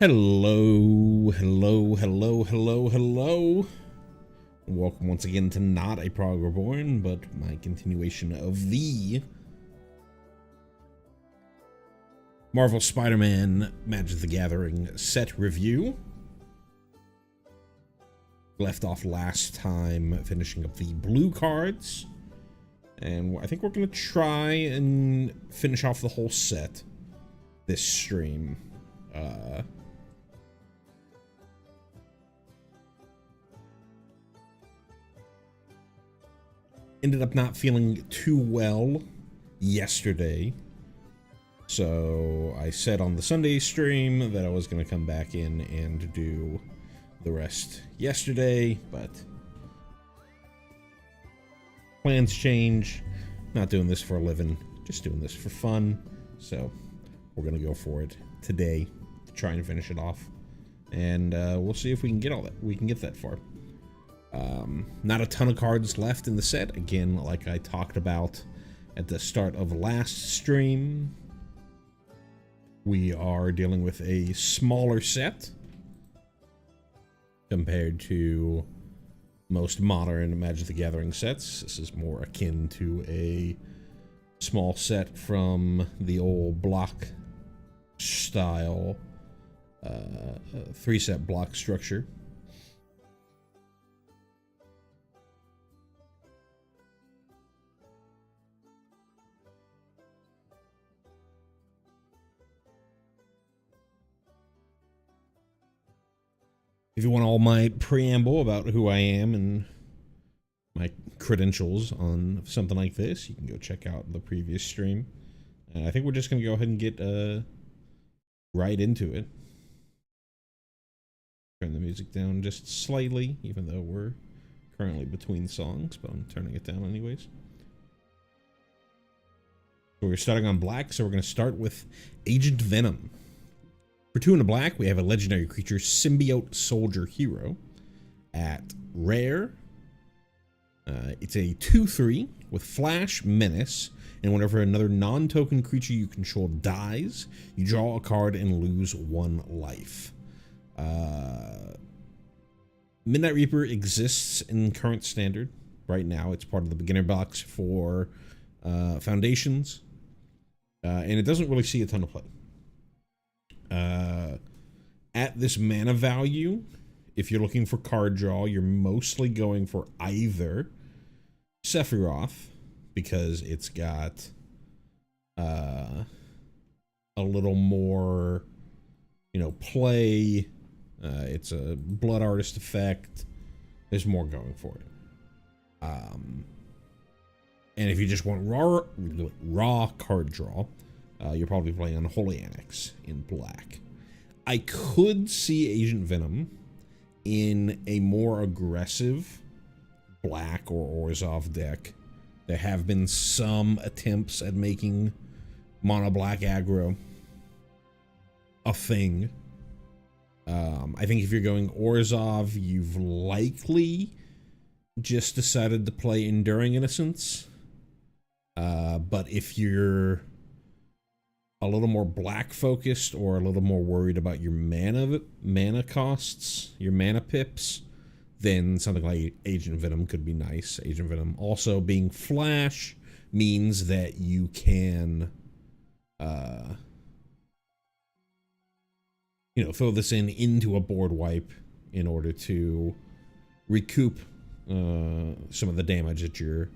Hello, hello, hello, hello, hello. Welcome once again to not a Prog Reborn, but my continuation of the Marvel Spider-Man Magic the Gathering set review. Left off last time finishing up the blue cards, and I think we're going to try and finish off the whole set this stream. Ended up not feeling too well yesterday, so I said on the Sunday stream that I was going to come back in and do the rest yesterday, but plans change. Not doing this for a living, just doing this for fun, so we're going to go for it today to try and finish it off, and we'll see if we can get that far. Not a ton of cards left in the set. Again, like I talked about at the start of last stream, we are dealing with a smaller set compared to most modern Magic the Gathering sets. This is more akin to a small set from the old block style 3-set block structure. If you want all my preamble about who I am and my credentials on something like this, you can go check out the previous stream. And I think we're just going to go ahead and get right into it. Turn the music down just slightly, even though we're currently between songs, but I'm turning it down anyways. So we're starting on black, so we're going to start with Agent Venom. For 2 in the black, we have a legendary creature, Symbiote Soldier Hero. At rare, it's a 2/3 with Flash, Menace, and whenever another non-token creature you control dies, you draw a card and lose 1 life. Midnight Reaper exists in current standard. Right now, it's part of the beginner box for Foundations, and it doesn't really see a ton of play. At this mana value, if you're looking for card draw, you're mostly going for either Sephiroth, because it's got a little more, play. It's a Blood Artist effect. There's more going for it. And if you just want raw card draw, you're probably playing on Holy Annex in black. I could see Agent Venom in a more aggressive black or Orzhov deck. There have been some attempts at making mono black aggro a thing. I think if you're going Orzhov, you've likely just decided to play Enduring Innocence. But if you're a little more black focused or a little more worried about your mana costs, your mana pips, then something like Agent Venom could be nice. Agent Venom also being Flash means that you can throw this into a board wipe in order to recoup some of the damage that you're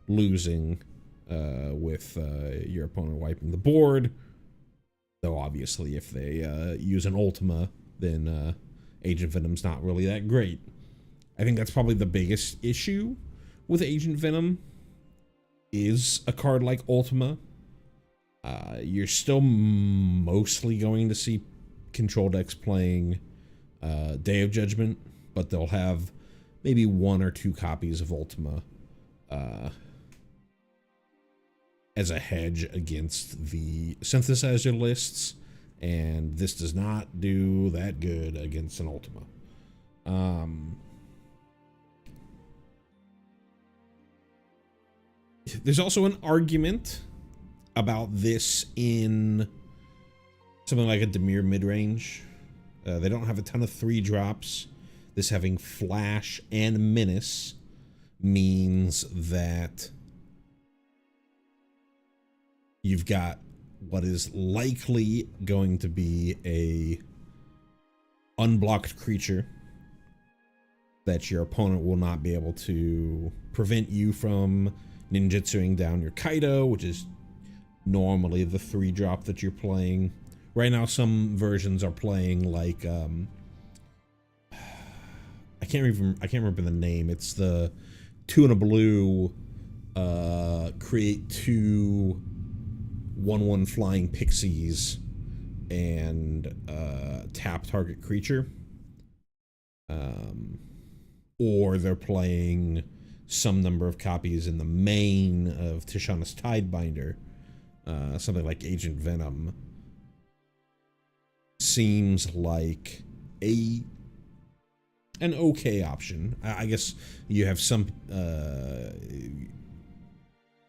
losing with your opponent wiping the board. Though obviously if they use an Ultima, then Agent Venom's not really that great. I think that's probably the biggest issue with Agent Venom is a card like Ultima. You're still mostly going to see control decks playing Day of Judgment, but they'll have maybe 1 or 2 copies of Ultima as a hedge against the synthesizer lists, and this does not do that good against an Ultima. There's also an argument about this in something like a Dimir midrange, They don't have a ton of 3-drops. This having Flash and Menace means that you've got what is likely going to be a unblocked creature that your opponent will not be able to prevent you from ninjutsuing down your Kaido, which is normally the 3-drop that you're playing. Right now, some versions are playing like I can't remember the name. It's the 2 and a blue create 2 1/1 flying pixies and tap target creature. Or they're playing some number of copies in the main of Tishana's Tidebinder. Something like Agent Venom seems like an okay option. I guess you have some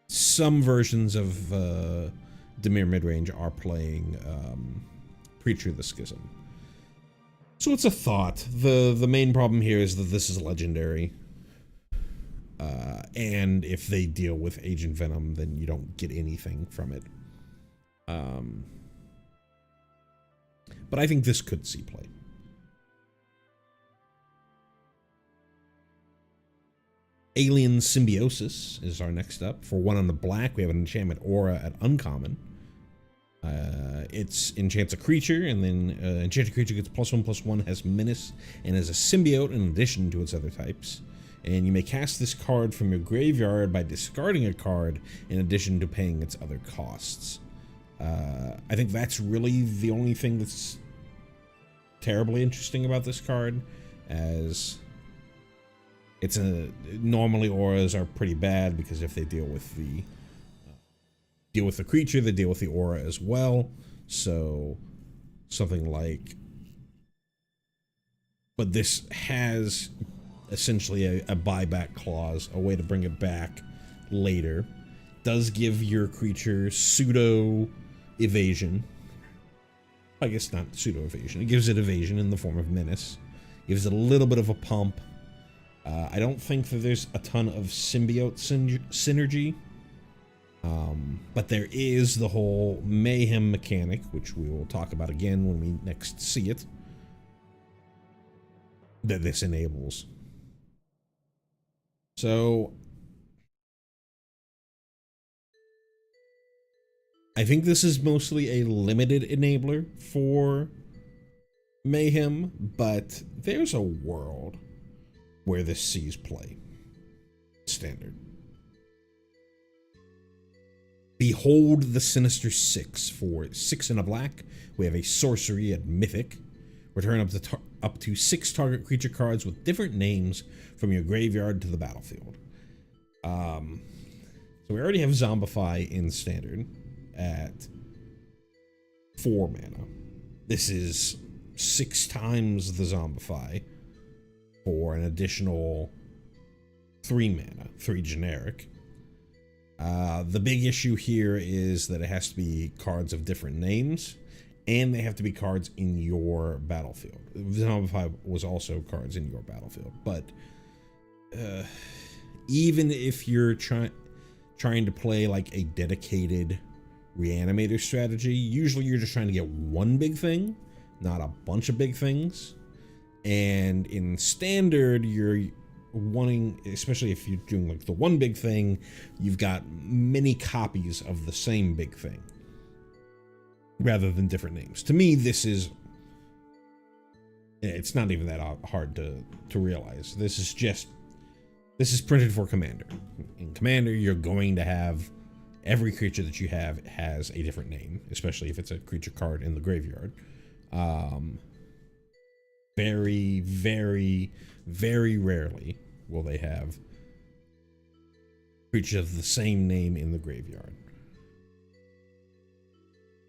versions of Dimir Midrange are playing Preacher of the Schism. So it's a thought. The main problem here is that this is legendary. And if they deal with Agent Venom, then you don't get anything from it. But I think this could see play. Alien Symbiosis is our next up. For 1 on the black, we have an enchantment aura at uncommon. It's enchants a creature, and then enchanted creature gets +1/+1, has menace, and is a symbiote in addition to its other types. And you may cast this card from your graveyard by discarding a card in addition to paying its other costs. I think that's really the only thing that's terribly interesting about this card, as it's normally auras are pretty bad because if they deal with the creature, they deal with the aura as well. So something like, but this has essentially a buyback clause, a way to bring it back later. Does give your creature pseudo evasion. I guess not pseudo evasion. It gives it evasion in the form of menace. Gives it a little bit of a pump. I don't think that there's a ton of symbiote synergy. But there is the whole mayhem mechanic, which we will talk about again when we next see it, that this enables. So I think this is mostly a limited enabler for mayhem, but there's a world where this sees play. Standard. Behold the Sinister Six. For 6 and a black, we have a sorcery at Mythic. Return up to 6 target creature cards with different names from your graveyard to the battlefield. So we already have Zombify in Standard at 4 mana. This is 6 times the Zombify for an additional 3 mana, 3 generic. The big issue here is that it has to be cards of different names, and they have to be cards in your battlefield. Zombify was also cards in your battlefield, but even if you're trying to play like a dedicated reanimator strategy, usually you're just trying to get one big thing, not a bunch of big things. And in Standard, you're wanting, especially if you're doing like the one big thing, you've got many copies of the same big thing rather than different names. To me, this is, it's not even that hard to realize. This is printed for Commander. In Commander, you're going to have every creature that you have has a different name, especially if it's a creature card in the graveyard. Very, very, very rarely will they have creatures of the same name in the graveyard.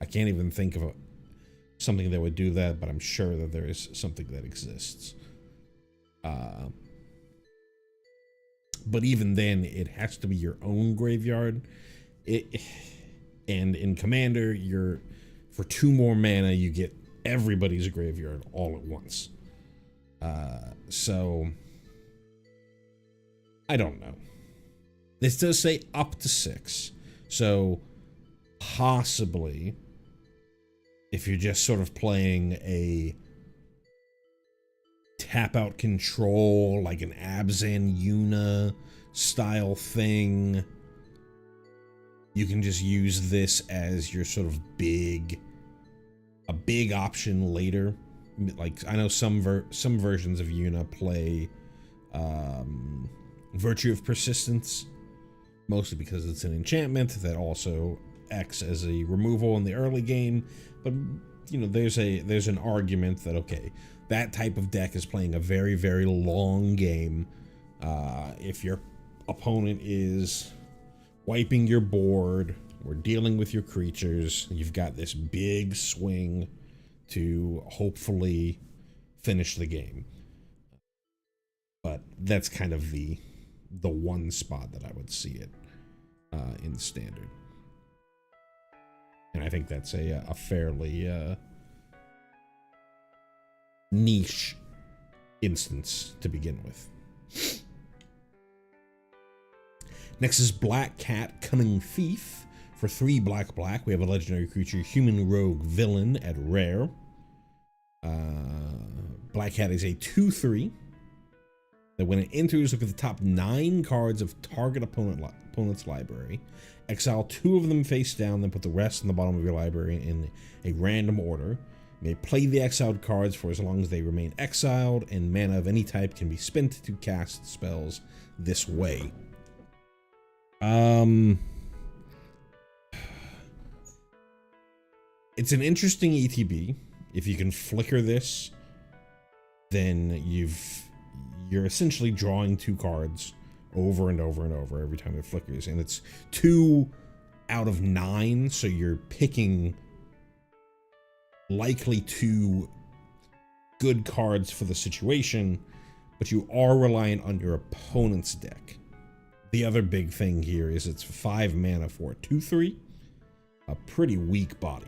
I can't even think of something that would do that, but I'm sure that there is something that exists. But even then, it has to be your own graveyard. And in Commander, for 2 more mana, you get everybody's graveyard all at once. So I don't know. This does say up to 6. So possibly if you're just sort of playing a tap out control, like an Abzan Yuna style thing, you can just use this as your sort of a big option later. Like, I know some versions of Yuna play Virtue of Persistence, mostly because it's an enchantment that also acts as a removal in the early game. But you know, there's an argument that, okay, that type of deck is playing a very, very long game. If your opponent is wiping your board or dealing with your creatures, you've got this big swing to hopefully finish the game. But that's kind of the one spot that I would see it in Standard. And I think that's a fairly niche instance to begin with. Next is Black Cat, Cunning Thief. For 3 black, we have a legendary creature, Human Rogue Villain at rare. Black Cat is a 2/3. That when it enters, look at the top 9 cards of target opponent's library. Exile 2 of them face down, then put the rest in the bottom of your library in a random order. You may play the exiled cards for as long as they remain exiled, and mana of any type can be spent to cast spells this way. It's an interesting ETB. If you can flicker this, then you're essentially drawing 2 cards over and over and over every time it flickers, and it's 2 out of 9, so you're picking likely 2 good cards for the situation, but you are reliant on your opponent's deck. The other big thing here is it's 5 mana for a 2/3, a pretty weak body.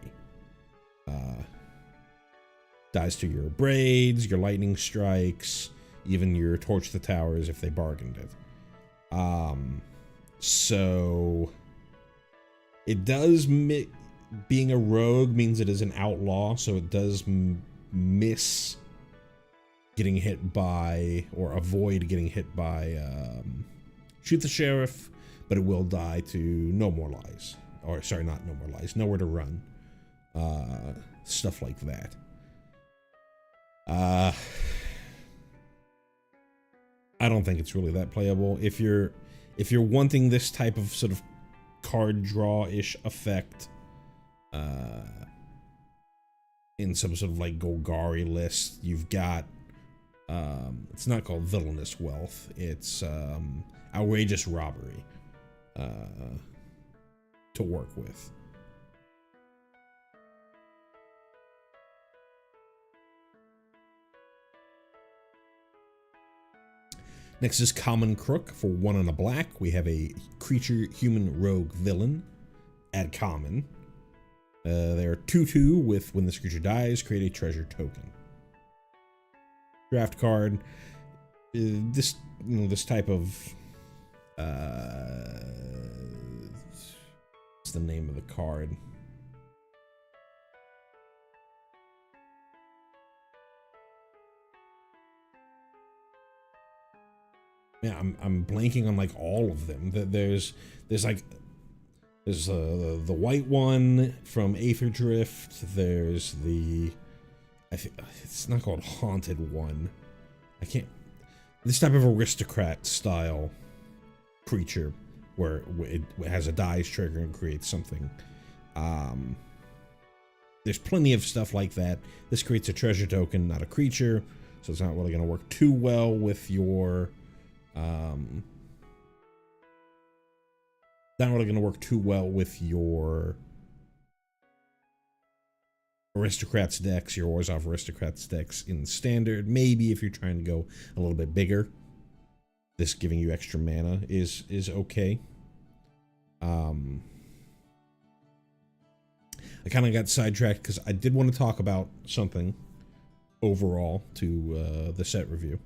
Dies to your Braids, your Lightning Strikes, even your Torch the Towers if they bargained it. So it does being a rogue means it is an outlaw, so it does miss getting hit by, or avoid getting hit by Shoot the Sheriff, but it will die to No More Lies. Or sorry, not No More Lies, Nowhere to Run. Stuff like that. I don't think it's really that playable. If you're wanting this type of sort of card draw-ish effect in some sort of like Golgari list, you've got it's not called Villainous Wealth, it's Outrageous Robbery to work with. Next is Common Crook. For 1 and a black, we have a creature Human Rogue Villain at common. They're 2/2 with when this creature dies, create a treasure token. Draft card. This type of what's the name of the card? Yeah, I'm blanking on like all of them. There's the white one from Aether Drift. There's I think it's not called Haunted one. I can't. This type of aristocrat style creature where it has a dies trigger and creates something. There's plenty of stuff like that. This creates a treasure token, not a creature, so it's not really going to work too well with your not really going to work too well with your Aristocrats decks, your Orzhov Aristocrats decks in Standard. Maybe if you're trying to go a little bit bigger, this giving you extra mana is okay. I kind of got sidetracked because I did want to talk about something overall to the set review.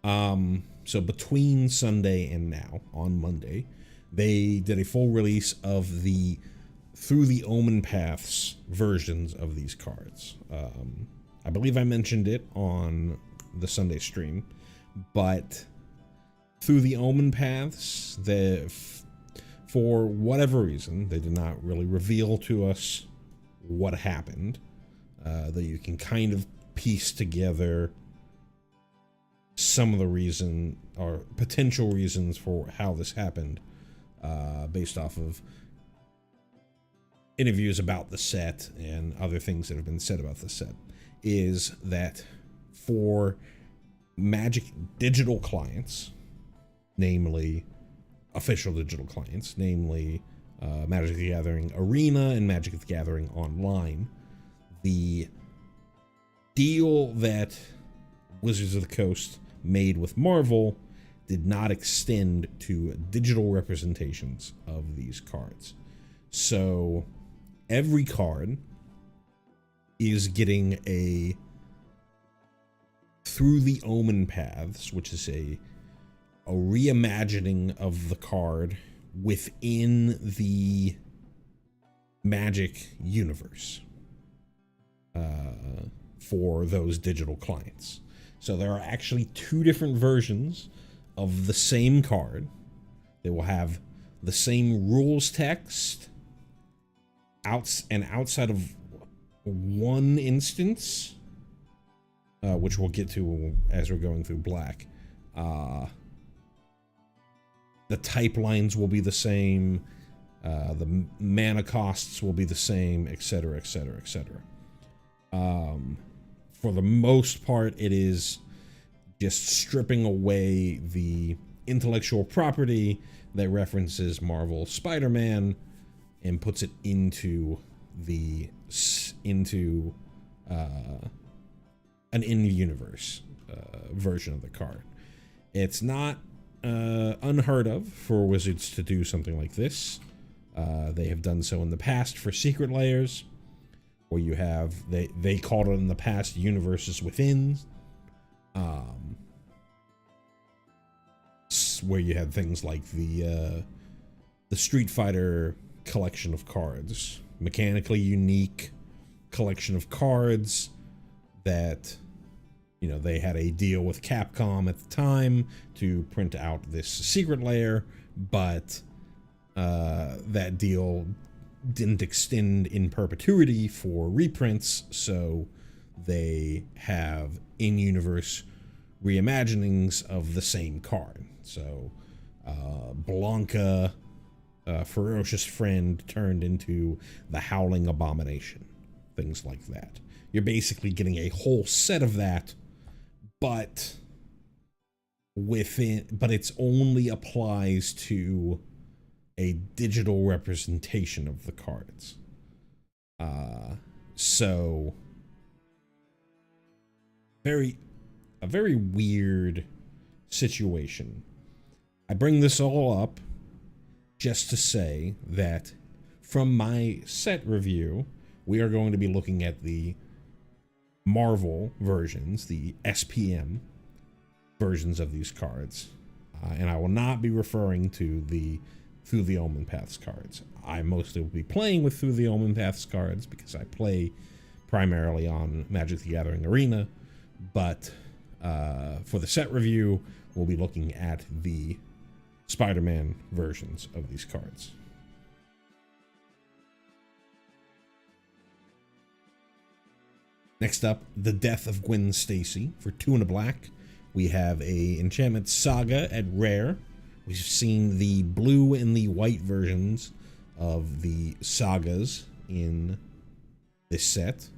So between Sunday and now, on Monday, they did a full release of the Through the Omen Paths versions of these cards. I believe I mentioned it on the Sunday stream, but Through the Omen Paths, for whatever reason, they did not really reveal to us what happened, that you can kind of piece together some of the reason or potential reasons for how this happened, based off of interviews about the set and other things that have been said about the set, is that for Magic digital clients, namely official digital clients, namely Magic the Gathering Arena and Magic the Gathering Online, the deal that Wizards of the Coast made with Marvel did not extend to digital representations of these cards. So every card is getting a Through the Omen Paths, which is a reimagining of the card within the Magic universe, for those digital clients. So there are actually two different versions of the same card. They will have the same rules text outside of one instance, which we'll get to as we're going through Black. The type lines will be the same, the mana costs will be the same, etc., etc., etc. For the most part, it is just stripping away the intellectual property that references Marvel Spider-Man and puts it into an in-universe version of the card. It's not unheard of for Wizards to do something like this. They have done so in the past for Secret Layers, where you have, they called it in the past Universes Within, where you had things like the Street Fighter collection of cards, mechanically unique collection of cards that, you know, they had a deal with Capcom at the time to print out this Secret Layer, but that deal didn't extend in perpetuity for reprints, so they have in-universe reimaginings of the same card. So Blanca, Ferocious Friend, turned into the Howling Abomination, things like that. You're basically getting a whole set of that, but it only applies to a digital representation of the cards. So a very weird situation. I bring this all up just to say that from my set review, we are going to be looking at the Marvel versions, the SPM versions of these cards, and I will not be referring to the Through the Omen Paths cards. I mostly will be playing with Through the Omen Paths cards because I play primarily on Magic the Gathering Arena, but for the set review, we'll be looking at the Spider-Man versions of these cards. Next up, The Death of Gwen Stacy. For 2 and a black, we have a enchantment saga at rare. We've seen the blue and the white versions of the sagas in this set.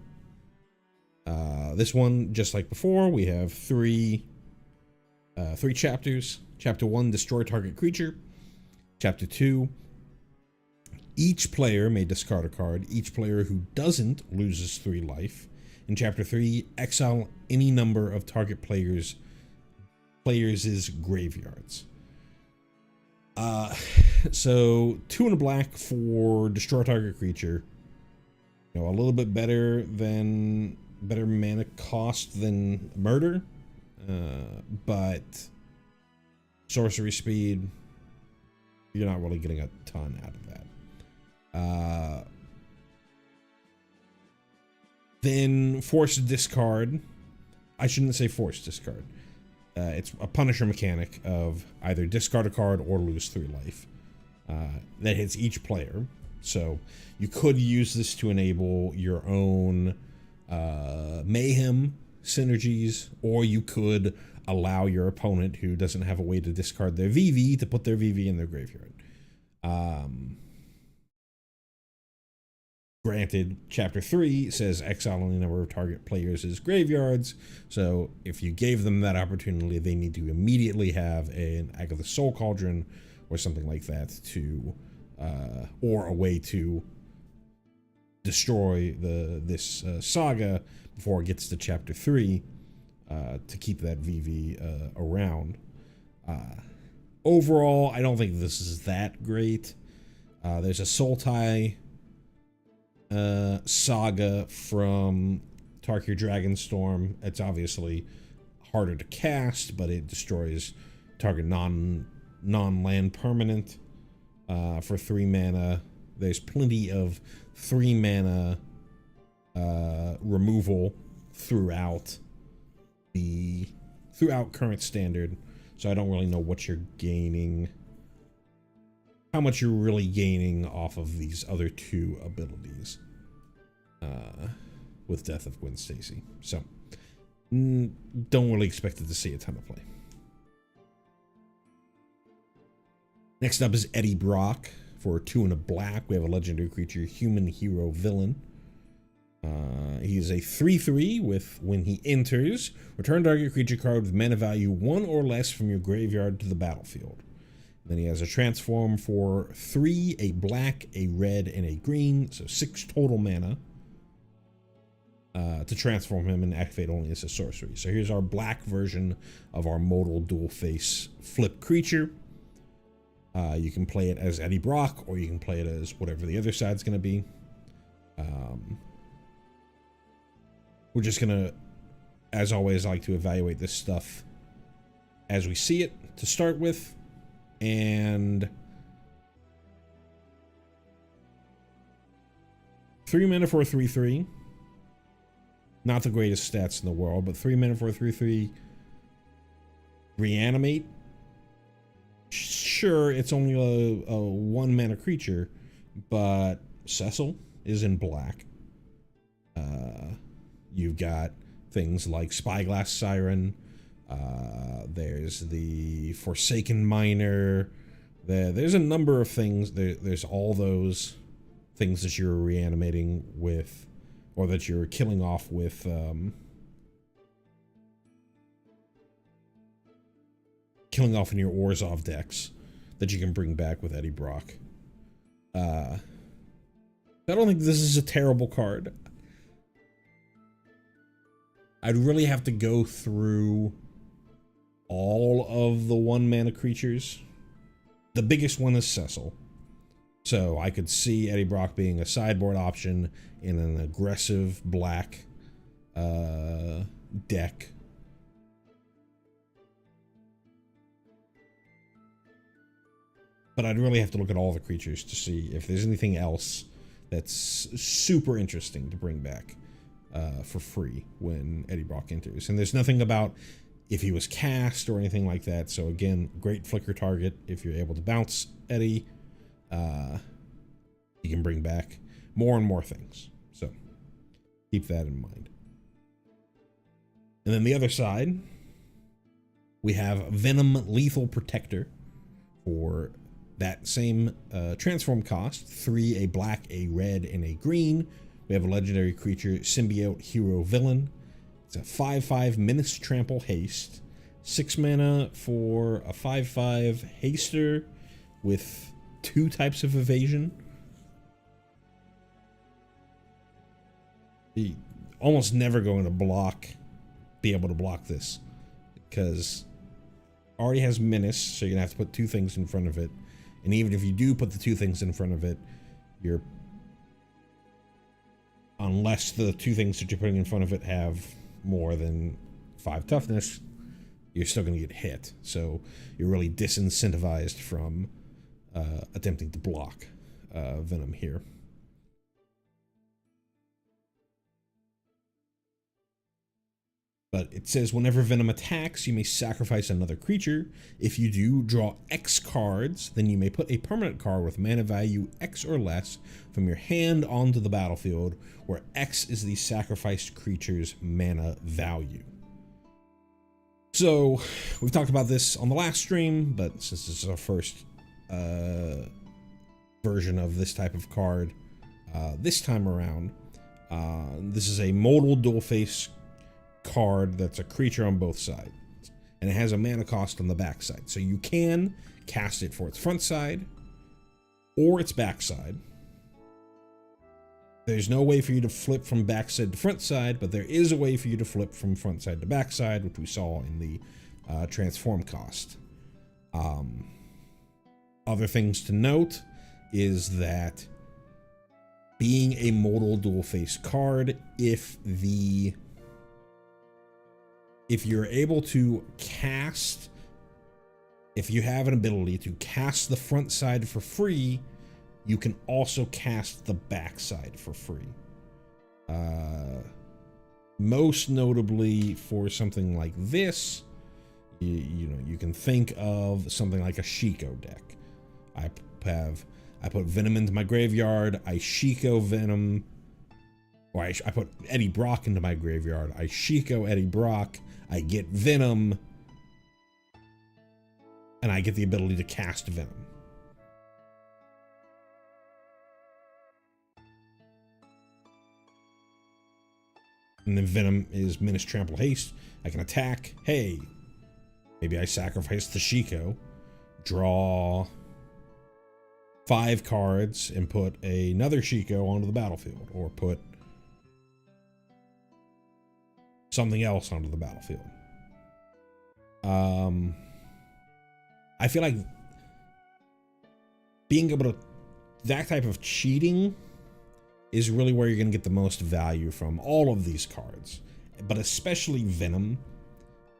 This one, just like before, we have three chapters. Chapter 1, destroy target creature. Chapter 2, each player may discard a card. Each player who doesn't loses 3 life. In Chapter 3, exile any number of target players' graveyards. So 2 and a black for destroy target creature. a little bit better mana cost than murder, but sorcery speed, you're not really getting a ton out of that. Then forced discard. I shouldn't say forced discard. It's a Punisher mechanic of either discard a card or lose 3 life. That hits each player. So you could use this to enable your own mayhem synergies, or you could allow your opponent who doesn't have a way to discard their VV to put their VV in their graveyard. Granted, Chapter 3 says exile only number of target players' graveyards, so if you gave them that opportunity, they need to immediately have an Agatha's Soul Cauldron or something like that to, or a way to destroy this saga before it gets to Chapter 3 to keep that VV around. Overall, I don't think this is that great. There's a Sultai saga from Tarkir Dragonstorm. It's obviously harder to cast, but it destroys target non-land permanent for 3 mana. There's plenty of 3 mana removal throughout current standard, so I don't really know what you're gaining, how much you're really gaining off of these other 2 abilities with Death of Gwen Stacy. So don't really expect it to see a ton of play. Next up is Eddie Brock. For 2 and a black, we have a legendary creature, human hero villain. He is a 3/3 with, when he enters, return target creature card with mana value 1 or less from your graveyard to the battlefield. Then he has a transform for 3, a black, a red, and a green, so 6 total mana to transform him and activate only as a sorcery. So here's our black version of our modal dual face flip creature. You can play it as Eddie Brock, or you can play it as whatever the other side's going to be. We're just going to, as always, like to evaluate this stuff as we see it to start with. And 3 mana for a 3/3. Not the greatest stats in the world, but 3 mana for a 3/3. Reanimate. Sure, it's only a 1 mana creature, but Cecil is in black. You've got things like Spyglass Siren. There's the Forsaken Miner. There's a number of things. There's all those things that you're reanimating with, or that you're killing off with killing off in your Orzhov decks that you can bring back with Eddie Brock. I don't think this is a terrible card. I'd really have to go through all of the 1 mana creatures. The biggest one is Cecil. So I could see Eddie Brock being a sideboard option in an aggressive black deck. But I'd really have to look at all the creatures to see if there's anything else that's super interesting to bring back for free when Eddie Brock enters. And there's nothing about if he was cast or anything like that. So again, great flicker target if you're able to bounce Eddie. You can bring back more and more things. So keep that in mind. And then the other side, we have Venom Lethal Protector for that same transform cost. 3, a black, a red, and a green. We have a legendary creature, Symbiote Hero Villain. It's a 5/5 Menace Trample Haste. 6 mana for a 5/5 haster with 2 types of evasion. You're almost never going to be able to block this, because already has Menace, so you're going to have to put 2 things in front of it. And even if you do put the 2 things in front of it, you're unless the two things that you're putting in front of it have more than 5 toughness, you're still going to get hit. So you're really disincentivized from attempting to block Venom here. But it says whenever Venom attacks, you may sacrifice another creature. If you do, draw X cards, then you may put a permanent card with mana value X or less from your hand onto the battlefield, where X is the sacrificed creature's mana value. So, we've talked about this on the last stream, but since this is our first version of this type of card, this time around, this is a modal dual face card that's a creature on both sides, and it has a mana cost on the back side. So you can cast it for its front side or its back side. There's no way for you to flip from back side to front side, but there is a way for you to flip from front side to back side, which we saw in the transform cost. Other things to note is that being a modal dual face card, if you're able to cast, if you have an ability to cast the front side for free, you can also cast the back side for free. Most notably for something like this, you can think of something like a Shiko deck. I put Venom into my graveyard, I Shiko Venom, or I put Eddie Brock into my graveyard, I Shiko Eddie Brock, I get Venom, and I get the ability to cast Venom. And then Venom is Menace, Trample, Haste. I can attack. Hey, maybe I sacrifice the Shiko, draw 5 cards, and put another Shiko onto the battlefield, or put something else onto the battlefield. I feel like being able to, that type of cheating is really where you're going to get the most value from all of these cards, but especially Venom,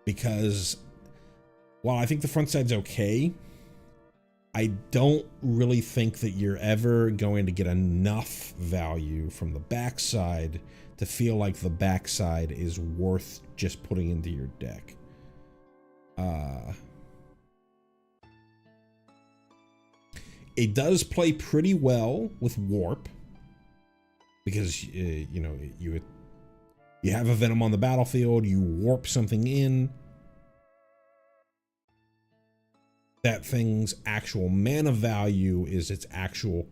because while I think the front side's okay, I don't really think that you're ever going to get enough value from the backside to feel like the backside is worth just putting into your deck. It does play pretty well with Warp, because you know, you have a Venom on the battlefield, you warp something in. That thing's actual mana value is its actual,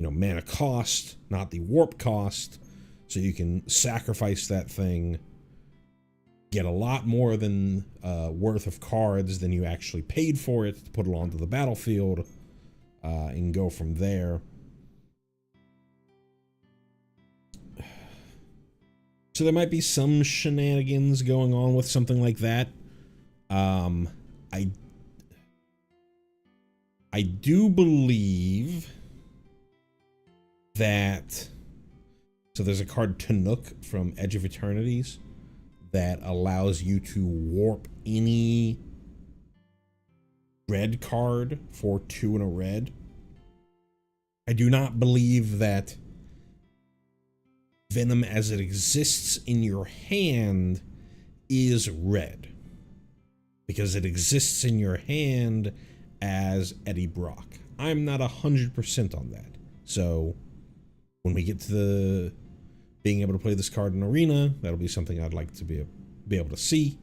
mana cost, not the warp cost. So you can sacrifice that thing, get a lot more than worth of cards than you actually paid for it to put it onto the battlefield, and go from there. So there might be some shenanigans going on with something like that. I do believe that, so there's a card Tanook from Edge of Eternities that allows you to warp any red card for 2 and a red. I do not believe that Venom as it exists in your hand is red, because it exists in your hand as Eddie Brock. I'm not 100% on that. So when we get to the being able to play this card in Arena, that'll be something I'd like to be able to see.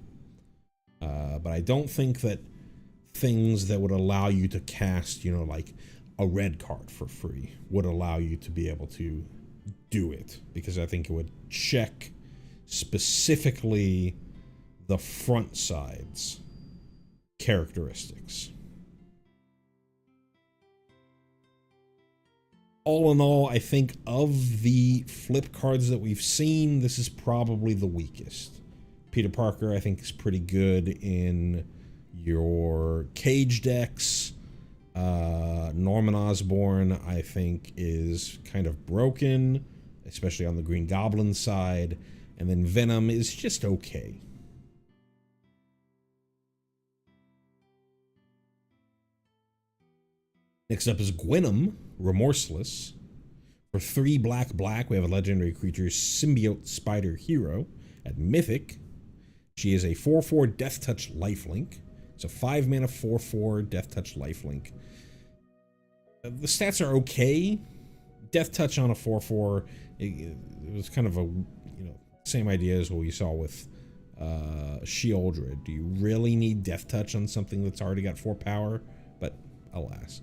But I don't think that things that would allow you to cast, like a red card for free would allow you to be able to do it, because I think it would check specifically the front side's characteristics. All in all, I think of the flip cards that we've seen, this is probably the weakest. Peter Parker, I think, is pretty good in your cage decks. Norman Osborn, I think, is kind of broken especially on the Green Goblin side. And then Venom is just okay. Next up is Gwenum, Remorseless. For 3 black, we have a legendary creature, Symbiote Spider Hero at Mythic. She is a 4/4 Death Touch lifelink. It's a 5 mana 4/4 Death Touch lifelink. The stats are okay. Death Touch on a 4/4, it was kind of a, same idea as what you saw with Sheoldred. Do you really need Death Touch on something that's already got 4 power? But alas,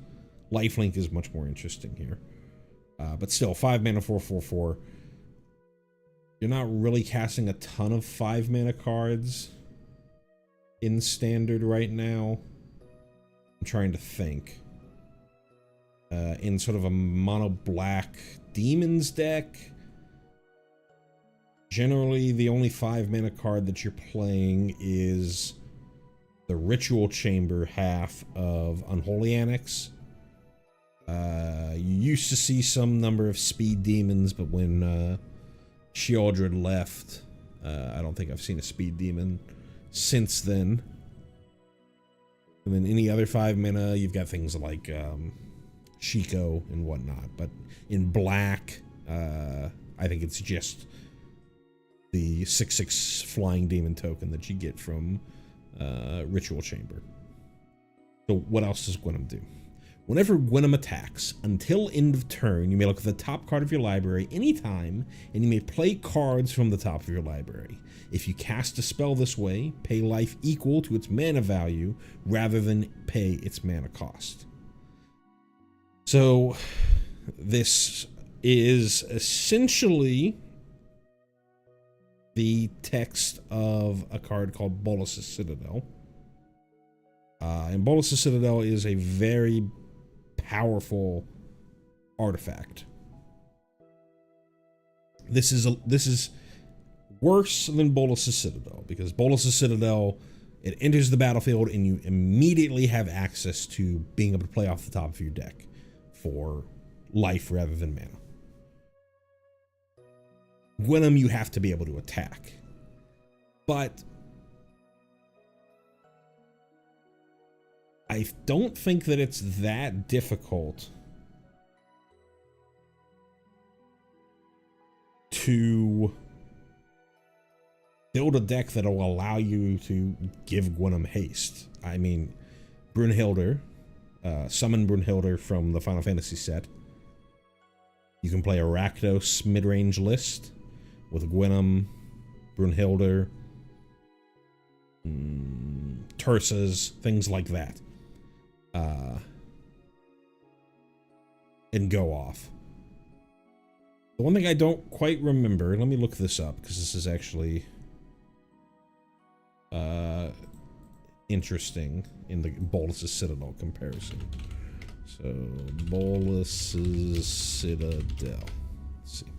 lifelink is much more interesting here. But still, 5 mana 4/4. You're not really casting a ton of 5 mana cards in Standard right now. I'm trying to think. In sort of a mono black demons deck, generally the only 5 mana card that you're playing is the Ritual Chamber half of Unholy Annex. You used to see some number of speed demons, but when Sheoldred left, I don't think I've seen a speed demon since then. And then any other 5 mana, you've got things like Shiko and whatnot. But in black, I think it's just the 6/6 flying demon token that you get from Ritual Chamber. So what else does Gwenum do? Whenever Gwenum attacks, until end of turn, you may look at the top card of your library anytime, and you may play cards from the top of your library. If you cast a spell this way, pay life equal to its mana value rather than pay its mana cost. So this is essentially the text of a card called Bolas' Citadel. And Bolas' Citadel is a very powerful artifact. This is worse than Bolas' Citadel, because Bolas' Citadel, it enters the battlefield and you immediately have access to being able to play off the top of your deck for life rather than mana. Gwenum, you have to be able to attack. But I don't think that it's that difficult to build a deck that will allow you to give Gwenum haste. I mean, Brunhilde, summon Brunhilde from the Final Fantasy set. You can play a Rakdos mid-range list with Gwenum, Brunhilde, Tursas, things like that. And go off. The one thing I don't quite remember, let me look this up, because this is actually interesting in the Bolas' Citadel comparison. So, Bolas' Citadel. Let's see.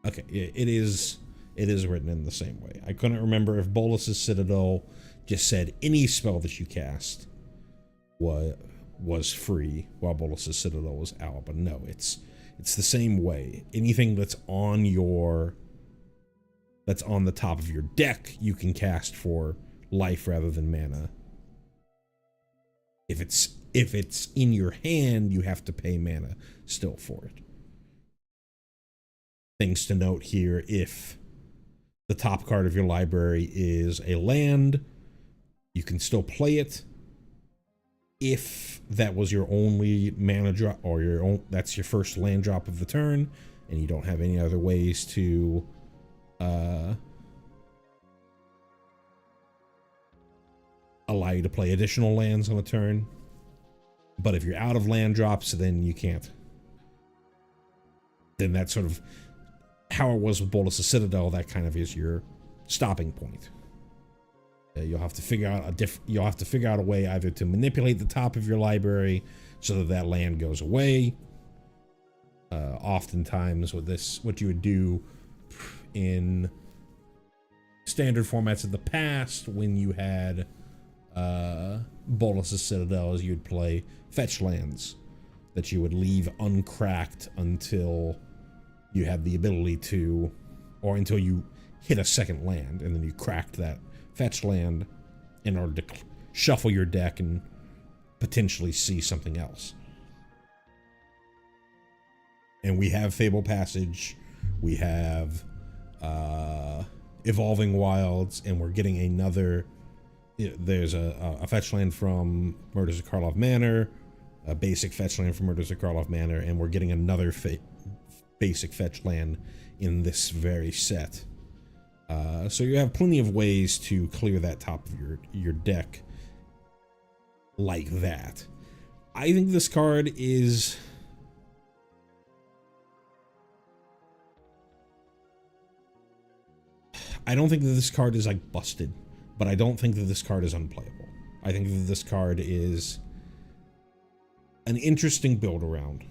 Okay, it is written in the same way. I couldn't remember if Bolas' Citadel just said any spell that you cast was free while Bolas' Citadel was out, but no, it's the same way. Anything that's on the top of your deck, you can cast for life rather than mana. If it's in your hand, you have to pay mana still for it. Things to note here: if the top card of your library is a land, you can still play it. If that was your only mana drop, or that's your first land drop of the turn, and you don't have any other ways to allow you to play additional lands on a turn. But if you're out of land drops, then you can't. Then that's sort of how it was with Bolas' Citadel. That kind of is your stopping point. You'll have to figure out a way either to manipulate the top of your library so that land goes away. Oftentimes with this, what you would do in standard formats of the past when you had Bolas' Citadel is you'd play fetch lands that you would leave uncracked until you had the ability to, or until you hit a second land, and then you cracked that fetch land in order to shuffle your deck and potentially see something else. And we have Fable Passage, we have Evolving Wilds, and we're getting another. There's a fetch land from Murders of Karlov Manor, a basic fetch land from Murders of Karlov Manor, and we're getting another basic fetch land in this very set. So you have plenty of ways to clear that top of your deck like that. I think this card is... I don't think that this card is like busted, but I don't think that this card is unplayable. I think that this card is an interesting build around.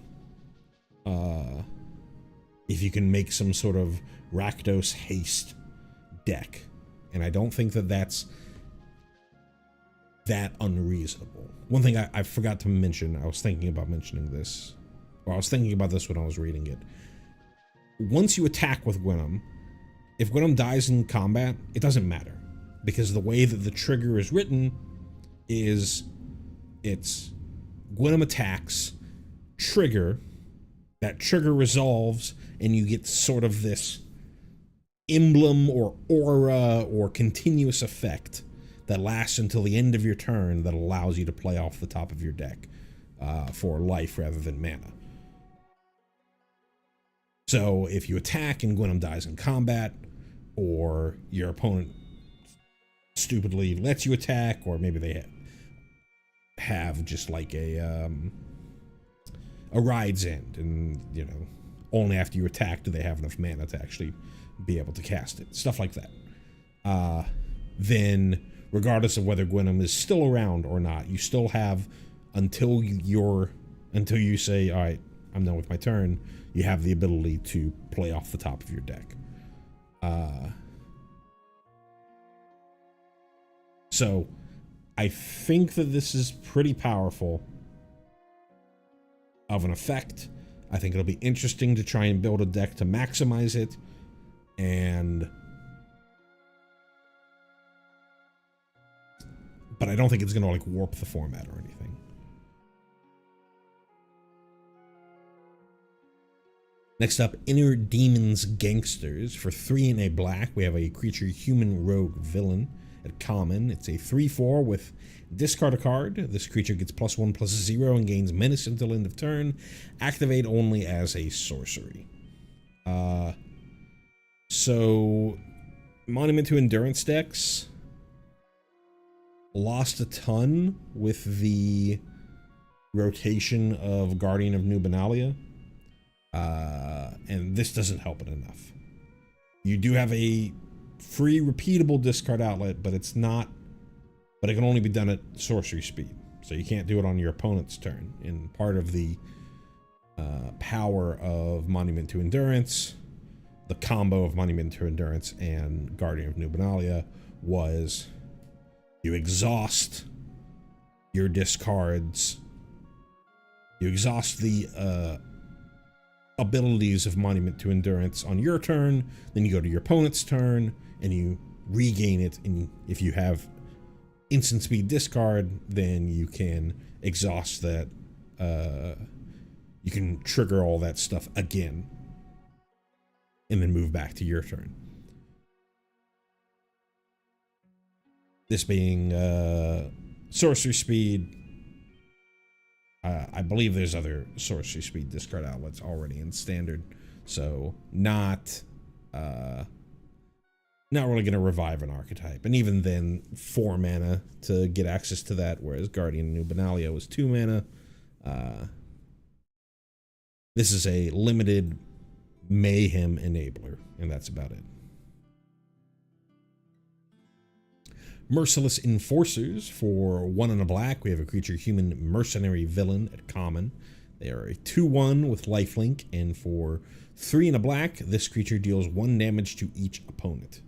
If you can make some sort of Rakdos haste deck, and I don't think that that's that unreasonable. One thing I forgot to mention, I was thinking about mentioning this, or I was thinking about this when I was reading it. Once you attack with Gwenum, if Gwenum dies in combat, it doesn't matter, because the way that the trigger is written is it's Gwenum attacks, trigger, that trigger resolves, and you get sort of this emblem or aura or continuous effect that lasts until the end of your turn that allows you to play off the top of your deck for life rather than mana. So if you attack and Gwenum dies in combat, or your opponent stupidly lets you attack, or maybe they have just like a ride's end, and you know, only after you attack do they have enough mana to actually be able to cast it, stuff like that. Then regardless of whether Gwenum is still around or not, you still have until you say, all right, I'm done with my turn, you have the ability to play off the top of your deck. So I think that this is pretty powerful of an effect. I think it'll be interesting to try and build a deck to maximize it, but I don't think it's gonna like warp the format or anything. Next up, Inner Demons Gangsters. For 3 and a black, we have a creature human rogue villain at common. It's a 3/4 with discard a card. This creature gets +1/+0 and gains menace until end of turn. Activate only as a sorcery. So Monument to Endurance decks lost a ton with the rotation of Guardian of New Benalia. And this doesn't help it enough. You do have a free repeatable discard outlet, but it can only be done at sorcery speed, so you can't do it on your opponent's turn. And part of the power of Monument to Endurance, the combo of Monument to Endurance and Guardian of New Benalia, was you exhaust your discards, you exhaust the abilities of Monument to Endurance on your turn, then you go to your opponent's turn and you regain it, and if you have instant speed discard, then you can exhaust that, you can trigger all that stuff again and then move back to your turn. This being sorcery speed, I believe there's other sorcery speed discard outlets already in standard, so not really going to revive an archetype. And even then, 4 mana to get access to that, whereas Guardian of New Benalia was 2 mana. This is a limited mayhem enabler, and that's about it. Merciless Enforcers. For 1 and a black, we have a creature human mercenary villain at common. They are a 2/1 with lifelink, and for 3 and a black, this creature deals 1 damage to each opponent.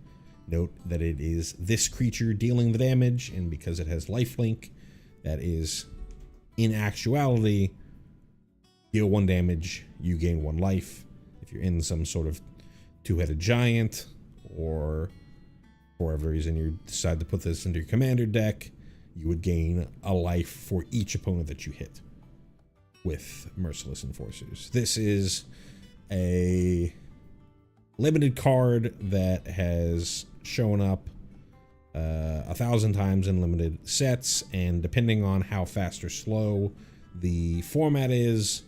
Note that it is this creature dealing the damage, and because it has lifelink, that is in actuality deal 1 damage, you gain 1 life. If you're in some sort of two-headed giant, or for whatever reason you decide to put this into your commander deck, you would gain a life for each opponent that you hit with Merciless Enforcers. This is a limited card that has shown up 1,000 times in limited sets, and depending on how fast or slow the format is,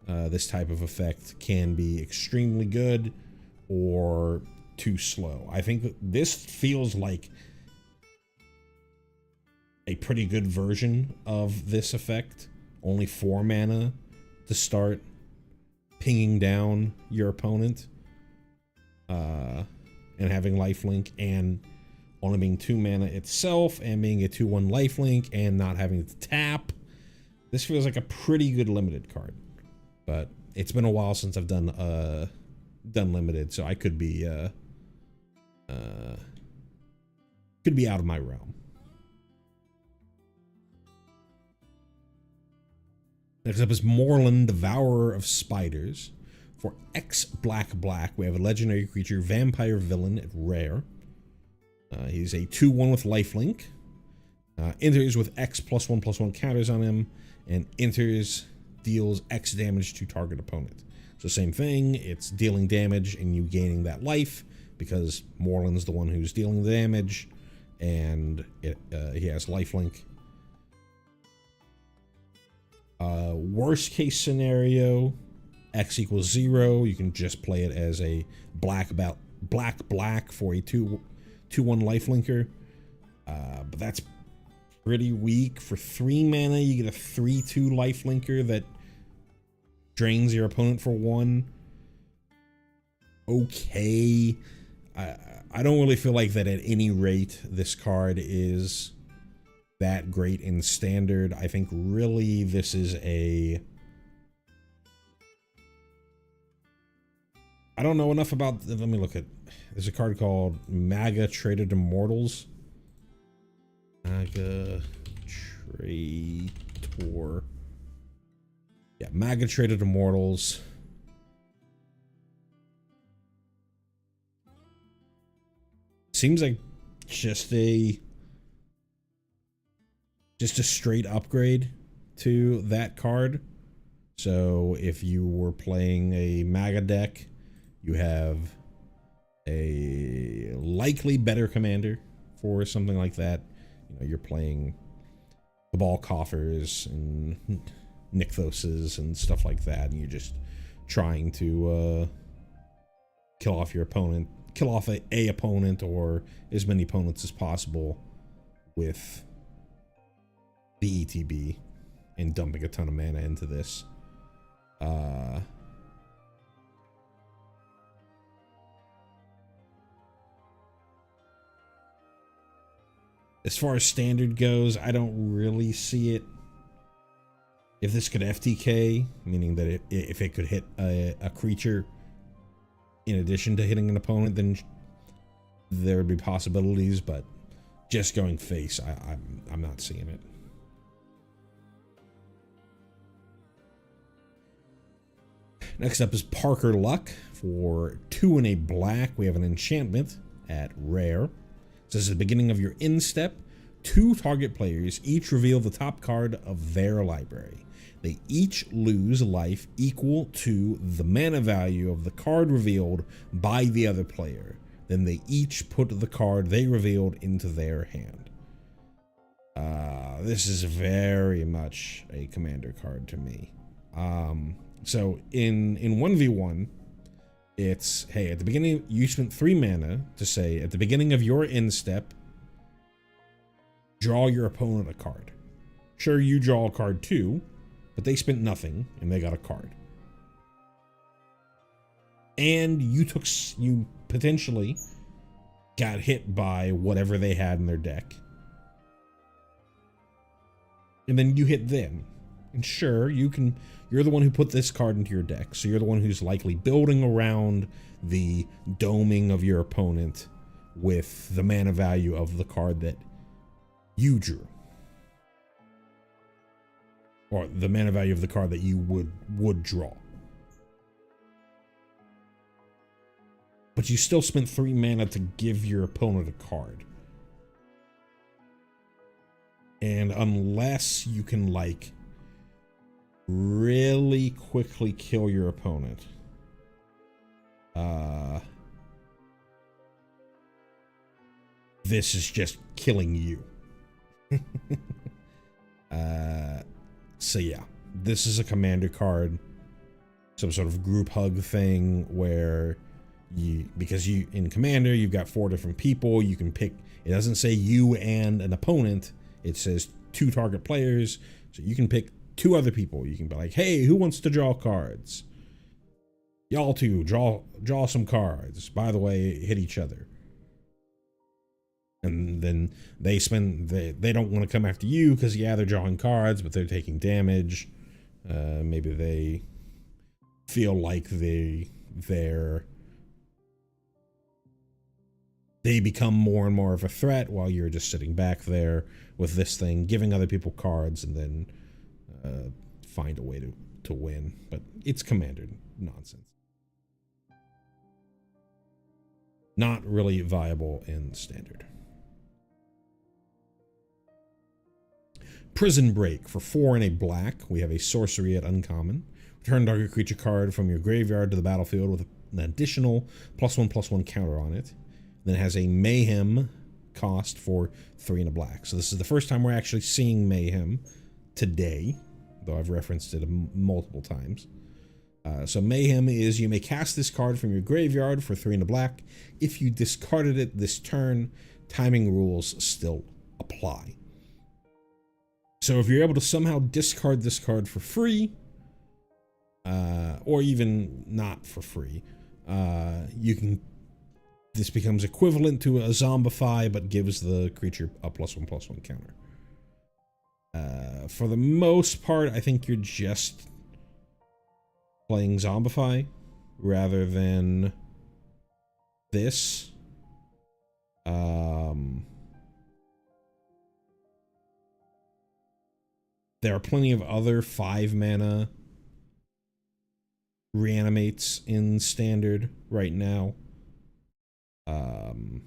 this type of effect can be extremely good or too slow. I think that this feels like a pretty good version of this effect. Only 4 mana to start pinging down your opponent, and having lifelink, and only being 2 mana itself, and being a 2/1 lifelink, and not having to tap. This feels like a pretty good limited card, but it's been a while since I've done limited, so I could be out of my realm. Next up is Morlun, Devourer of Spiders. For X black, we have a legendary creature, Vampire Villain at rare. He's a 2/1 with lifelink. Enters with X +1/+1 counters on him, and enters, deals X damage to target opponent. So same thing, it's dealing damage and you gaining that life, because Morlun's the one who's dealing the damage, and he has lifelink. Worst case scenario, X equals 0. You can just play it as a black for a 2/1 lifelinker. But that's pretty weak. For 3 mana, you get a 3/2 lifelinker that drains your opponent for 1. Okay. I don't really feel like that at any rate this card is that great in standard. I think really this is a... I don't know enough about... Let me look at... There's a card called Maga Traded Immortals. Maga Traitor. Yeah, Maga Traded Immortals. Seems like just a straight upgrade to that card. So if you were playing a Maga deck, you have a likely better commander for something like that. You know, you're playing Cabal Coffers and Nykthoses and stuff like that, and you're just trying to kill off your opponent, kill off a opponent or as many opponents as possible with the ETB and dumping a ton of mana into this. As far as standard goes, I don't really see it. If this could FTK, meaning that if it could hit a creature in addition to hitting an opponent, then there would be possibilities, but just going face, I'm not seeing it. Next up is Parker Luck. For 2 and a black, we have an enchantment at rare. It says at the beginning of your end step, 2 target players each reveal the top card of their library. They each lose life equal to the mana value of the card revealed by the other player. Then they each put the card they revealed into their hand. This is very much a commander card to me. So in 1v1, it's, hey, at the beginning, you spent 3 mana to say, at the beginning of your end step, draw your opponent a card. Sure, you draw a card too, but they spent nothing and they got a card. And you potentially got hit by whatever they had in their deck. And then you hit them. And sure, you're the one who put this card into your deck, so you're the one who's likely building around the doming of your opponent with the mana value of the card that you drew. or the mana value of the card that you would draw. But you still spent 3 mana to give your opponent a card. And unless you can, like, really quickly kill your opponent, this is just killing you. So yeah, this is a commander card, some sort of group hug thing where because in commander you've got 4 different people, you can pick. It doesn't say you and an opponent, it says 2 target players, so you can pick 2 other people. You can be like, hey, who wants to draw cards? Y'all 2 draw some cards, by the way, hit each other. And then they don't want to come after you because, yeah, they're drawing cards, but they're taking damage. Maybe they feel like they become more and more of a threat while you're just sitting back there with this thing, giving other people cards, and then find a way to win. But it's commander nonsense. Not really viable in standard. Prison Break. For 4 and a black, we have a sorcery at uncommon. Return target creature card from your graveyard to the battlefield with an additional +1/+1 counter on it. Then it has a Mayhem cost for 3 and a black. So this is the first time we're actually seeing Mayhem today, though I've referenced it multiple times. So Mayhem is, you may cast this card from your graveyard for 3 and a black. If you discarded it this turn, timing rules still apply. So if you're able to somehow discard this card for free, or even not for free, this becomes equivalent to a Zombify, but gives the creature a +1/+1 counter. For the most part, I think you're just playing Zombify rather than this. There are plenty of other 5 mana reanimates in standard right now. And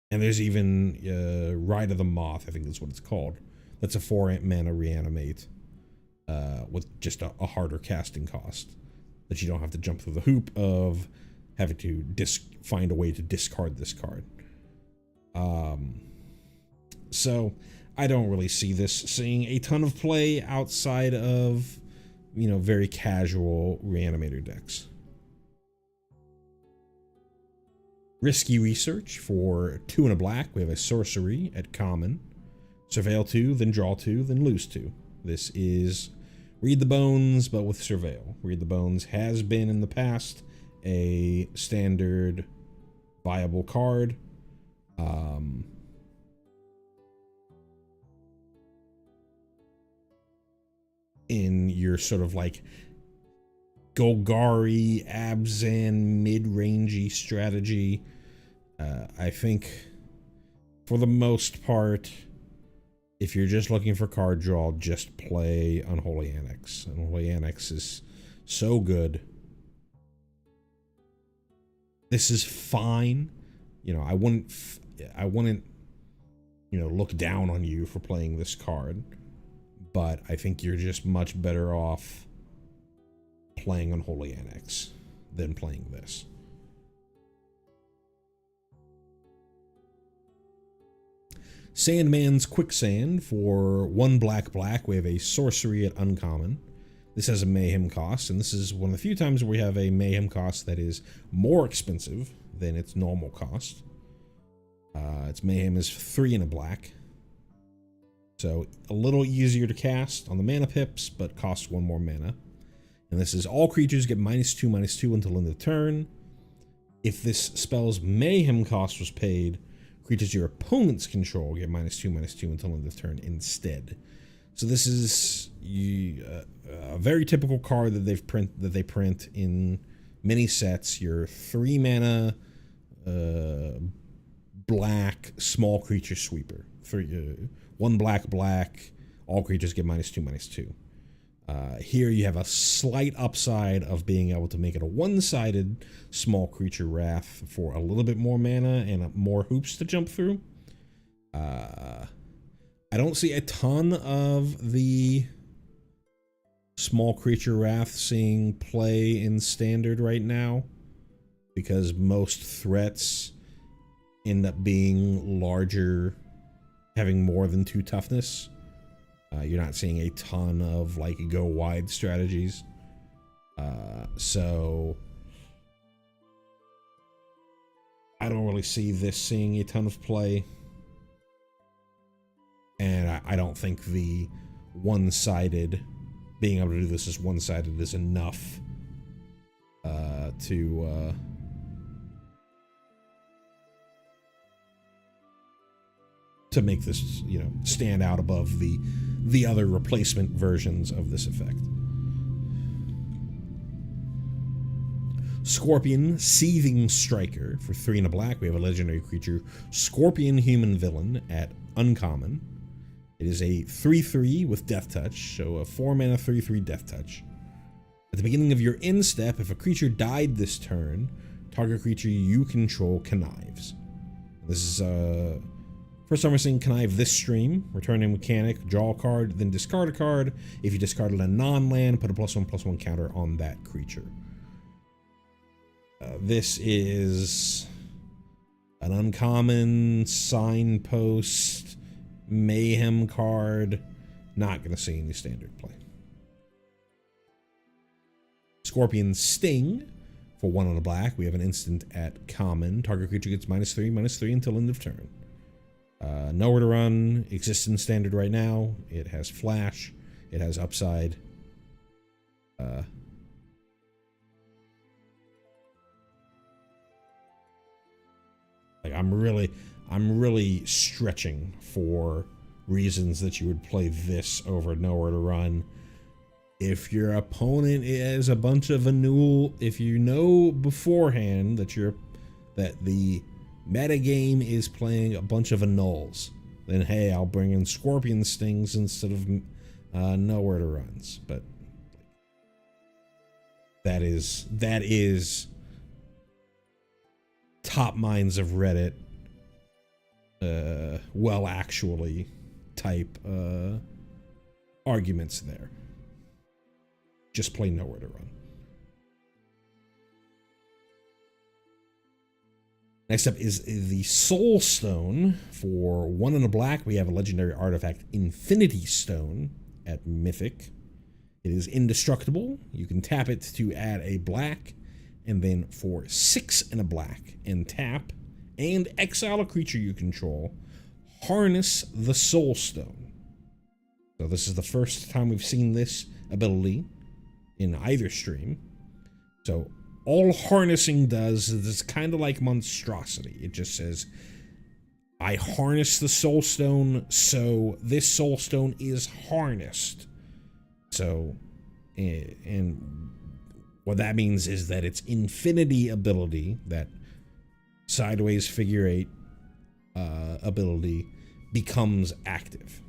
there's even Ride of the Moth, I think that's what it's called. That's a 4 mana reanimate with just a harder casting cost that you don't have to jump through the hoop of having to find a way to discard this card. So I don't really see this seeing a ton of play outside of, very casual reanimator decks. Risky Research. For 2 and a black, we have a sorcery at common. Surveil 2, then draw 2, then lose 2. This is Read the Bones, but with Surveil. Read the Bones has been in the past a standard viable card. In your sort of like Golgari, Abzan, mid-rangey strategy, I think for the most part, if you're just looking for card draw, just play Unholy Annex. Unholy Annex is so good. This is fine. I wouldn't, look down on you for playing this card, but I think you're just much better off playing Unholy Annex than playing this. Sandman's Quicksand. For 1 black, we have a sorcery at uncommon. This has a Mayhem cost, and this is one of the few times where we have a Mayhem cost that is more expensive than its normal cost. Its Mayhem is 3 and a black. So a little easier to cast on the mana pips, but costs 1 more mana. And this is all creatures get -2/-2 until end of turn. If this spell's Mayhem cost was paid, creatures your opponents control get -2/-2 until end of turn instead. So this is a very typical card that they print in many sets. Your 3 mana black small creature sweeper. 1 black, all creatures get -2/-2. Here you have a slight upside of being able to make it a one-sided small creature wrath for a little bit more mana and more hoops to jump through. I don't see a ton of the small creature wrath seeing play in standard right now, because most threats end up being larger, having more than 2 toughness. You're not seeing a ton of like go wide strategies. So I don't really see this seeing a ton of play. And I don't think the one-sided, being able to do this as one-sided is enough to make this, you know, stand out above the other replacement versions of this effect. Scorpion, Seething Striker. For 3 and a black, we have a legendary creature, Scorpion Human Villain, at uncommon. It is a 3/3 with Death Touch, so a 4 mana 3/3 Death Touch. At the beginning of your end step, if a creature died this turn, target creature you control connives. This is first time we're seeing connive this stream. Return a mechanic, draw a card, then discard a card. If you discarded a non-land, put a +1/+1 counter on that creature. This is an uncommon signpost mayhem card. Not going to see any standard play. Scorpion Sting. For 1 on a black, we have an instant at common. Target creature gets -3/-3 until end of turn. Nowhere to run, exists in standard right now. It has flash, it has upside. Like I'm really stretching for reasons that you would play this over Nowhere to Run. If your opponent is a bunch of Anul, if you know beforehand that the metagame is playing a bunch of Anuls, then hey, I'll bring in Scorpion Stings instead of Nowhere to Runs. But that is top minds of Reddit, well actually type arguments there. Just play Nowhere to Run. Next up is the Soul Stone. For 1 and a black, we have a legendary artifact, Infinity Stone, at Mythic. It is indestructible. You can tap it to add a black, and then for 6 and a black, and tap, and exile a creature you control, harness the Soul Stone. So this is the first time we've seen this ability in either stream. So all harnessing does is it's kind of like Monstrosity. It just says, I harness the Soul Stone, so this Soul Stone is harnessed. So, and what that means is that its infinity ability, that sideways figure 8 ability, becomes active.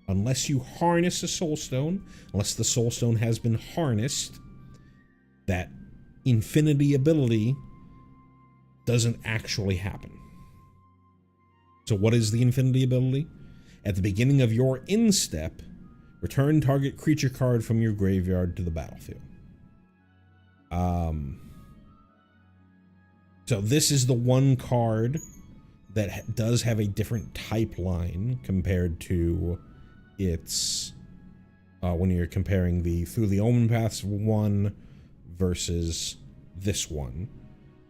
Unless you harness a Soul Stone, unless the Soul Stone has been harnessed, that infinity ability doesn't actually happen. So what is the infinity ability? At the beginning of your end step, return target creature card from your graveyard to the battlefield. So this is the one card that does have a different type line compared to its when you're comparing the Through the Omen Paths one versus this one.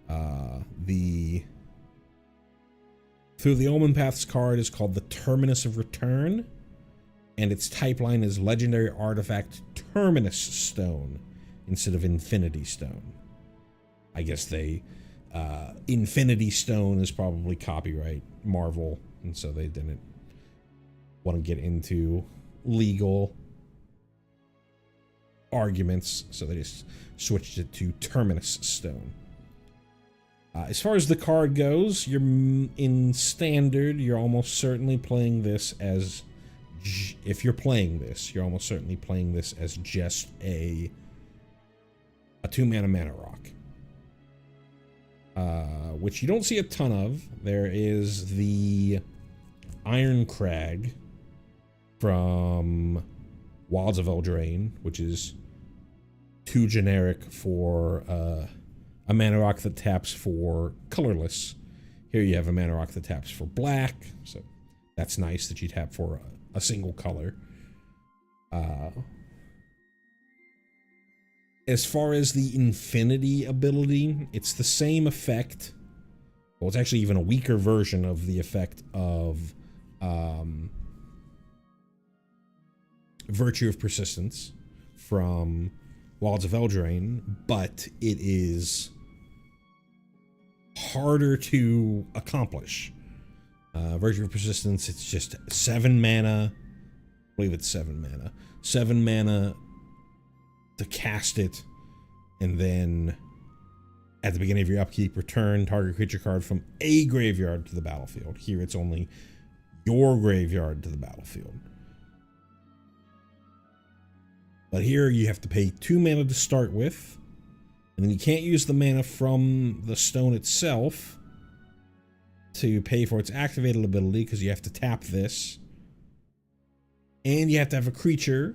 The Through the Omen Paths card is called the Terminus of Return, and its type line is Legendary Artifact Terminus Stone instead of Infinity Stone. I guess they Infinity Stone is probably copyright Marvel, and so they didn't want to get into legal arguments, so they just switched it to Terminus Stone. As far as the card goes, you're in standard, you're almost certainly playing this as if you're playing this, you're almost certainly playing this as just a 2-mana mana rock. Which you don't see a ton of. There is the Iron Crag from Wilds of Eldraine, which is too generic for a mana rock that taps for colorless. Here you have a mana rock that taps for black, so that's nice that you tap for a single color. As far as the Infinity ability, it's the same effect. Well, it's actually even a weaker version of the effect of Virtue of Persistence from Wilds of Eldraine, but it is harder to accomplish. Virtue of Persistence, it's just 7 mana. I believe it's 7 mana. 7 mana to cast it, and then at the beginning of your upkeep, return target creature card from a graveyard to the battlefield. Here it's only your graveyard to the battlefield. But here you have to pay 2 mana to start with, and then you can't use the mana from the stone itself to pay for its activated ability, because you have to tap this. And you have to have a creature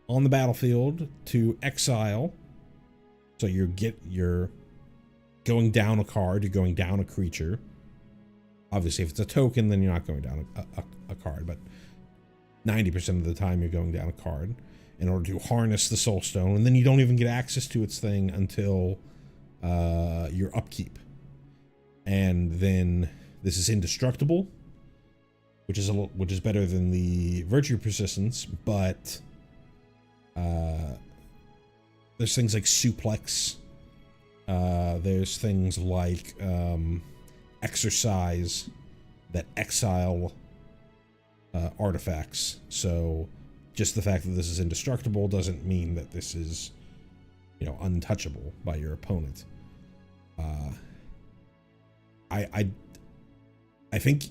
on the battlefield to exile. So you're going down a card, you're going down a creature. Obviously, if it's a token, then you're not going down a card, but 90% of the time you're going down a card in order to harness the Soul Stone, and then you don't even get access to its thing until your upkeep. And then this is indestructible, which is better than the Virtue Persistence, but there's things like Suplex. There's things like Exercise that exile artifacts. So just the fact that this is indestructible doesn't mean that this is, untouchable by your opponent. I think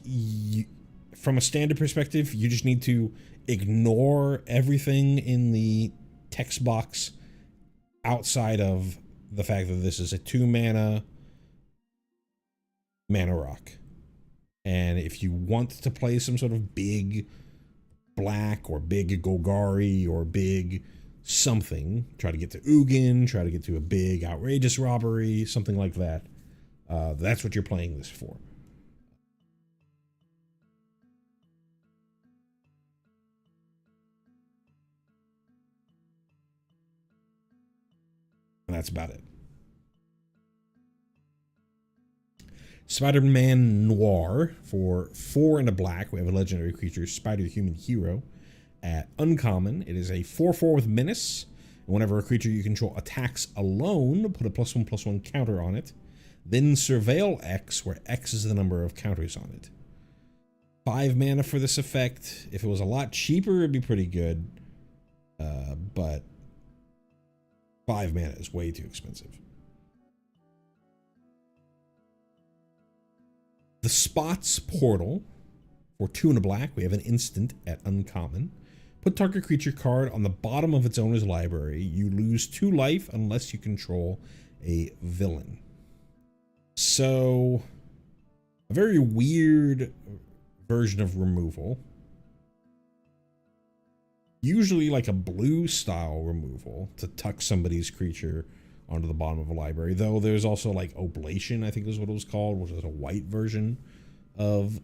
from a standard perspective, you just need to ignore everything in the text box outside of the fact that this is a 2-mana mana rock. And if you want to play some sort of big black or big Golgari or big something, try to get to Ugin, try to get to a big outrageous robbery, something like that, that's what you're playing this for. And that's about it. Spider-Man Noir for 4 and a black. We have a legendary creature, Spider-Human Hero. At uncommon, it is a 4/4 with Menace. And whenever a creature you control attacks alone, put a +1/+1 counter on it. Then Surveil X, where X is the number of counters on it. 5 mana for this effect. If it was a lot cheaper, it'd be pretty good. But 5 mana is way too expensive. The Spots Portal for 2 and a black. We have an instant at uncommon. Put target creature card on the bottom of its owner's library. You lose 2 life unless you control a villain. So, a very weird version of removal. Usually like a blue style removal to tuck somebody's creature onto the bottom of a library, though there's also like Oblation, I think is what it was called, which is a white version of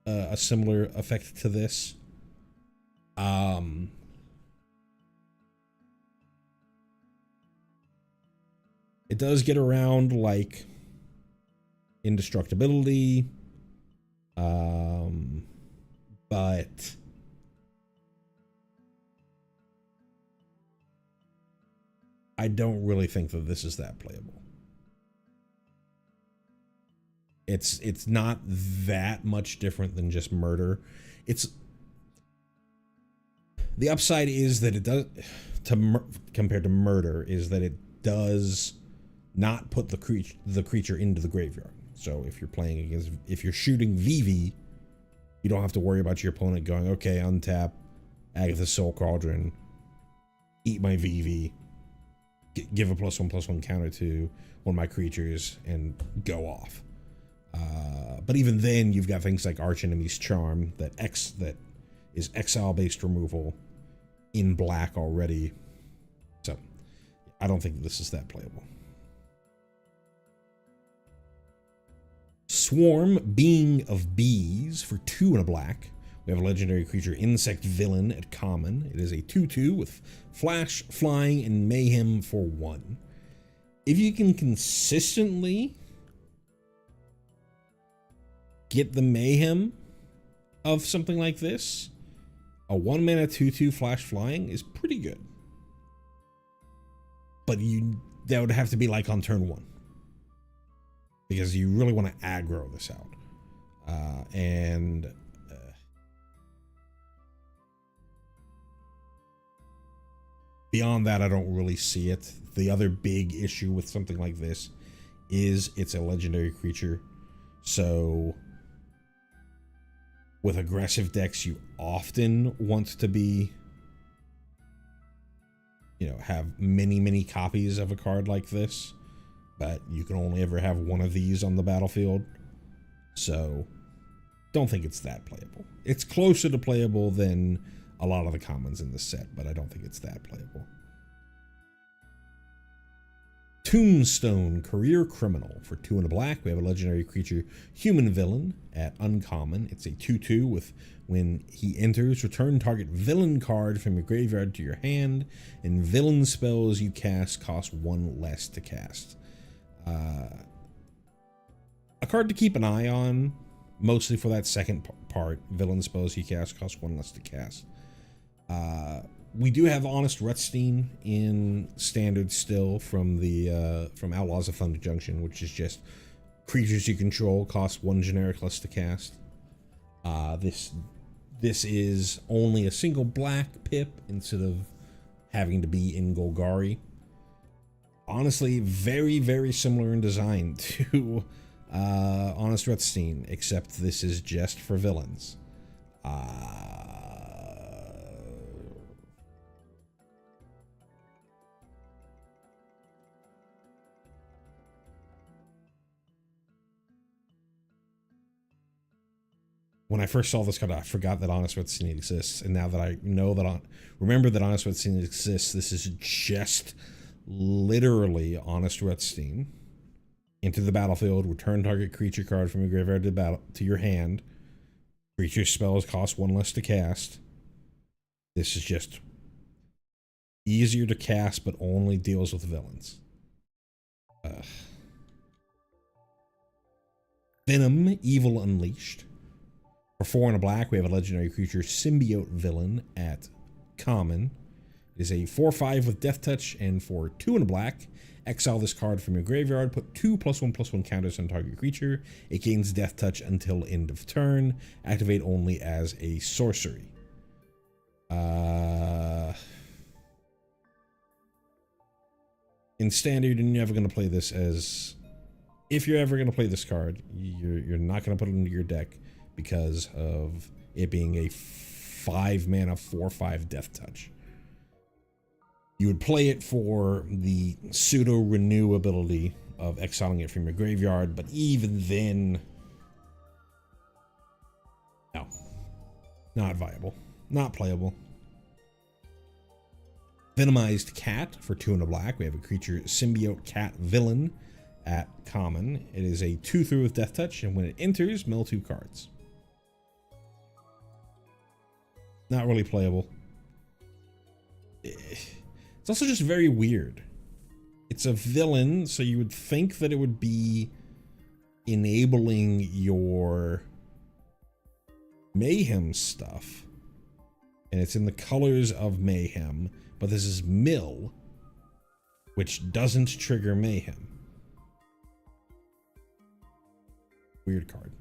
a similar effect to this. It does get around like indestructibility, but I don't really think that this is that playable. It's not that much different than just murder. The upside is that it does, compared to murder, is that it does not put the creature into the graveyard. So if you're playing against, if you're shooting Vivi, You don't have to worry about your opponent going, okay, untap, Agatha's Soul Cauldron, eat my VV, give a +1/+1 counter to one of my creatures, and go off. But even then, you've got things like Archenemy's Charm that is exile-based removal in black already. So, I don't think this is that playable. Swarm, Being of Bees for 2 and a black. We have a legendary creature, Insect Villain, at common. It is a 2/2 with Flash, Flying, and Mayhem for 1. If you can consistently get the Mayhem of something like this, a 1-mana 2/2 Flash, Flying is pretty good. But that would have to be like on turn 1. Because you really want to aggro this out. Beyond that, I don't really see it. The other big issue with something like this is it's a legendary creature. So with aggressive decks, you often want to be, have many copies of a card like this. But you can only ever have one of these on the battlefield. So don't think it's that playable. It's closer to playable than a lot of the commons in the set, but I don't think it's that playable. Tombstone, Career Criminal for 2 and a black. We have a legendary creature, Human Villain, at uncommon. It's a 2/2 with, when he enters, return target villain card from your graveyard to your hand, and villain spells you cast cost 1 less to cast. A card to keep an eye on, mostly for that second part. Villain spells you cast cost 1 less to cast. We do have Honest Rutstein in standard still from the from Outlaws of Thunder Junction, which is just creatures you control cost 1 generic less to cast. This is only a single black pip instead of having to be in Golgari. Honestly, very similar in design to Honest Rutstein, except this is just for villains. When I first saw this card, I forgot that Honest Rutstein exists, and now that I remember that Honest Rutstein exists, this is just literally Honest Rutstein. Enter the battlefield, return target creature card from your graveyard to your hand. Creature spells cost 1 less to cast. This is just easier to cast, but only deals with villains. Venom, Evil Unleashed. For 4 and a black, we have a legendary creature, Symbiote Villain, at common. It is a 4/5 with Death Touch, and for 2 and a black, exile this card from your graveyard, put 2 +1/+1 counters on target creature. It gains Death Touch until end of turn. Activate only as a sorcery. In standard, you're never going to play this as... If you're ever going to play this card, you're not going to put it into your deck because of it being a 5-mana 4/5 Death Touch. You would play it for the pseudo-renew ability of exiling it from your graveyard, but even then, no. Not viable. Not playable. Venomized Cat for 2 and a black. We have a creature, Symbiote Cat Villain, at common. It is a 2/3 with Death Touch, and when it enters, mill 2 cards. Not really playable. It's also just very weird. It's a villain, so you would think that it would be enabling your Mayhem stuff. And it's in the colors of Mayhem, but this is Mill, which doesn't trigger Mayhem. Weird card.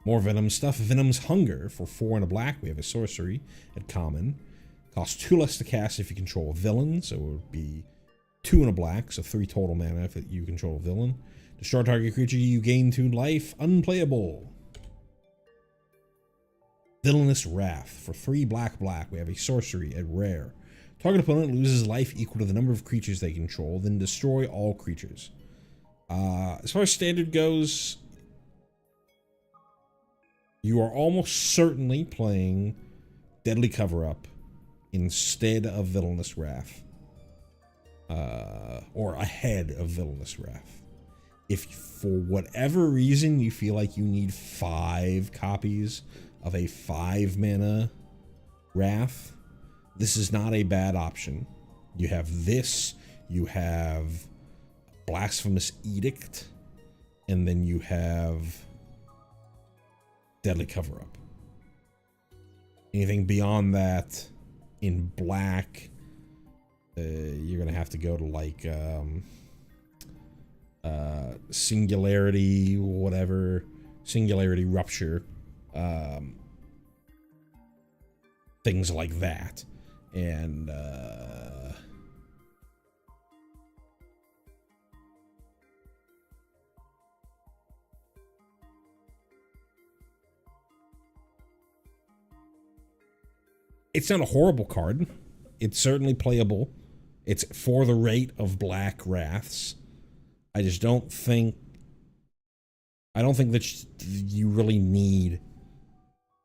More Venom stuff. Venom's Hunger for 4 and a black. We have a sorcery at common. Costs 2 less to cast if you control a villain, so it would be 2 and a black, so 3 total mana if you control a villain. Destroy target creature, you gain 2 life. Unplayable. Villainous Wrath. For 3 black, we have a sorcery at rare. Target opponent loses life equal to the number of creatures they control, then destroy all creatures. As far as standard goes, you are almost certainly playing Deadly Cover-Up instead of Villainous Wrath. Or ahead of Villainous Wrath. If for whatever reason you feel like you need 5 copies of a 5-mana Wrath, this is not a bad option. You have this, you have Blasphemous Edict, and then you have Deadly Cover-Up. Anything beyond that in black, you're gonna have to go to like Singularity, whatever, Singularity Rupture, things like that. And it's not a horrible card. It's certainly playable. It's for the rate of black Wraths. I just don't think that you really need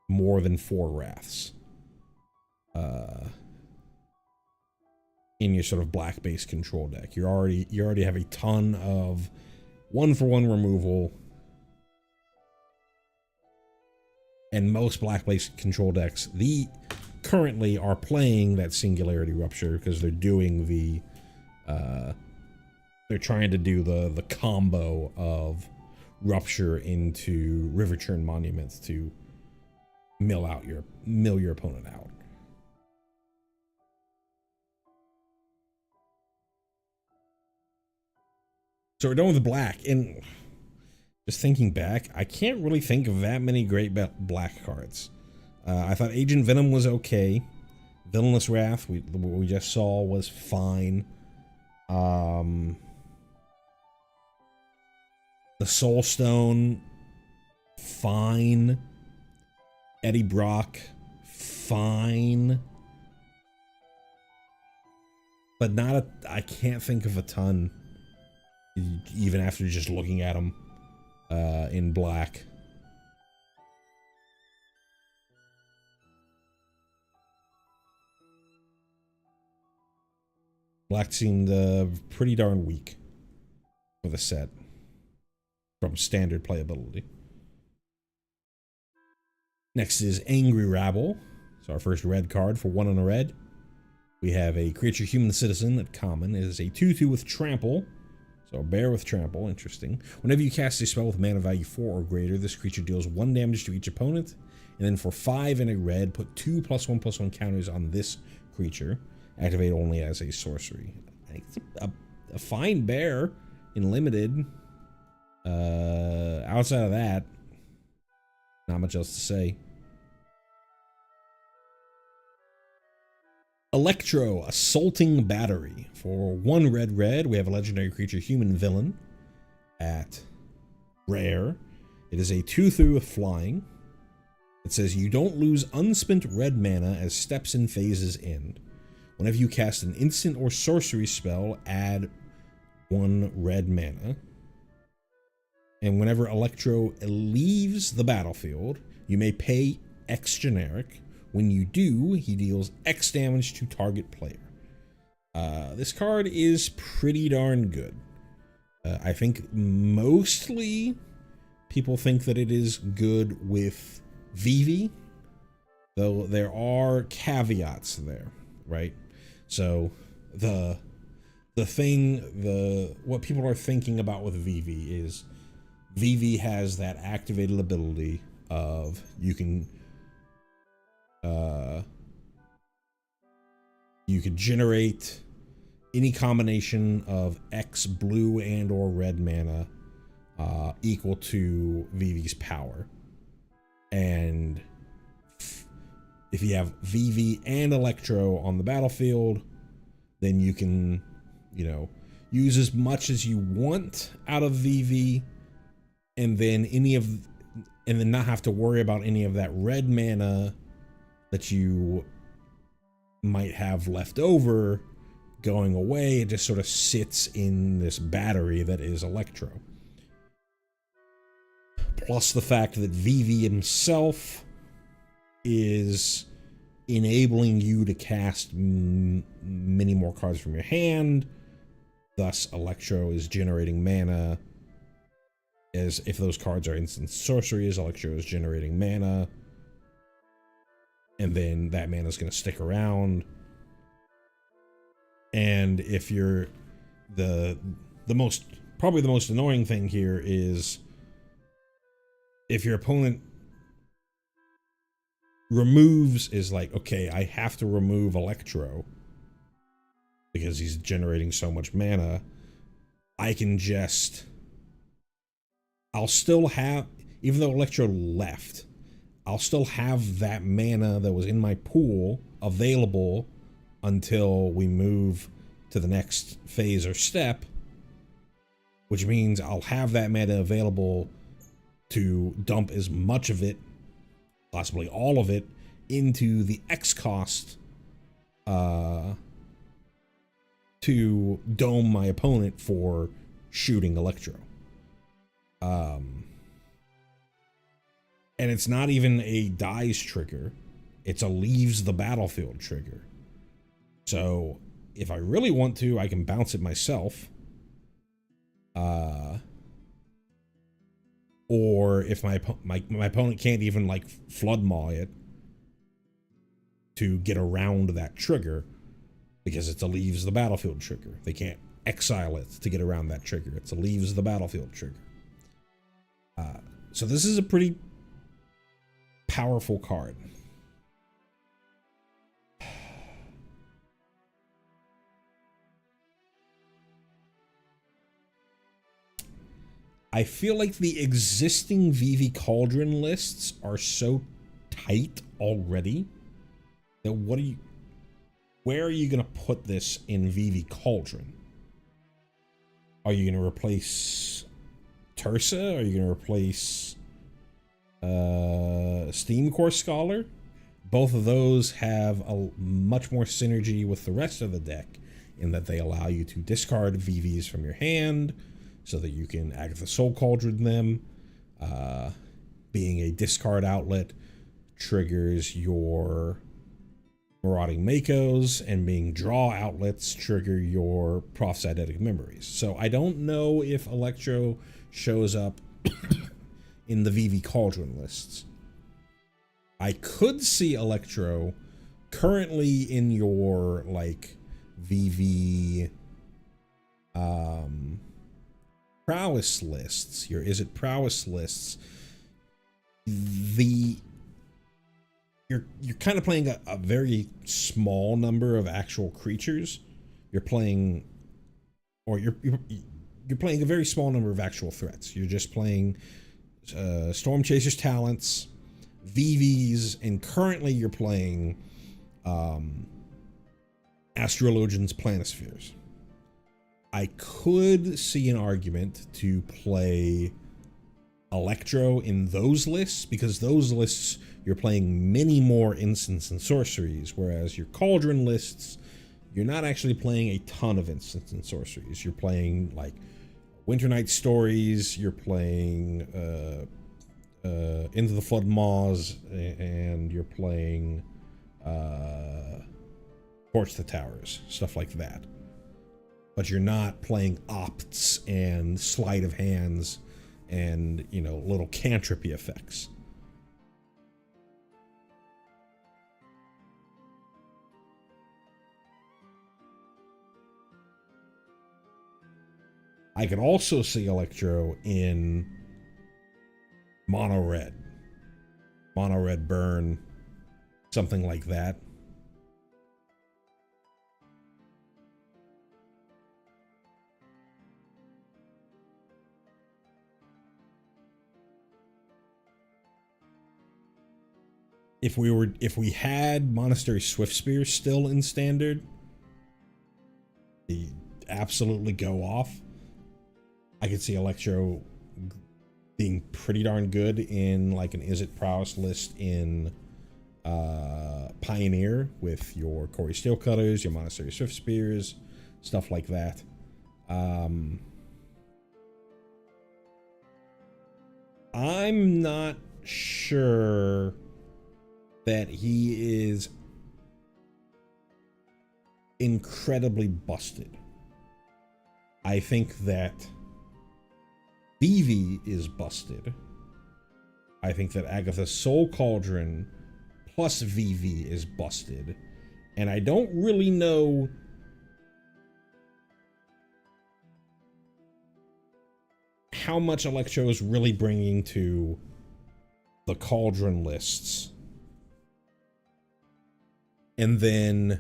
more than 4 Wraths in your sort of black-based control deck. You already have a ton of 1-for-1 removal, and most black-based control decks currently are playing that Singularity Rupture because they're doing the they're trying to do the combo of Rupture into Riverchurn Monuments to mill your opponent out. So we're done with the black, and just thinking back, I can't really think of that many great black cards. I thought Agent Venom was okay. Villainous Wrath, what we just saw, was fine. The Soulstone, fine. Eddie Brock, fine. But I can't think of a ton, even after just looking at them in black. Black seemed pretty darn weak for the set from standard playability. Next is Angry Rabble. It's our first red card for 1 and a red. We have a creature human citizen at common. It is a 2/2 with trample. So a bear with trample, interesting. Whenever you cast a spell with mana value 4 or greater, this creature deals 1 damage to each opponent. And then for 5 and a red, put 2 +1/+1 counters on this creature. Activate only as a sorcery. I think it's a fine bear in limited. Outside of that, not much else to say. Electro, Assaulting Battery. For 1 red, we have a legendary creature, Human Villain, at rare. It is a 2/3 with flying. It says you don't lose unspent red mana as steps and phases end. Whenever you cast an instant or sorcery spell, add 1 red mana. And whenever Electro leaves the battlefield, you may pay X generic. When you do, he deals X damage to target player. This card is pretty darn good. I think mostly people think that it is good with Vivi, though there are caveats there, right? So what people are thinking about with Vivi is Vivi has that activated ability of you can generate any combination of X blue and or red mana equal to Vivi's power. And if you have Vivi and Electro on the battlefield, then you can, use as much as you want out of Vivi, and then and then not have to worry about any of that red mana that you might have left over going away. It just sort of sits in this battery that is Electro. Plus the fact that VV himself is enabling you to cast many more cards from your hand. Thus, Electro is generating mana. As if those cards are instant sorceries, Electro is generating mana. And then that mana is going to stick around. And if you're probably the most annoying thing here is if your opponent is like, okay, I have to remove Electro because he's generating so much mana, I'll still have, even though Electro left, I'll still have that mana that was in my pool available until we move to the next phase or step, which means I'll have that mana available to dump as much of it, possibly all of it, into the X cost to dome my opponent for shooting Electro. And it's not even a dies trigger, it's a leaves the battlefield trigger. So if I really want to, I can bounce it myself. Or if my opponent can't even like flood maw it to get around that trigger, because it's a leaves the battlefield trigger. They can't exile it to get around that trigger. It's a leaves the battlefield trigger. So this is a pretty powerful card. I feel like the existing VV Cauldron lists are so tight already that where are you going to put this in VV Cauldron? Are you going to replace Tersa? Are you going to replace Steam Core Scholar? Both of those have a much more synergy with the rest of the deck in that they allow you to discard VVs from your hand so that you can Agatha Soul Cauldron them. Being a discard outlet triggers your Marauding Makos, and being draw outlets trigger your Prophetic Memories. So I don't know if Electro shows up in the VV Cauldron lists. I could see Electro currently in your like VV prowess lists, your Is It Prowess lists. You're kind of playing a very small number of actual creatures. You're playing a very small number of actual threats. You're just playing Storm Chaser's Talents, VVs, and currently you're playing Astrologian's Planispheres. I could see an argument to play Electro in those lists, because those lists you're playing many more instants and sorceries, whereas your Cauldron lists, you're not actually playing a ton of instants and sorceries. You're playing like Winter Night Stories, you're playing Into the Flood Maws, and you're playing Torch the Towers, stuff like that. But you're not playing Opts and Sleight of Hands and, you know, little cantripy effects. I could also see Electro in mono red burn, something like that. If we had Monastery Swiftspear still in standard, they absolutely go off. I could see Electro being pretty darn good in like an Is It Prowess list in Pioneer with your Corey Steel Cutters, your Monastery Swift Spears, stuff like that. I'm not sure that he is incredibly busted. I think that Vivi is busted. I think that Agatha's Soul Cauldron plus Vivi is busted. And I don't really know how much Electro is really bringing to the Cauldron lists. And then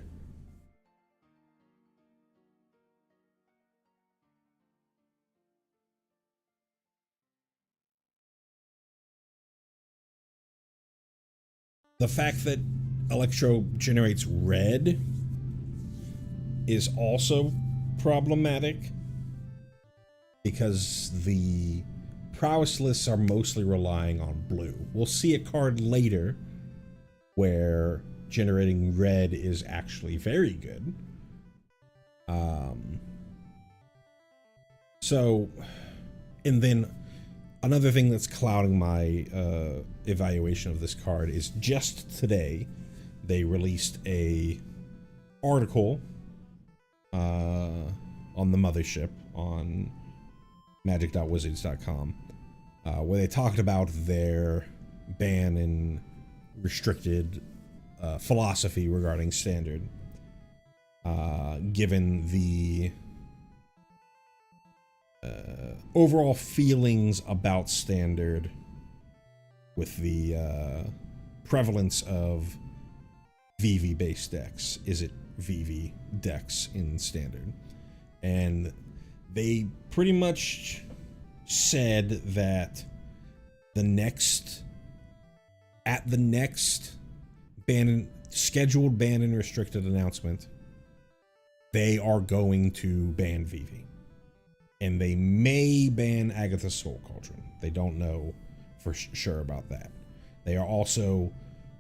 the fact that Electro generates red is also problematic because the prowess lists are mostly relying on blue. We'll see a card later where generating red is actually very good. So, and then another thing that's clouding my evaluation of this card is just today they released a article on the mothership on magic.wizards.com where they talked about their ban and restricted philosophy regarding standard, given the overall feelings about standard with the prevalence of VV based decks. Is it VV decks in standard? And they pretty much said that the next scheduled ban and restricted announcement, they are going to ban VV. And they may ban Agatha's Soul Cauldron. They don't know for sure about that. They are also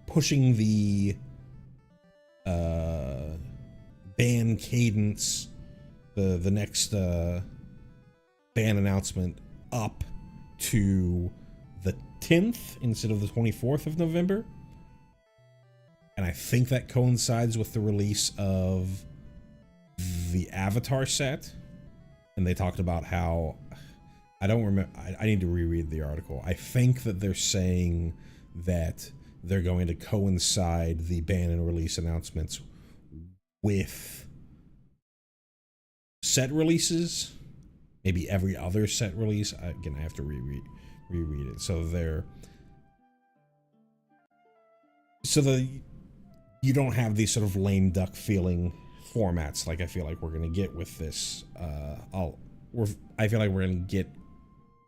pushing the ban cadence, the next ban announcement up to the 10th instead of the 24th of November. And I think that coincides with the release of the Avatar set. And they talked about how, I don't remember, I need to reread the article. I think that they're saying that they're going to coincide the ban and release announcements with set releases, maybe every other set release. Again, I have to reread it. You don't have these sort of lame duck feeling formats like I feel like we're gonna get with this. I feel like we're gonna get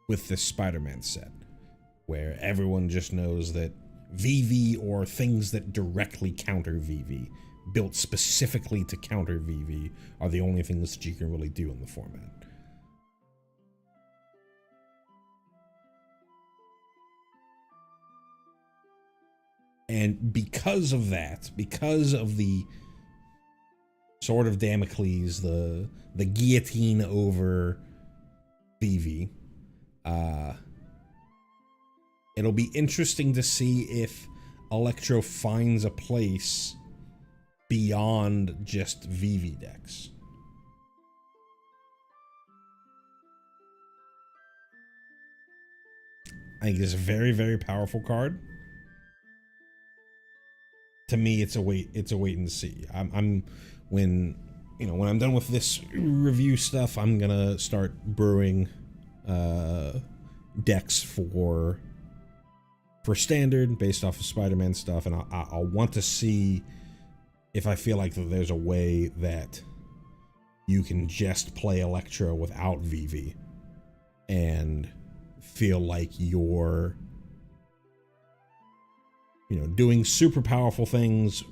with this Spider-Man set, where everyone just knows that VV or things that directly counter VV, built specifically to counter VV, are the only things that you can really do in the format. And because of that, because of the Sword of Damocles, the guillotine over VV, it'll be interesting to see if Electro finds a place beyond just VV decks. I think it's a very, very powerful card. To me, it's a wait and see. When I'm done with this review stuff, I'm gonna start brewing decks for standard based off of Spider-Man stuff, and I'll want to see if I feel like that there's a way that you can just play Electro without VV and feel like you're doing super powerful things,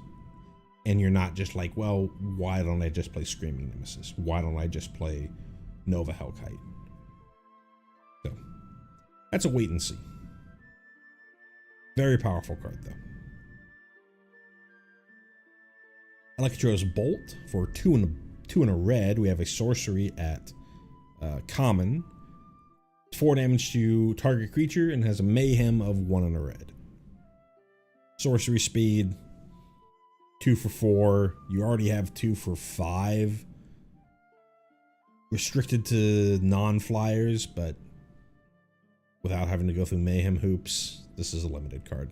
and you're not just like, well, why don't I just play Screaming Nemesis? Why don't I just play Nova Hellkite? So, That's a wait and see. Very powerful card, though. Electro's Bolt for two and a red. We have a sorcery at common. 4 damage to target creature and has a mayhem of 1 and a red. Sorcery speed, 2 for 4. You already have 2 for 5. Restricted to non-flyers, but without having to go through mayhem hoops, this is a limited card.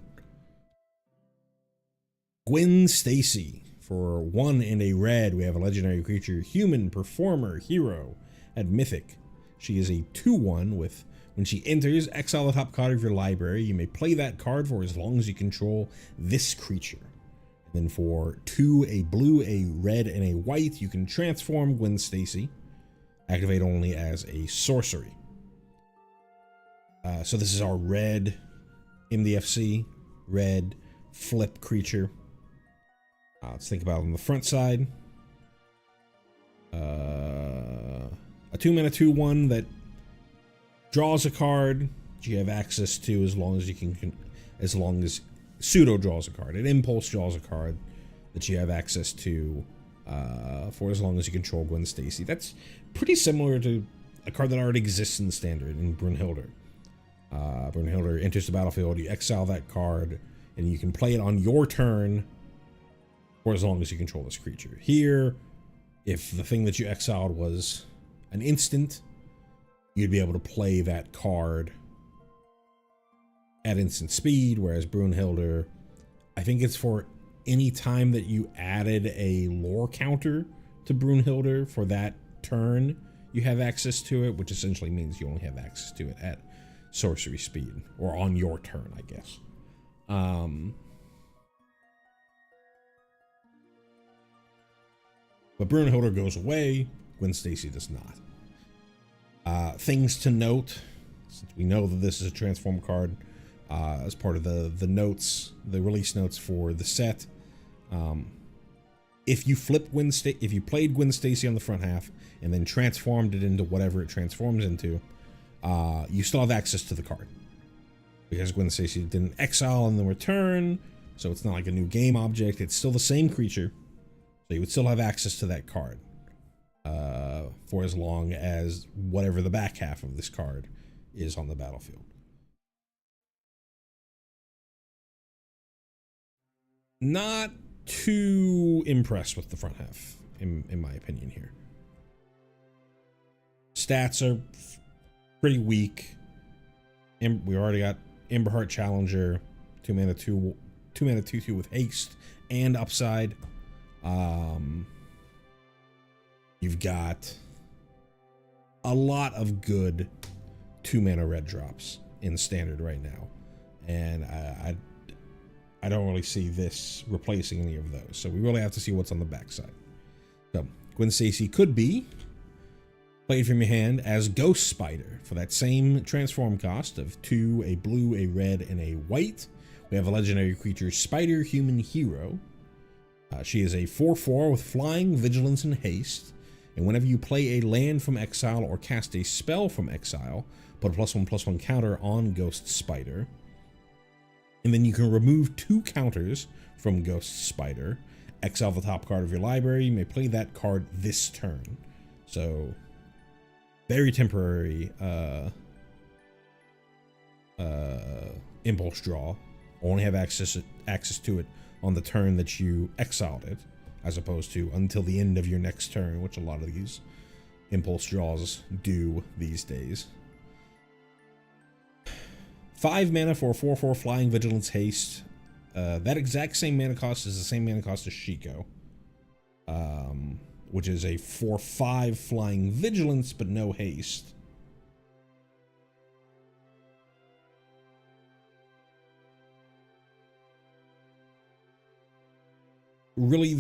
Gwen Stacy. For 1 and a red, we have a legendary creature, human, performer, hero, at Mythic. She is a 2/1 with, when she enters, exile the top card of your library. You may play that card for as long as you control this creature. And then for 2, a blue, a red, and a white, you can transform Gwen Stacy. Activate only as a sorcery. So this is our red MDFC, red flip creature. Let's think about it on the front side. A 2-mana 2/1 that draws a card that you have access to as long as you can, as long as pseudo draws a card. An impulse draws a card that you have access to for as long as you control Gwen Stacy. That's pretty similar to a card that already exists in the standard in Brunhilde. Brunhilde enters the battlefield, you exile that card, and you can play it on your turn for as long as you control this creature. Here, if the thing that you exiled was an instant, you'd be able to play that card at instant speed, whereas Brunhilde, I think it's for any time that you added a lore counter to Brunhilde for that turn, you have access to it, which essentially means you only have access to it at sorcery speed, or on your turn, I guess. But Brunhilde goes away, Gwen Stacy does not. Things to note, since we know that this is a transform card, as part of the notes, the release notes for the set. If you if you played Gwen Stacy on the front half and then transformed it into whatever it transforms into, you still have access to the card. Because Gwen Stacy didn't exile in the return, so it's not like a new game object, it's still the same creature. So you would still have access to that card for as long as whatever the back half of this card is on the battlefield. Not too impressed with the front half, in my opinion here. Stats are pretty weak. We already got Emberheart Challenger, 2-mana 2/2 with haste and upside. You've got a lot of good 2-mana red drops in standard right now, and I don't really see this replacing any of those. So we really have to see what's on the backside. So Gwen Stacy could be played from your hand as Ghost Spider for that same transform cost of 2, a blue, a red, and a white. We have a legendary creature, Spider Human Hero. She is a 4/4 with flying, vigilance, and haste. And whenever you play a land from exile or cast a spell from exile, put a +1/+1 counter on Ghost Spider. And then you can remove 2 counters from Ghost Spider. Exile the top card of your library. You may play that card this turn. So, very temporary impulse draw. Only have access to it on the turn that you exiled it, as opposed to until the end of your next turn, which a lot of these impulse draws do these days. 5 mana for 4/4 flying, vigilance, haste. That exact same mana cost is the same mana cost as Shiko, which is a 4/5 flying vigilance but no haste. Really,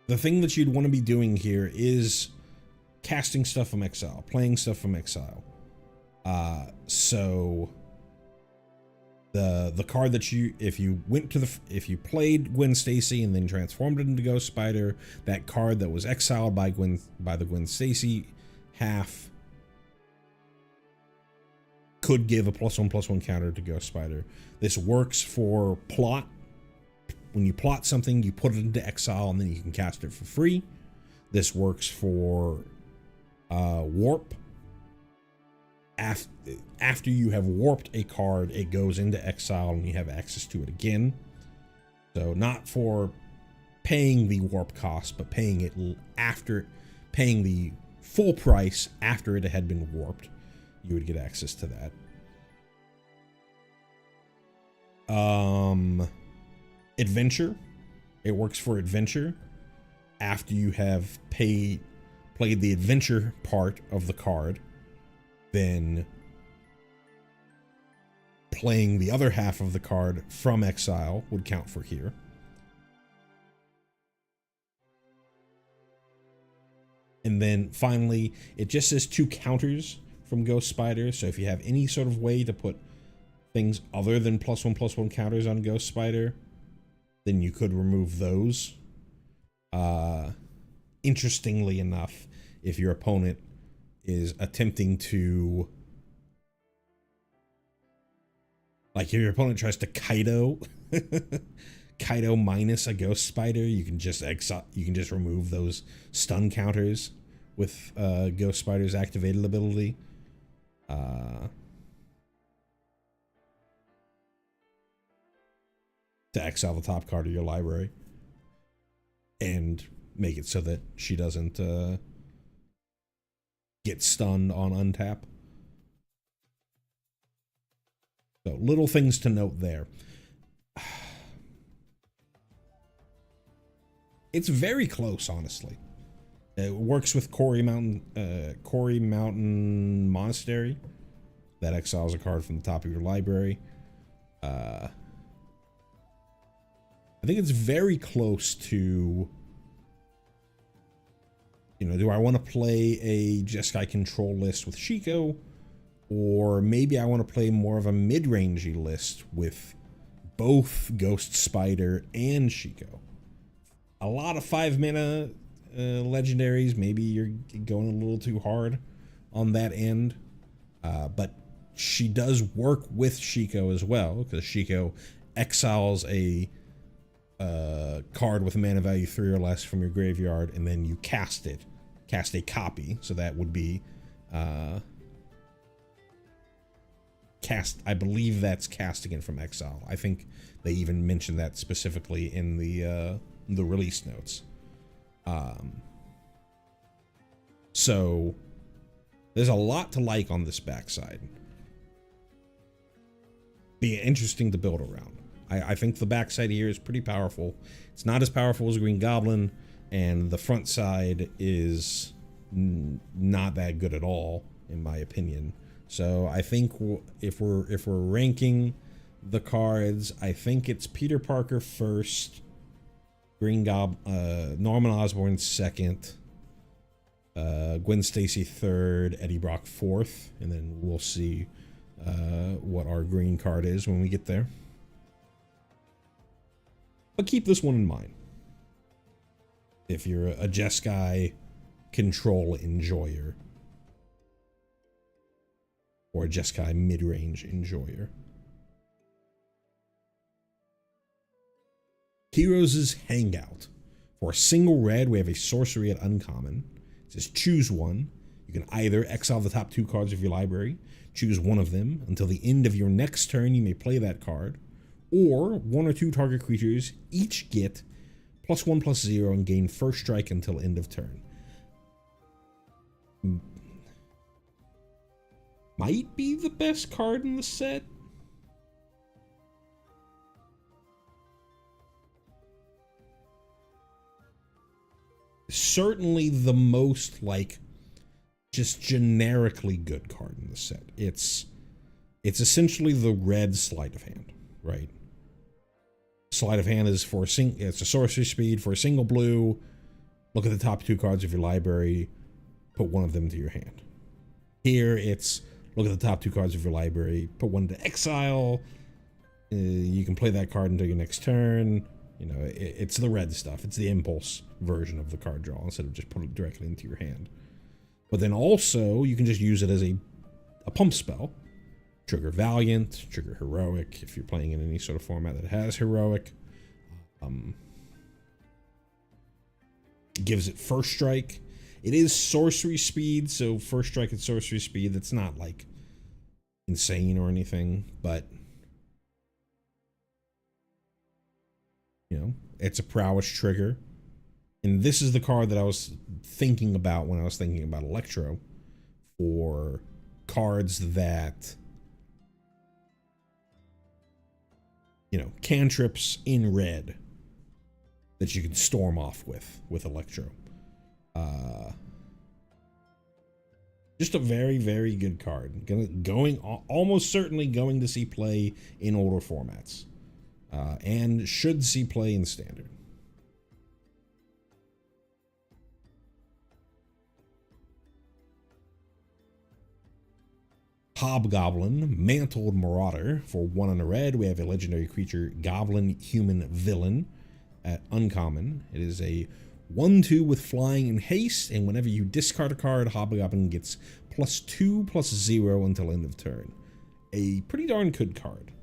the thing that you'd want to be doing here is casting stuff from exile, playing stuff from exile. So the card that if you played Gwen Stacy and then transformed it into Ghost Spider, that card that was exiled by the Gwen Stacy half could give a +1/+1 counter to Ghost Spider. This works for plot. When you plot something, you put it into exile and then you can cast it for free. This works for warp. After you have warped a card, it goes into exile and you have access to it again. So not for paying the warp cost, but paying it after, paying the full price after it had been warped, you would get access to that. Adventure. It works for adventure. After you have played the adventure part of the card, then playing the other half of the card from exile would count for here. And then finally, it just says 2 counters from Ghost Spider. So if you have any sort of way to put things other than +1/+1 counters on Ghost Spider, then you could remove those. Interestingly enough, if your opponent is attempting to, like, if your opponent tries to Kaido Kaido minus a Ghost Spider, you can just remove those stun counters with Ghost Spider's activated ability. To exile the top card of your library and make it so that she doesn't get stunned on untap. So little things to note there. It's very close, honestly. It works with Quarry Mountain Monastery. That exiles a card from the top of your library. I think it's very close to, you know, do I want to play a Jeskai control list with Shiko? Or maybe I want to play more of a mid-rangey list with both Ghost Spider and Shiko. A lot of 5-mana legendaries, maybe you're going a little too hard on that end. But she does work with Shiko as well, because Shiko exiles a card with a mana value 3 or less from your graveyard, and then you cast a copy. So that would be I believe that's casting it from exile. I think they even mentioned that specifically in the release notes. So there's a lot to like on this backside. Be interesting to build around. I think the backside here is pretty powerful. It's not as powerful as Green Goblin, and the front side is not that good at all, in my opinion. So I think if we're ranking the cards, I think it's Peter Parker first, Norman Osborn second, Gwen Stacy third, Eddie Brock fourth, and then we'll see what our green card is when we get there. But keep this one in mind. If you're a Jeskai control enjoyer, or a Jeskai mid-range enjoyer. Heroes' Hangout. For a single red, we have a sorcery at uncommon. It says choose one. You can either exile the top 2 cards of your library, choose one of them. Until the end of your next turn, you may play that card. Or 1 or 2 target creatures each get +1/+0 and gain first strike until end of turn. Might be the best card in the set. Certainly the most, like, just generically good card in the set. It's essentially the red sleight of hand, right? Sleight of hand is for it's a sorcery speed for a single blue. Look at the top 2 cards of your library, put one of them into your hand. Here it's look at the top 2 cards of your library, put one to exile. You can play that card until your next turn. You know, it's the red stuff. It's the impulse version of the card draw instead of just put it directly into your hand. But then also, you can just use it as a pump spell. Trigger Valiant, Trigger Heroic, if you're playing in any sort of format that has Heroic. Gives it First Strike. It is Sorcery Speed, so First Strike and Sorcery Speed, that's not, like, insane or anything, but, you know, it's a prowess trigger. And this is the card that I was thinking about when I was thinking about Electro, for cards that, you know, cantrips in red that you can storm off with Electro. Just a very, very good card. Going almost certainly going to see play in older formats, and should see play in Standard. Hobgoblin, Mantled Marauder. For 1 and a red, we have a legendary creature, Goblin Human Villain, at uncommon. It is a 1/2 with flying and haste, and whenever you discard a card, Hobgoblin gets +2/+0 until end of turn. A pretty darn good card.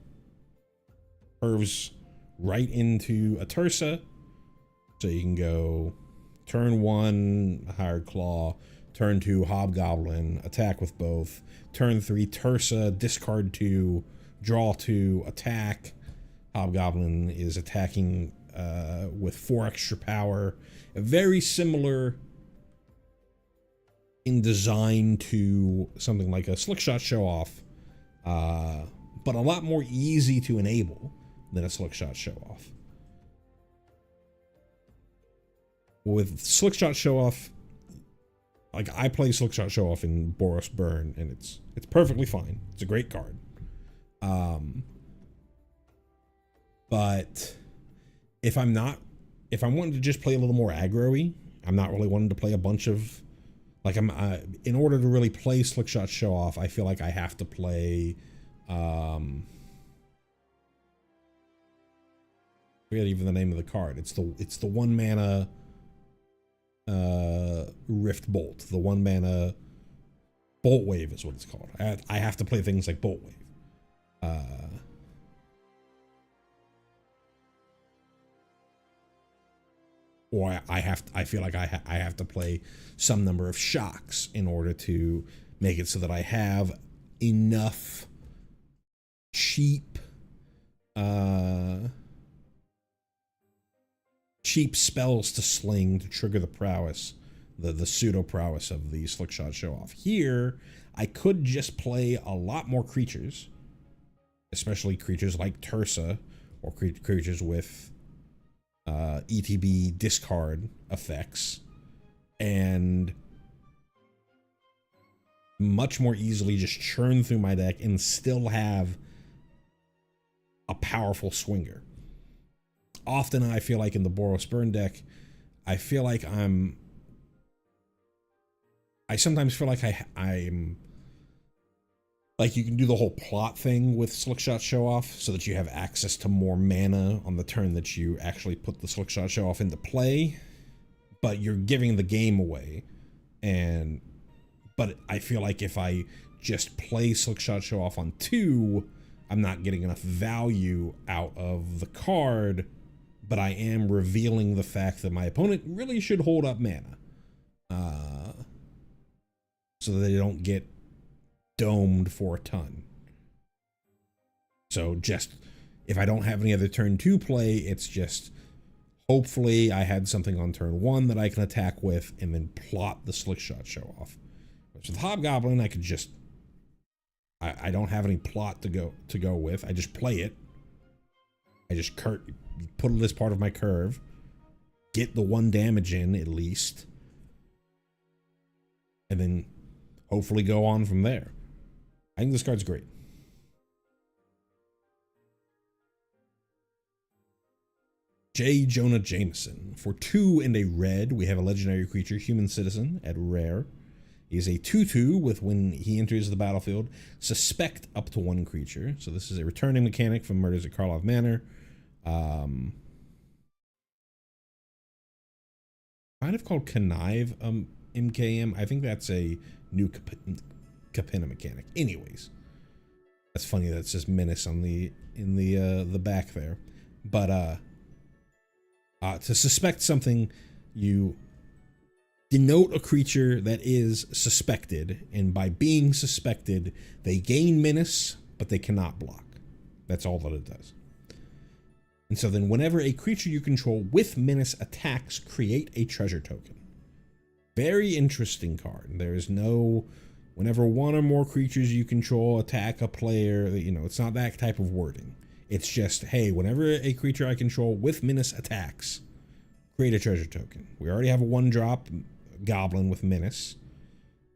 Curves right into a Tursa, so you can go turn 1, Hired Claw, turn 2, Hobgoblin, attack with both. Turn 3, Tursa, discard 2, draw 2, attack. Hobgoblin is attacking with 4 extra power. Very similar in design to something like a Slickshot Show Off, but a lot more easy to enable than a Slickshot Show Off. With Slickshot Show Off, like, I play Slickshot Show Off in Boros Burn, and it's perfectly fine. It's a great card. But if I'm wanting to just play a little more aggro-y, I'm not really wanting to play a bunch of, like, in order to really play Slickshot Show Off, I feel like I have to play, I forget even the name of the card. It's the 1 mana Rift Bolt. The 1 mana Bolt Wave is what it's called. I have to play things like Bolt Wave. Or I feel like I have to play some number of shocks in order to make it so that I have enough cheap spells to sling to trigger the prowess, the pseudo prowess of the Slickshot Show Off. Here, I could just play a lot more creatures, especially creatures like Tursa, or creatures with ETB discard effects, and much more easily just churn through my deck and still have a powerful swinger. Often I feel like in the Boros Burn deck, I sometimes feel like I'm like, you can do the whole plot thing with Slickshot Show Off so that you have access to more mana on the turn that you actually put the Slickshot Show Off into play, but you're giving the game away. But I feel like if I just play Slickshot Show Off on 2, I'm not getting enough value out of the card, but I am revealing the fact that my opponent really should hold up mana, so that they don't get domed for a ton. So just, if I don't have any other turn 2 play, it's just, hopefully I had something on turn 1 that I can attack with and then plot the Slickshot Show Off. Which with Hobgoblin, I could just, I don't have any plot to go with. I just play it. I just put it as part of my curve, get the 1 damage in at least, and then hopefully go on from there. I think this card's great. J. Jonah Jameson. For 2 and a red, we have a legendary creature, Human Citizen, at rare. He's a 2/2 with, when he enters the battlefield, suspect up to 1 creature. So this is a returning mechanic from Murders at Karlov Manor. Kind of called Connive MKM. I think that's a new Capenna mechanic. Anyways, That's funny that it says menace on the back there. But to suspect something, you denote a creature that is suspected, and by being suspected, they gain menace, but they cannot block. That's all that it does. And so then whenever a creature you control with menace attacks, create a treasure token. Very interesting card. There's no, whenever one or more creatures you control attack a player, you know, it's not that type of wording. It's just, hey, whenever a creature I control with menace attacks, create a treasure token. We already have a 1-drop goblin with menace.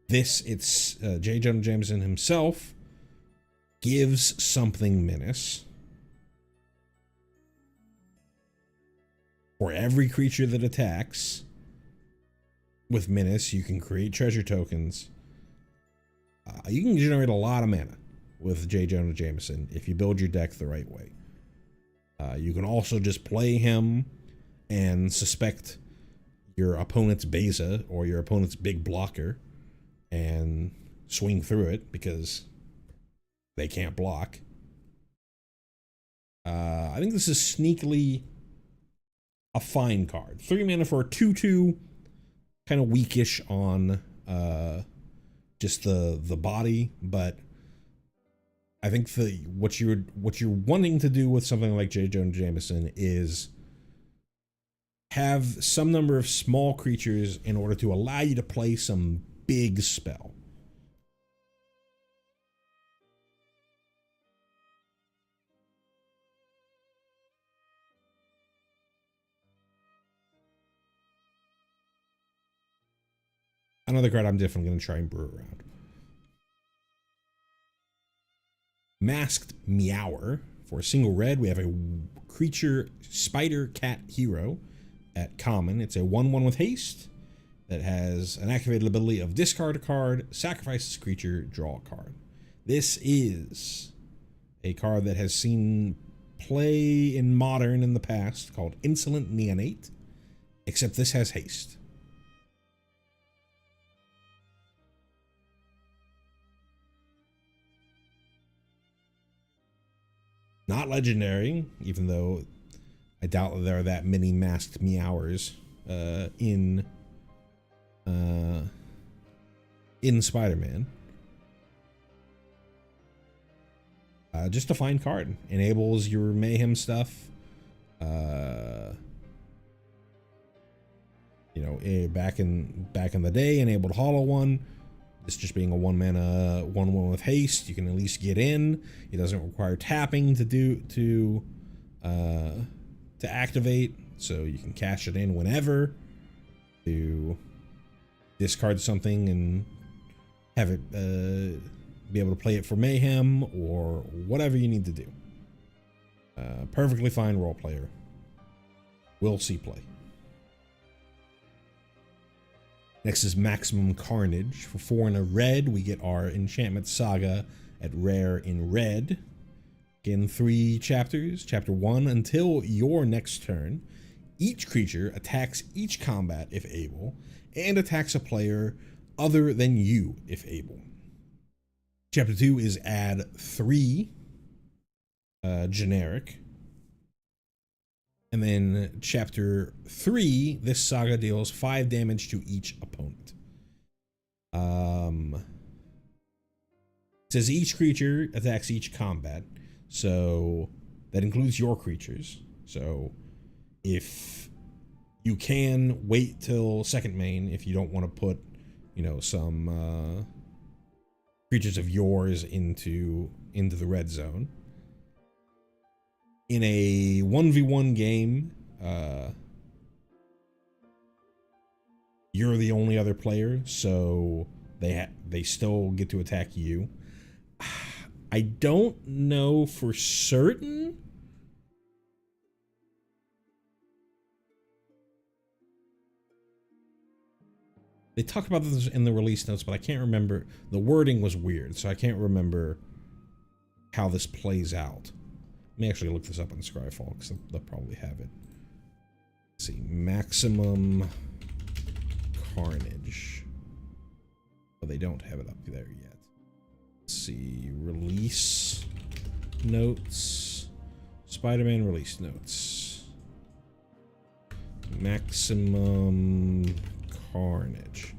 This, it's J. Jonah Jameson himself gives something menace. For every creature that attacks with menace, you can create treasure tokens. You can generate a lot of mana with J. Jonah Jameson if you build your deck the right way. You can also just play him and suspect your opponent's Beza or your opponent's big blocker and swing through it because they can't block. I think this is sneakily a fine card. 3 mana for a 2/2, kind of weakish on just the body, but I think what you're wanting to do with something like J. Jonah Jameson is have some number of small creatures in order to allow you to play some big spell. Another card I'm definitely going to try and brew around. Masked Meower. For a single red, we have a creature spider cat hero at common. It's a 1/1 with haste that has an activated ability of discard a card, sacrifice this creature, draw a card. This is a card that has seen play in Modern in the past called Insolent Neonate, except this has haste. Not legendary, even though I doubt that there are that many masked Meowers in Spider-Man. Just a fine card. Enables your mayhem stuff. You know, back in the day, enabled Hollow One. This just being a 1-mana 1/1 with haste, you can at least get in. It doesn't require tapping to activate, so you can cash it in whenever to discard something and have it be able to play it for mayhem or whatever you need to do. Perfectly fine role player. We'll see play. Next is Maximum Carnage. For 4 and a red, we get our Enchantment Saga at rare in red. Again, 3 chapters. Chapter 1, until your next turn, each creature attacks each combat if able, and attacks a player other than you if able. Chapter 2 is add 3 generic. And then chapter 3, this saga deals 5 damage to each opponent. It says each creature attacks each combat, so that includes your creatures. So if you can wait till second main, if you don't want to put, you know, some creatures of yours into the red zone. In a 1v1 game, you're the only other player, so they still get to attack you. I don't know for certain. They talk about this in the release notes, but I can't remember. The wording was weird, so I can't remember how this plays out. Let me actually look this up on Scryfall because they'll probably have it. Let's see, Maximum Carnage. Oh, they don't have it up there yet. Let's see, release notes. Spider-Man release notes. Maximum carnage.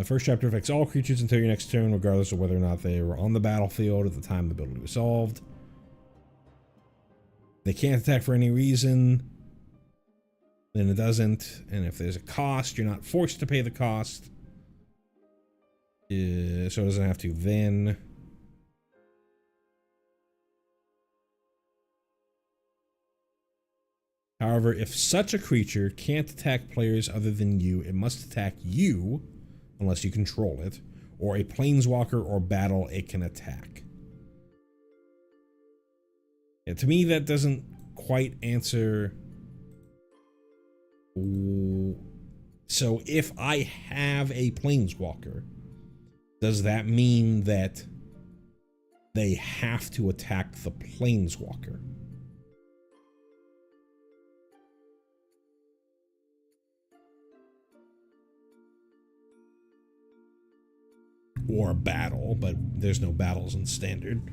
First chapter affects all creatures until your next turn, regardless of whether or not they were on the battlefield at the time the ability was solved. They can't attack for any reason, then it doesn't. And if there's a cost, you're not forced to pay the cost. So it doesn't have to then. However, if such a creature can't attack players other than you, it must attack you, unless you control it, or a planeswalker or battle it can attack. Yeah, to me, that doesn't quite answer. So if I have a planeswalker, does that mean that they have to attack the planeswalker? Or a battle, but there's no battles in standard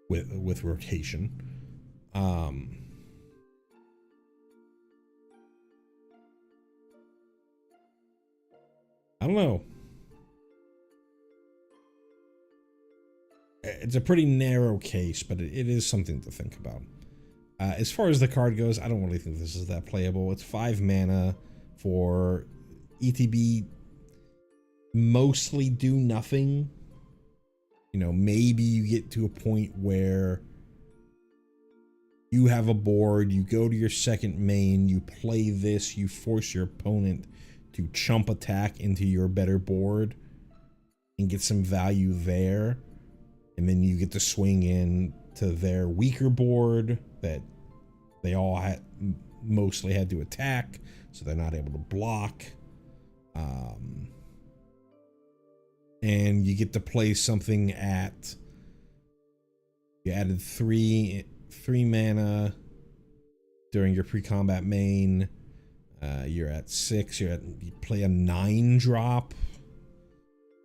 with rotation. I don't know. It's a pretty narrow case, but it is something to think about. As far as the card goes, I don't really think this is that playable. It's 5 mana for ETB. Mostly do nothing. You know, maybe you get to a point where you have a board, you go to your second main, you play this, you force your opponent to chump attack into your better board and get some value there, and then you get to swing in to their weaker board that they all mostly had to attack, so they're not able to block. And you get to play something at, you added three mana during your pre-combat main. You're at 6. You play a 9-drop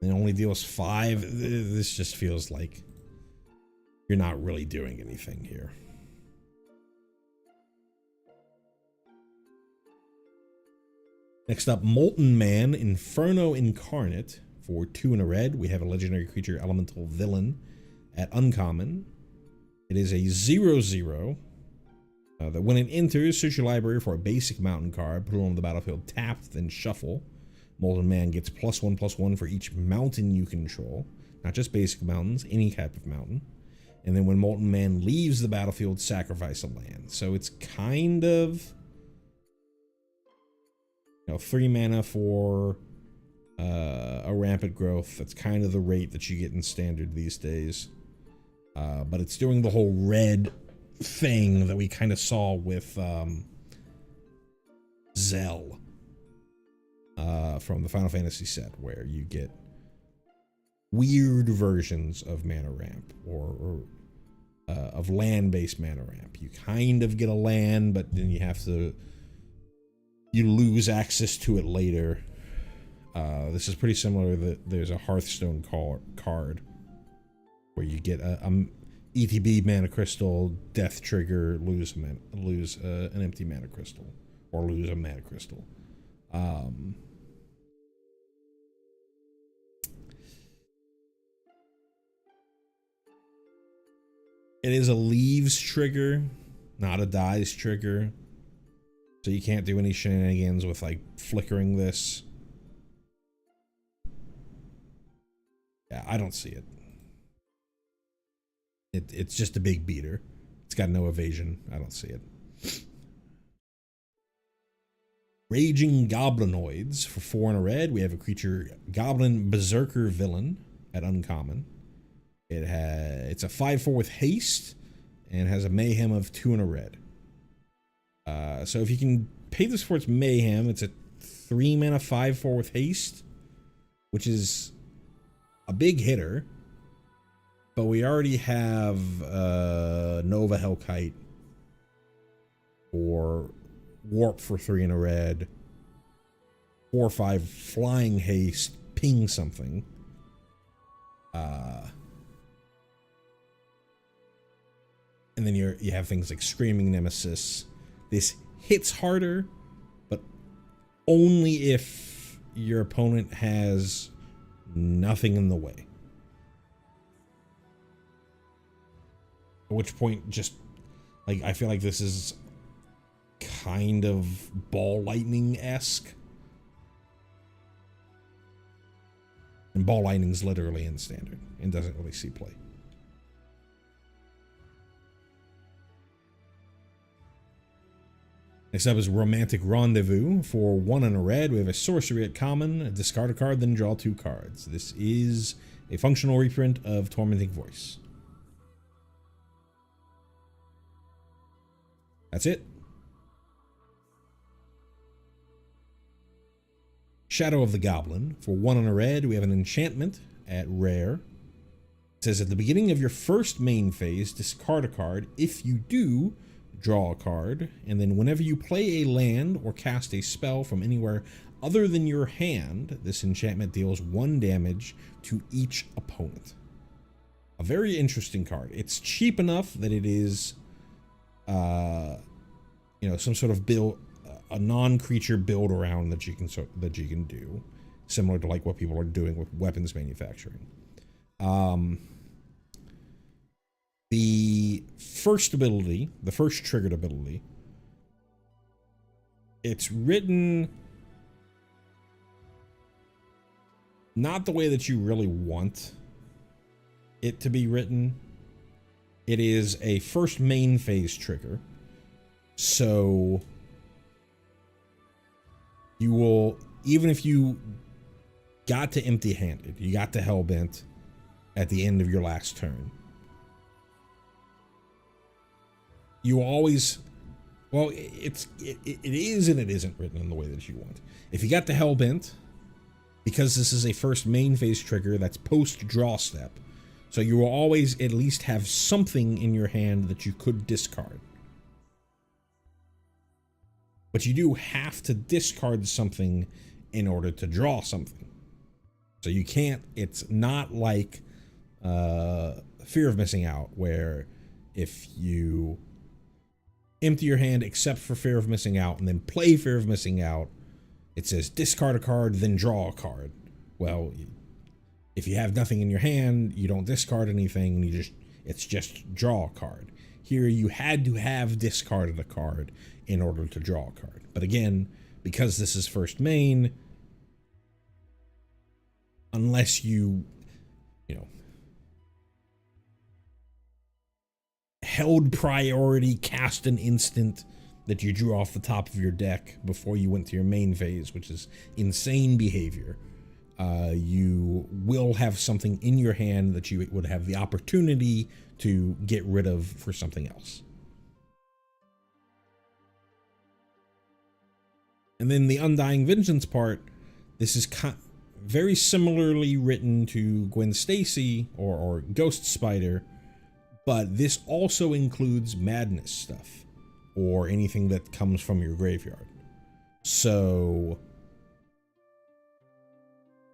and it only deals 5. This just feels like you're not really doing anything here. Next up, Molten Man, Inferno Incarnate. For 2 and a red, we have a legendary creature elemental villain at uncommon. It is a 0/0 that when it enters, search your library for a basic mountain card, put it on the battlefield tapped, then shuffle. Molten Man gets +1/+1 for each mountain you control, not just basic mountains, any type of mountain. And then when Molten Man leaves the battlefield, sacrifice a land. So it's kind of, 3 mana for a rampant growth. That's kind of the rate that you get in standard these days. But it's doing the whole red thing that we kind of saw with Zell from the Final Fantasy set, where you get weird versions of mana ramp or of land-based mana ramp. You kind of get a land, but then you lose access to it later. This is pretty similar. There's a Hearthstone card where you get a ETB mana crystal, death trigger, lose an empty mana crystal, or lose a mana crystal. It is a leaves trigger, not a dies trigger, so you can't do any shenanigans with like flickering this. Yeah, I don't see it. It's just a big beater. It's got no evasion. I don't see it. Raging Goblinoids for 4 and a red. We have a creature, Goblin Berserker Villain at uncommon. It's a 5/4 with haste and has a mayhem of 2 and a red. So if you can pay this for its mayhem, it's a 3 mana 5/4 with haste, which is a big hitter. But we already have Nova Hellkite or Warp for 3 and a red. 4 or 5 flying haste, ping something. And then you have things like Screaming Nemesis. This hits harder, but only if your opponent has nothing in the way. At which point, just like, I feel like this is kind of Ball Lightning-esque. And Ball Lightning's literally in standard and doesn't really see play. Next up is Romantic Rendezvous. For 1 and a red, we have a sorcery at common, discard a card, then draw 2 cards. This is a functional reprint of Tormenting Voice. That's it. Shadow of the Goblin. For 1 and a red, we have an enchantment at rare. It says at the beginning of your first main phase, discard a card. If you do, draw a card, and then whenever you play a land or cast a spell from anywhere other than your hand, this enchantment deals 1 damage to each opponent. A very interesting card. It's cheap enough that it is, you know, some sort of build, a non-creature build around that you can do, similar to like what people are doing with weapons manufacturing. The first ability, the first triggered ability, it's written not the way that you really want it to be written. It is a first main phase trigger. So you will, even if you got to empty-handed, you got to Hellbent at the end of your last turn, you always, well, it is and it isn't written in the way that you want. If you got the Hellbent, because this is a first main phase trigger, that's post draw step, so you will always at least have something in your hand that you could discard. But you do have to discard something in order to draw something. So you can't, it's not like Fear of Missing Out, where if you empty your hand except for Fear of Missing Out and then play Fear of Missing Out, it says discard a card, then draw a card. Well, if you have nothing in your hand, you don't discard anything, it's just draw a card. Here you had to have discarded a card in order to draw a card. But again, because this is first main, unless you know, held priority, cast an instant that you drew off the top of your deck before you went to your main phase, which is insane behavior, you will have something in your hand that you would have the opportunity to get rid of for something else. And then the Undying Vengeance part, this is very similarly written to Gwen Stacy or Ghost Spider, but this also includes madness stuff or anything that comes from your graveyard. So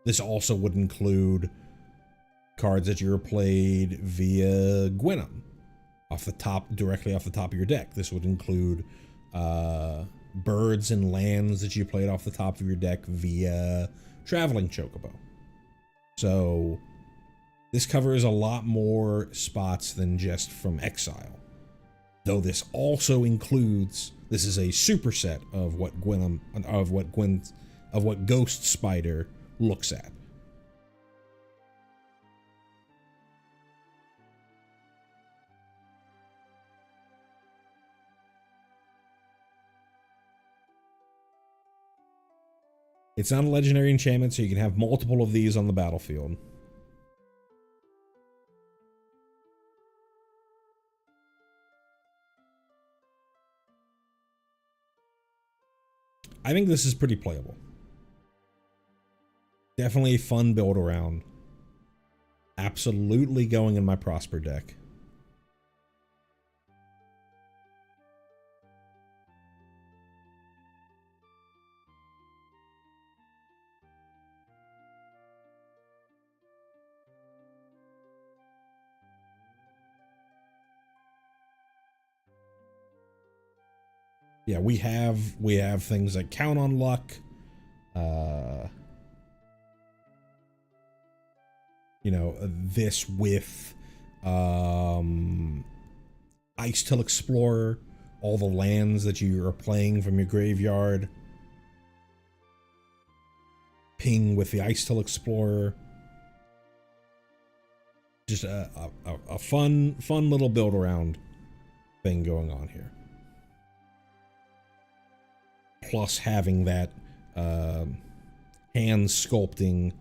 this also would include cards that you played via Gwenum directly off the top of your deck. This would include birds and lands that you played off the top of your deck via Traveling Chocobo. So this covers a lot more spots than just from exile. Though this also includes, this is a superset of what Ghost Spider looks at. It's not a legendary enchantment, so you can have multiple of these on the battlefield. I think this is pretty playable. Definitely a fun build around. Absolutely going in my Prosper deck. yeah, we have things like Count on Luck, you know, this with Ice Till Explorer, all the lands that you are playing from your graveyard. Ping with the Ice Till Explorer. Just a fun little build around thing going on here. Plus having that hand sculpting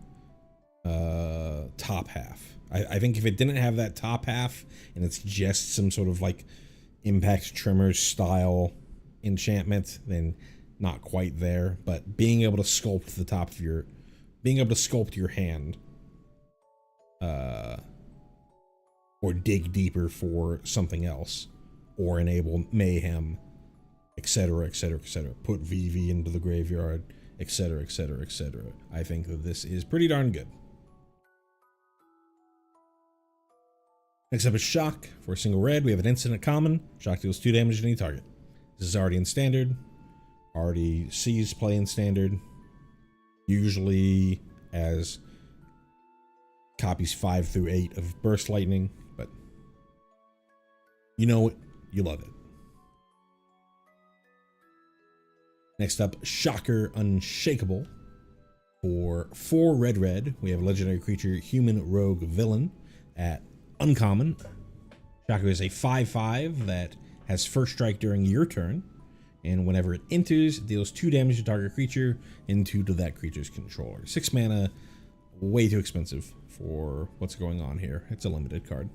top half. I think if it didn't have that top half and it's just some sort of like Impact Tremors style enchantment, then not quite there. But being able to sculpt the top of your, being able to sculpt your hand, or dig deeper for something else, or enable mayhem, etc., etc., etc. Put VV into the graveyard, etc., etc., etc. I think that this is pretty darn good. Next up is Shock. For a single red, we have an instant at common. Shock deals 2 damage to any target. This is already in standard. Already sees play in standard. Usually as copies 5 through 8 of Burst Lightning, but you know it, you love it. Next up, Shocker Unshakable. For 4 red, we have a legendary creature, Human Rogue Villain, at uncommon. Shocker is a 5/5 that has first strike during your turn, and whenever it enters, it deals 2 damage to target creature and 2 to that creature's controller. 6 mana, way too expensive for what's going on here. It's a limited card.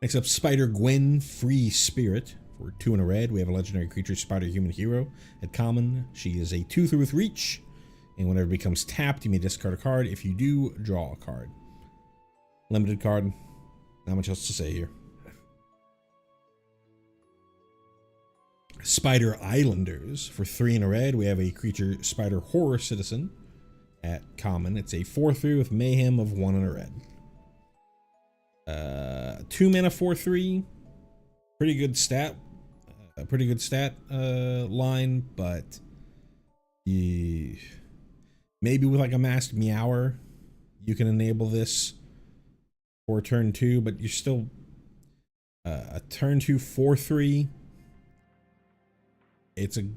Next up, Spider Gwen Free Spirit. For 2 and a red, we have a legendary creature, Spider Human Hero, at common. She is a 2/3 with reach, and whenever it becomes tapped, you may discard a card. If you do, draw a card. Limited card. Not much else to say here. Spider Islanders. For 3 and a red, we have a creature, Spider Horror Citizen, at common. It's a 4/3 with mayhem of 1 and a red. 2 mana 4/3. Pretty good stat. A pretty good stat line, but maybe with like a Masked Meower, you can enable this for turn 2, but you're still a turn 2 4/3. It's a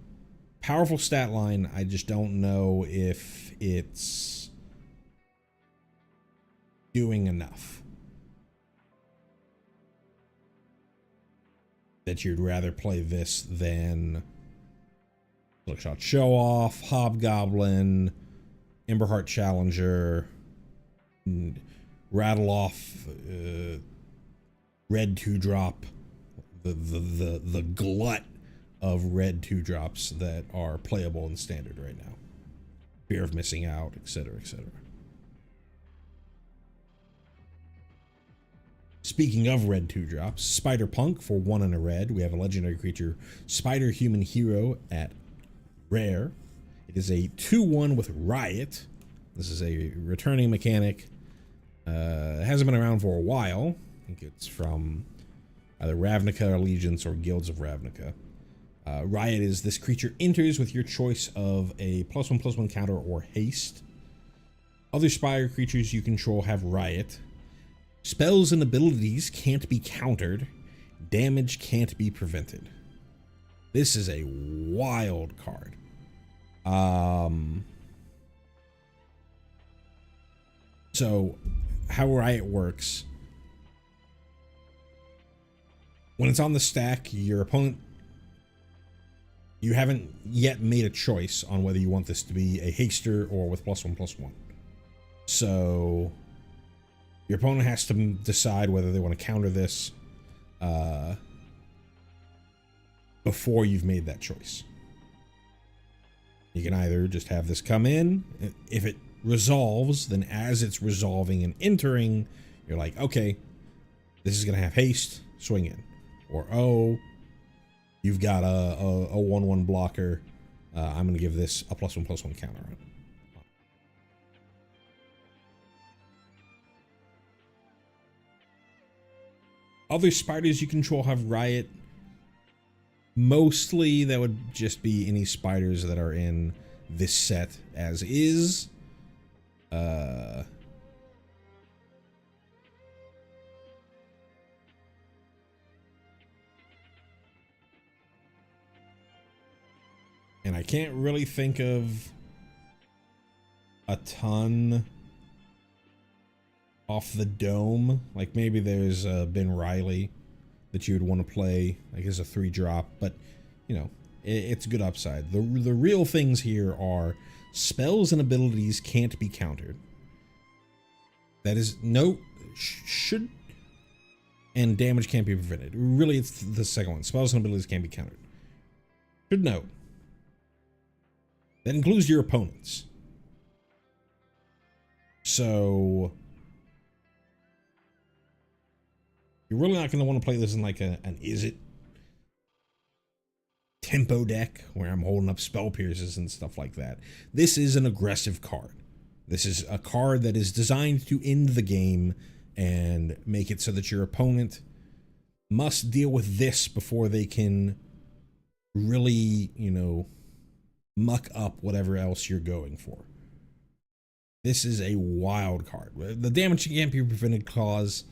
powerful stat line. I just don't know if it's doing enough. That you'd rather play this than Lookshot Show Off, Hobgoblin, Emberheart Challenger, rattle off red 2-drop, the glut of red 2-drops that are playable in standard right now. Fear of missing out, etc., etc. Speaking of red 2-drops, Spider Punk for 1 and a red. We have a legendary creature, Spider Human Hero, at rare. It is a 2/1 with Riot. This is a returning mechanic. It hasn't been around for a while. I think it's from either Ravnica Allegiance or Guilds of Ravnica. Riot is this creature enters with your choice of a +1/+1 counter or haste. Other Spire creatures you control have Riot. Spells and abilities can't be countered. Damage can't be prevented. This is a wild card. So how Riot works, when it's on the stack, your opponent, you haven't yet made a choice on whether you want this to be a haster or with +1/+1. So your opponent has to decide whether they want to counter this before you've made that choice. You can either just have this come in. If it resolves, then as it's resolving and entering, you're like, okay, this is going to have haste, swing in. Or, oh, you've got a 1/1 blocker. I'm going to give this a +1/+1 counter on it. Other spiders you control have Riot. Mostly that would just be any spiders that are in this set as is. And I can't really think of a ton off the dome. Like maybe there's Ben Riley that you would want to play, like as a 3-drop, but you know, it's good upside. The real things here are spells and abilities can't be countered. That is should, and damage can't be prevented. Really, it's the second one. Spells and abilities can't be countered. Should note. That includes your opponents. So you're really not going to want to play this in like an is it tempo deck where I'm holding up spell pierces and stuff like that. This is an aggressive card. This is a card that is designed to end the game and make it so that your opponent must deal with this before they can really, you know, muck up whatever else you're going for. This is a wild card. The damage can't be prevented clause,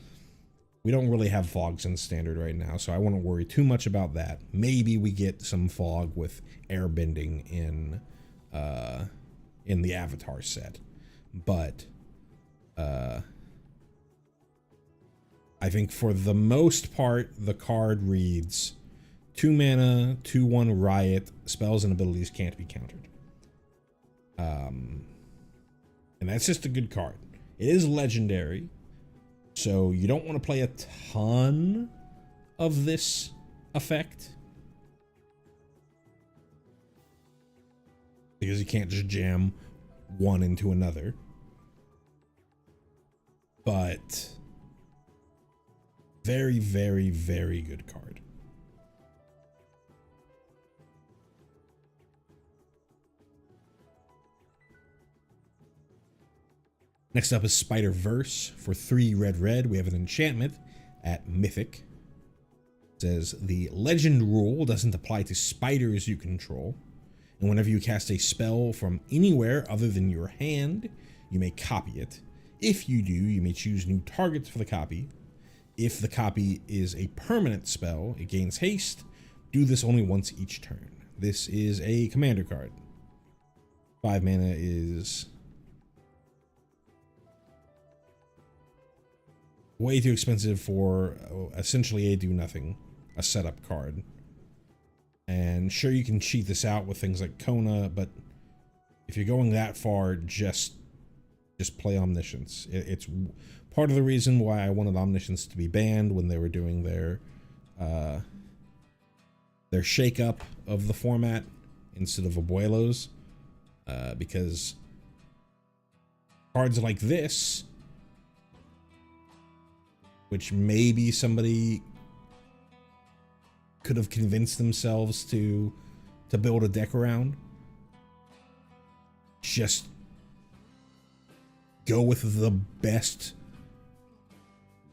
we don't really have fogs in standard right now, so I wouldn't worry too much about that. Maybe we get some fog with airbending in the Avatar set, but I think for the most part the card reads 2 mana, 2/1 riot, spells and abilities can't be countered. And that's just a good card. It is legendary, so you don't want to play a ton of this effect, because you can't just jam one into another. But very, very, very good card. Next up is Spider-Verse. For 3 red. We have an enchantment at Mythic. It says the legend rule doesn't apply to spiders you control. And whenever you cast a spell from anywhere other than your hand, you may copy it. If you do, you may choose new targets for the copy. If the copy is a permanent spell, it gains haste. Do this only once each turn. This is a commander card. 5 mana is way too expensive for essentially a do-nothing, a setup card. And sure, you can cheat this out with things like Kona, but if you're going that far, just play Omniscience. It's part of the reason why I wanted Omniscience to be banned when they were doing their shake-up of the format instead of Abuelos, because cards like this, which maybe somebody could have convinced themselves to build a deck around, just go with the best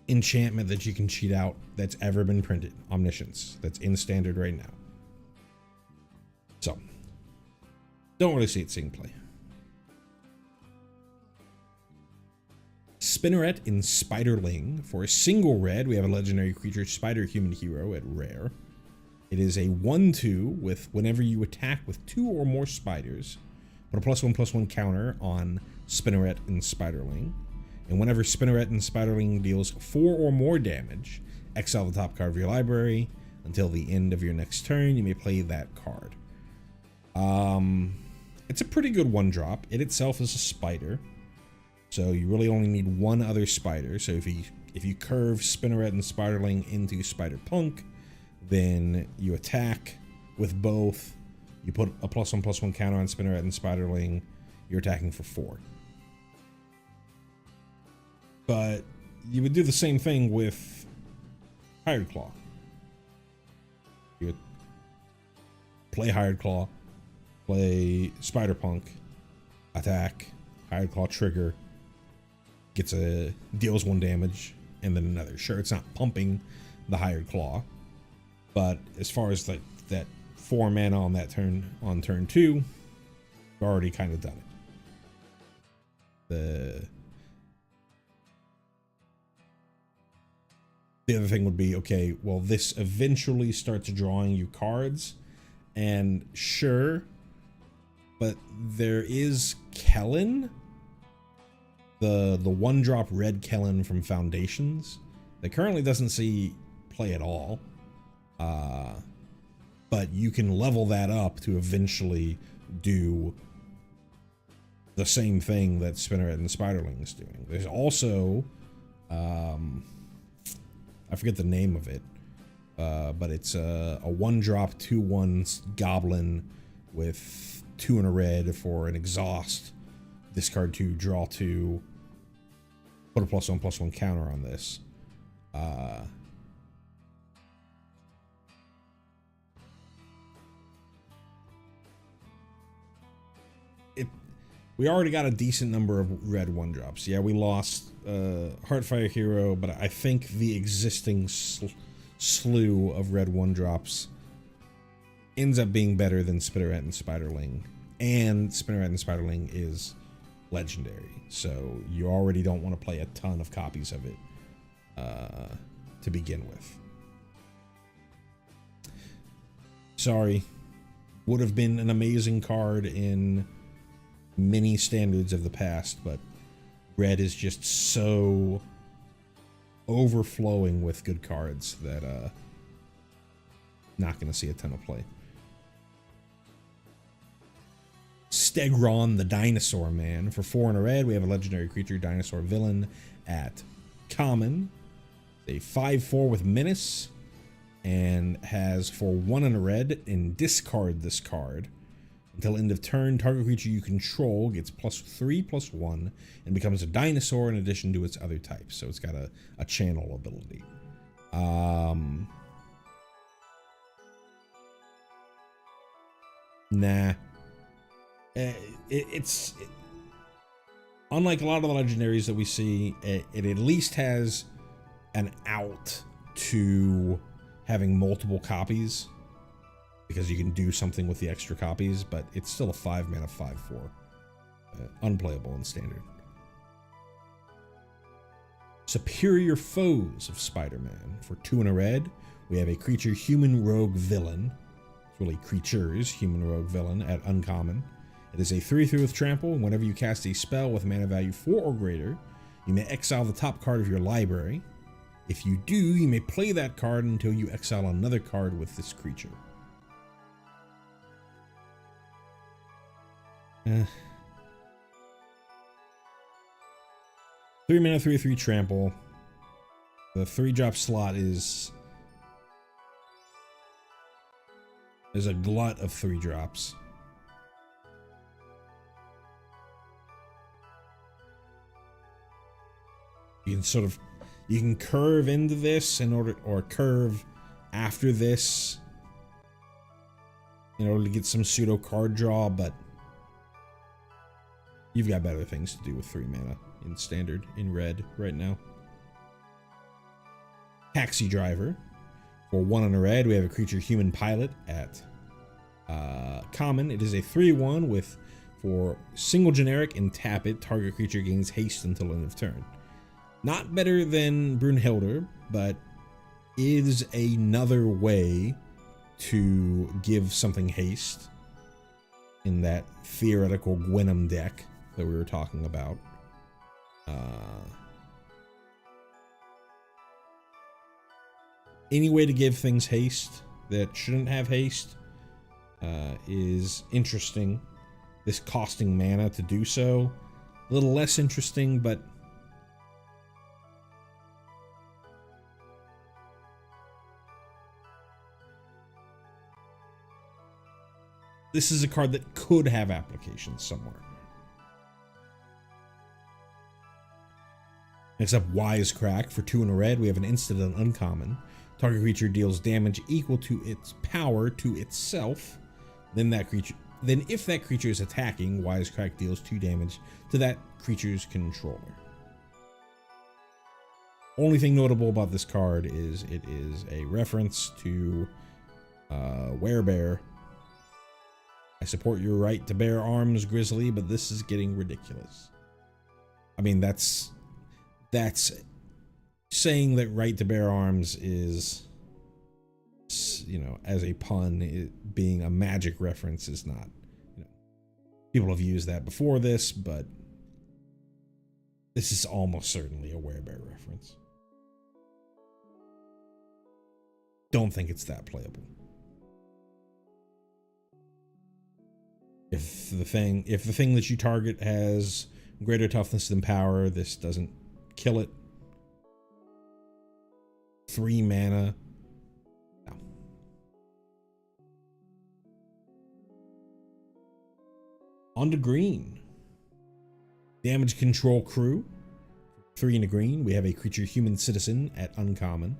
enchantment that you can cheat out that's ever been printed, Omniscience, that's in standard right now. So don't really see it seeing play. Spinneret in Spiderling. For a single red, we have a legendary creature, Spider Human Hero, at rare. It is a 1/2 with whenever you attack with 2 or more spiders, put a +1/+1 counter on Spinneret in Spiderling. And whenever Spinneret in Spiderling deals 4 or more damage, exile the top card of your library. Until the end of your next turn, you may play that card. It's a pretty good 1-drop. It itself is a spider, so you really only need 1 other spider. So if you curve Spinneret and Spiderling into Spider-Punk, then you attack with both. You put a +1/+1 counter on Spinneret and Spiderling. You're attacking for 4. But you would do the same thing with Hired Claw. You would play Hired Claw, play Spider-Punk, attack, Hired Claw trigger, deals 1 damage, and then another. Sure, it's not pumping the Hired Claw, but as far as like that 4 mana on that turn, on turn 2, you've already kind of done it. The other thing would be, okay, well, this eventually starts drawing you cards, and sure, but there is Kellen, the 1-drop red Kellen from Foundations, that currently doesn't see play at all, but you can level that up to eventually do the same thing that Spinneret and Spiderling is doing. There's also, I forget the name of it, but it's a 1-drop 2/1 goblin with 2 and a red for an exhaust. Discard 2, draw 2, put a +1/+1 counter on this. We already got a decent number of red 1-drops. Yeah, we lost Heartfire Hero, but I think the existing slew of red 1-drops ends up being better than Spinneret and Spiderling. And Spinneret and Spiderling is legendary, so you already don't want to play a ton of copies of it to begin with. Sorry. Would have been an amazing card in many standards of the past, but red is just so overflowing with good cards that not going to see a ton of play. Stegron the Dinosaur Man. For 4 and a red, we have a legendary creature, Dinosaur Villain at common. A 5/4 with Menace, and has for 1 and a red, and discard this card. Until end of turn, target creature you control gets +3/+1 and becomes a dinosaur in addition to its other types. So it's got a channel ability. Nah. It's unlike a lot of the legendaries that we see, it at least has an out to having multiple copies, because you can do something with the extra copies, but it's still a 5-mana 5/4. Unplayable in standard. Superior Foes of Spider-Man. For 2 and a red, we have a creature, Human Rogue Villain. It's really creatures, Human Rogue Villain at uncommon. It is a 3/3 with trample, and whenever you cast a spell with mana value 4 or greater, you may exile the top card of your library. If you do, you may play that card until you exile another card with this creature. 3-mana 3/3 trample. The 3-drop slot is a glut of 3-drops. You can curve into this or curve after this in order to get some pseudo card draw, but you've got better things to do with 3 mana in standard, in red right now. Taxi Driver. For 1 and a red, we have a creature, Human Pilot at common. It is a 3/1 with, for single generic and tap it, target creature gains haste until end of turn. Not better than Brunhilde, but is another way to give something haste in that theoretical Gwenum deck that we were talking about. Any way to give things haste that shouldn't have haste is interesting. This costing mana to do so, a little less interesting, but this is a card that could have applications somewhere. Next up, Wisecrack. For 2 and a red, we have an instant and uncommon. Target creature deals damage equal to its power to itself. Then if that creature is attacking, Wisecrack deals 2 damage to that creature's controller. Only thing notable about this card is it is a reference to Werebear. I support your right to bear arms, Grizzly, but this is getting ridiculous. I mean, that's saying that right to bear arms is, you know, as a pun, it being a magic reference is not, you know, people have used that before this, but this is almost certainly a werebear reference. Don't think it's that playable. If the thing that you target has greater toughness than power, this doesn't kill it. 3 mana. No. On to green. Damage control crew. 3 in a green. We have a creature human citizen at uncommon.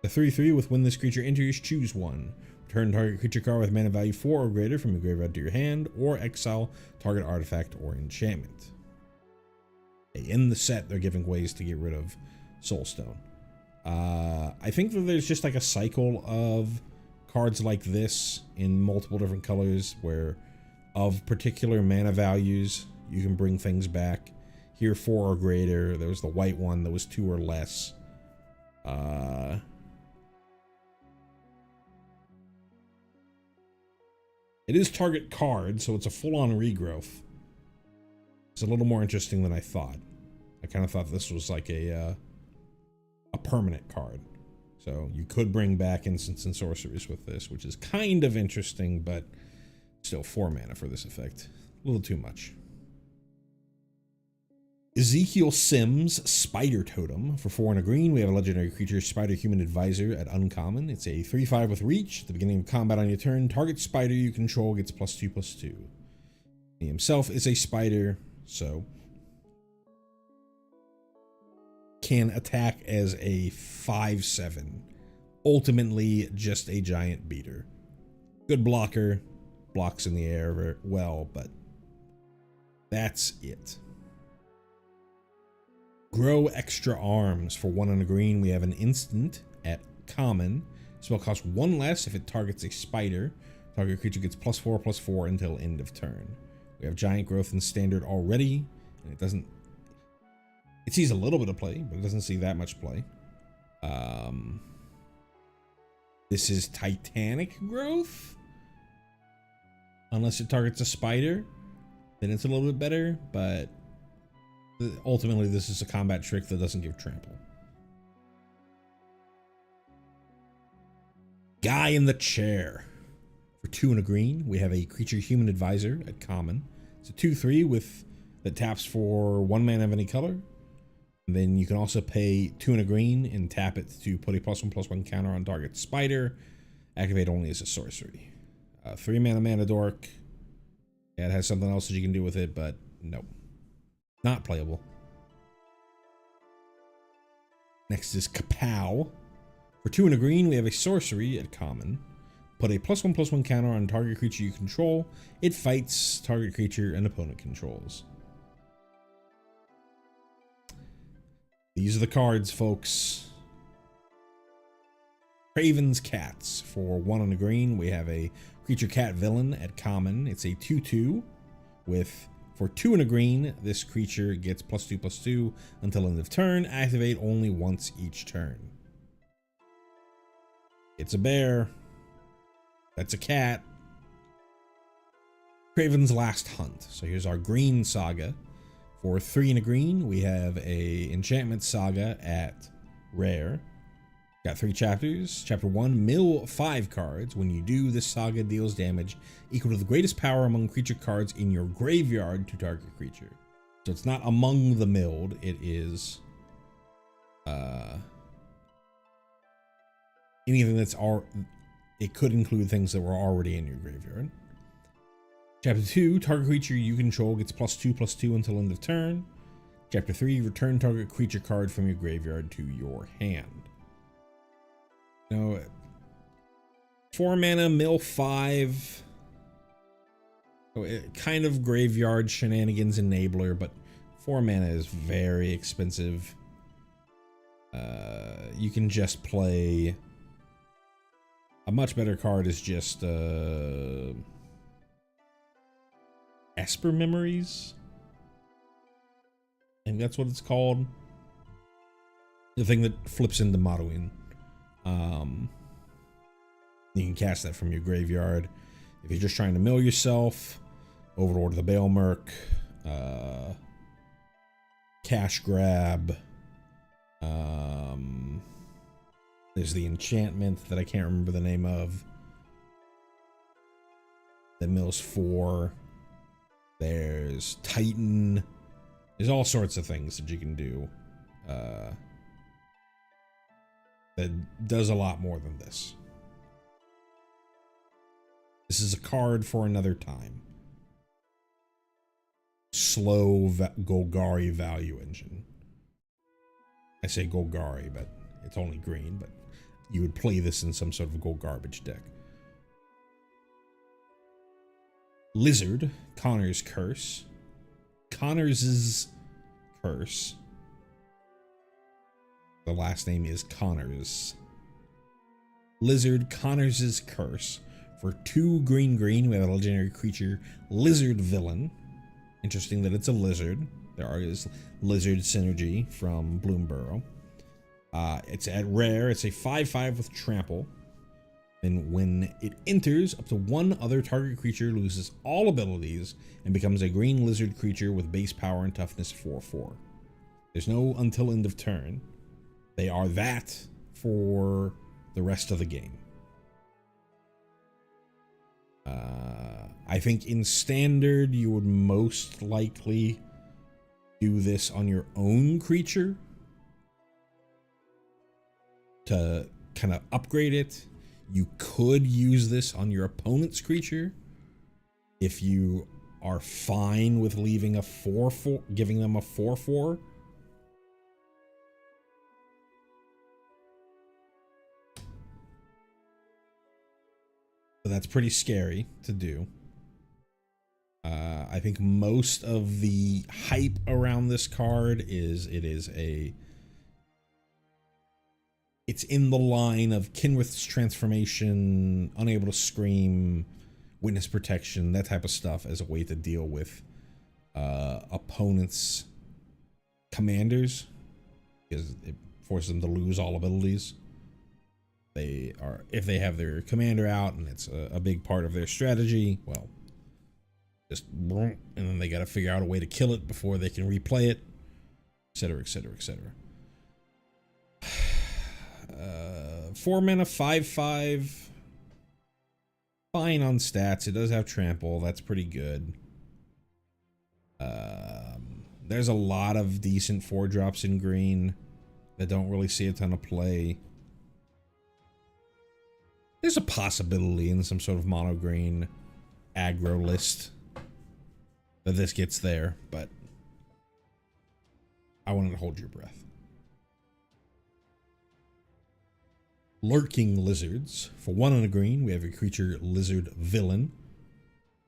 The 3/3 with when this creature enters, choose one. Return target creature card with mana value 4 or greater from your graveyard to your hand, or exile target artifact or enchantment. In the set, they're giving ways to get rid of Soulstone. I think that there's just like a cycle of cards like this in multiple different colors where of particular mana values, you can bring things back. Here, 4 or greater. There was the white one that was 2 or less. It is target card, so it's a full-on regrowth. It's a little more interesting than I thought. I kind of thought this was like a permanent card. So you could bring back instants and sorceries with this, which is kind of interesting, but still 4 mana for this effect. A little too much. Ezekiel Sims, Spider Totem. For 4 and a green, we have a legendary creature, Spider Human Advisor at uncommon. It's a 3/5 with reach. At the beginning of combat on your turn, target spider you control gets +2/+2. He himself is a spider, so can attack as a 5/7. Ultimately, just a giant beater. Good blocker, blocks in the air very well, but that's it. Grow Extra Arms. For 1 and a green, we have an instant at common. Spell costs 1 less if it targets a spider. Target creature gets +4/+4 until end of turn. We have giant growth in standard already, and it sees a little bit of play, but it doesn't see that much play. This is Titanic Growth. Unless it targets a spider, then it's a little bit better, but ultimately, this is a combat trick that doesn't give trample. Guy in the Chair. For 2 and a green, we have a creature human advisor at common. It's a 2/3 that taps for 1 mana of any color. And then you can also pay 2 and a green and tap it to put a +1/+1 counter on target spider. Activate only as a sorcery. 3 mana dork. Yeah, it has something else that you can do with it, but no. Not playable. Next is Kapow. For 2 and a green, we have a sorcery at common. Put a +1/+1 counter on target creature you control. It fights target creature an opponent controls. These are the cards, folks. Craven's Cats. For 1 and a green, we have a creature cat villain at common. It's a 2/2 with, for 2 and a green, this creature gets +2/+2 until end of turn. Activate only once each turn. It's a bear. That's a cat. Craven's Last Hunt. So here's our green saga. For 3 and a green, we have a enchantment saga at rare. Got 3 chapters. Chapter 1, mill 5 cards. When you do, this saga deals damage equal to the greatest power among creature cards in your graveyard to target creature. So it's not among the milled, it is anything that's it could include things that were already in your graveyard. Chapter 2, target creature you control gets +2/+2 until end of turn. Chapter 3, return target creature card from your graveyard to your hand. Now, 4 mana, mill 5. So kind of graveyard shenanigans enabler, but 4 mana is very expensive. You can just play A much better card is just Esper Memories. I think that's what it's called. The thing that flips into Maruin. You can cast that from your graveyard. If you're just trying to mill yourself, Overlord of the Bale Merc, Cash Grab. There's the enchantment that I can't remember the name of. That mills 4. There's Titan. There's all sorts of things that you can do. That does a lot more than this. This is a card for another time. Slow Golgari value engine. I say Golgari, but it's only green, but you would play this in some sort of gold garbage deck. Lizard, Connor's Curse. Connor's Curse. The last name is Connors. Lizard, Connor's Curse. For 2 green, we have a legendary creature, Lizard Villain. Interesting that it's a lizard. There is lizard synergy from Bloomburrow. It's at rare. It's a 5/5 with trample. And when it enters, up to 1 other target creature loses all abilities and becomes a green lizard creature with base power and toughness 4/4. There's no until end of turn. They are that for the rest of the game. I think in standard, you would most likely do this on your own creature to kind of upgrade it. You could use this on your opponent's creature if you are fine with leaving a 4/4, giving them a 4/4. But that's pretty scary to do. I think most of the hype around this card is it's in the line of Kinrith's Transformation, Unable to Scream, Witness Protection, that type of stuff as a way to deal with opponents' commanders, because it forces them to lose all abilities. If they have their commander out and it's a big part of their strategy, well, just and then they got to figure out a way to kill it before they can replay it, etc., etc., etc. 4 mana, 5/5. Fine on stats. It does have trample. That's pretty good. There's a lot of decent 4-drops in green that don't really see a ton of play. There's a possibility in some sort of mono green aggro list that this gets there, but I wanted to hold your breath. Lurking Lizards. For 1 and a green, we have a creature Lizard Villain.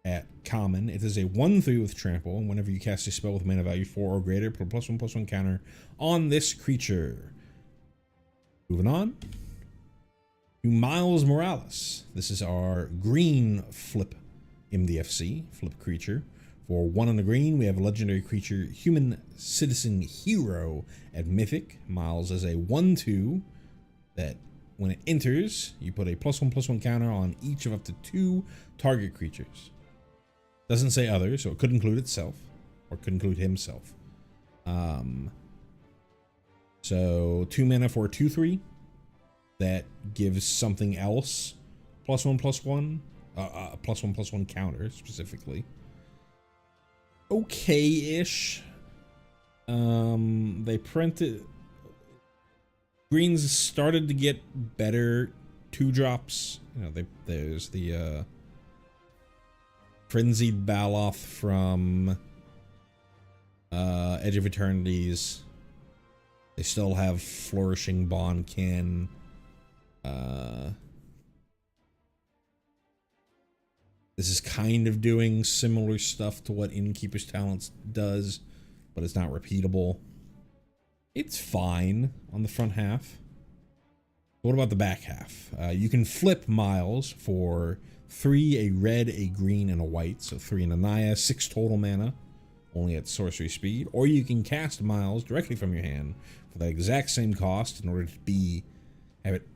At common, it is a 1/3 with trample, and whenever you cast a spell with mana value 4 or greater, put a +1/+1 counter on this creature. Moving on to Miles Morales. This is our green flip MDFC, flip creature. For 1 and a green, we have a legendary creature, Human Citizen Hero at Mythic. Miles is a 1/2 that when it enters, you put a +1/+1 counter on each of up to 2 target creatures. Doesn't say other, so it could include itself, or could include himself. So 2 mana for a 2/3 that gives something else +1/+1, a +1/+1 counter specifically. Okay-ish. They printed. Greens started to get better 2-drops. You know, there's the Frenzied Baloth from Edge of Eternities. They still have Flourishing Bonkin. This is kind of doing similar stuff to what Innkeeper's Talents does, but it's not repeatable. It's fine on the front half. What about the back half? You can flip Miles for 3, a red, a green, and a white. So 3 in Anaya, 6 total mana, only at sorcery speed. Or you can cast Miles directly from your hand for the exact same cost in order to have it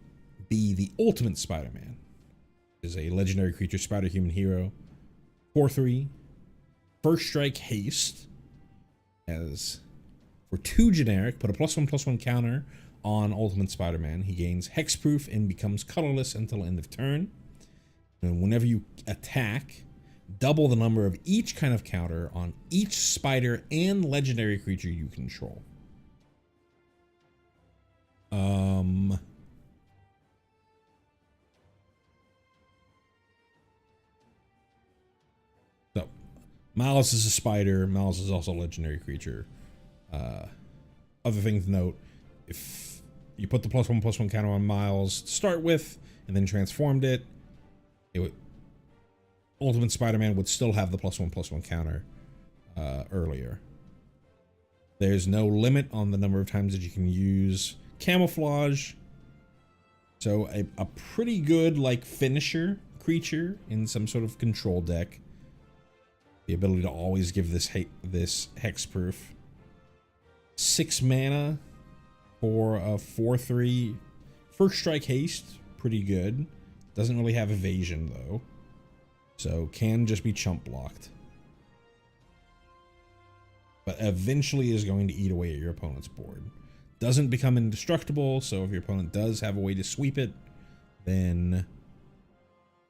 be the ultimate Spider-Man. Is a legendary creature, Spider Human Hero. 4/3. First strike haste. As for 2 generic, put a +1/+1 counter on Ultimate Spider-Man. He gains hexproof and becomes colorless until end of turn. And whenever you attack, double the number of each kind of counter on each spider and legendary creature you control. So Miles is a spider. Miles is also a legendary creature. Other thing to note, if you put the +1/+1 counter on Miles to start with and then transformed it, Ultimate Spider-Man would still have the +1/+1 counter earlier. There's no limit on the number of times that you can use camouflage. So a pretty good like finisher creature in some sort of control deck. The ability to always give this hexproof. 6 mana for a 4/3 first strike haste, pretty good. Doesn't really have evasion though, so can just be chump blocked. But eventually is going to eat away at your opponent's board. Doesn't become indestructible, so if your opponent does have a way to sweep it, then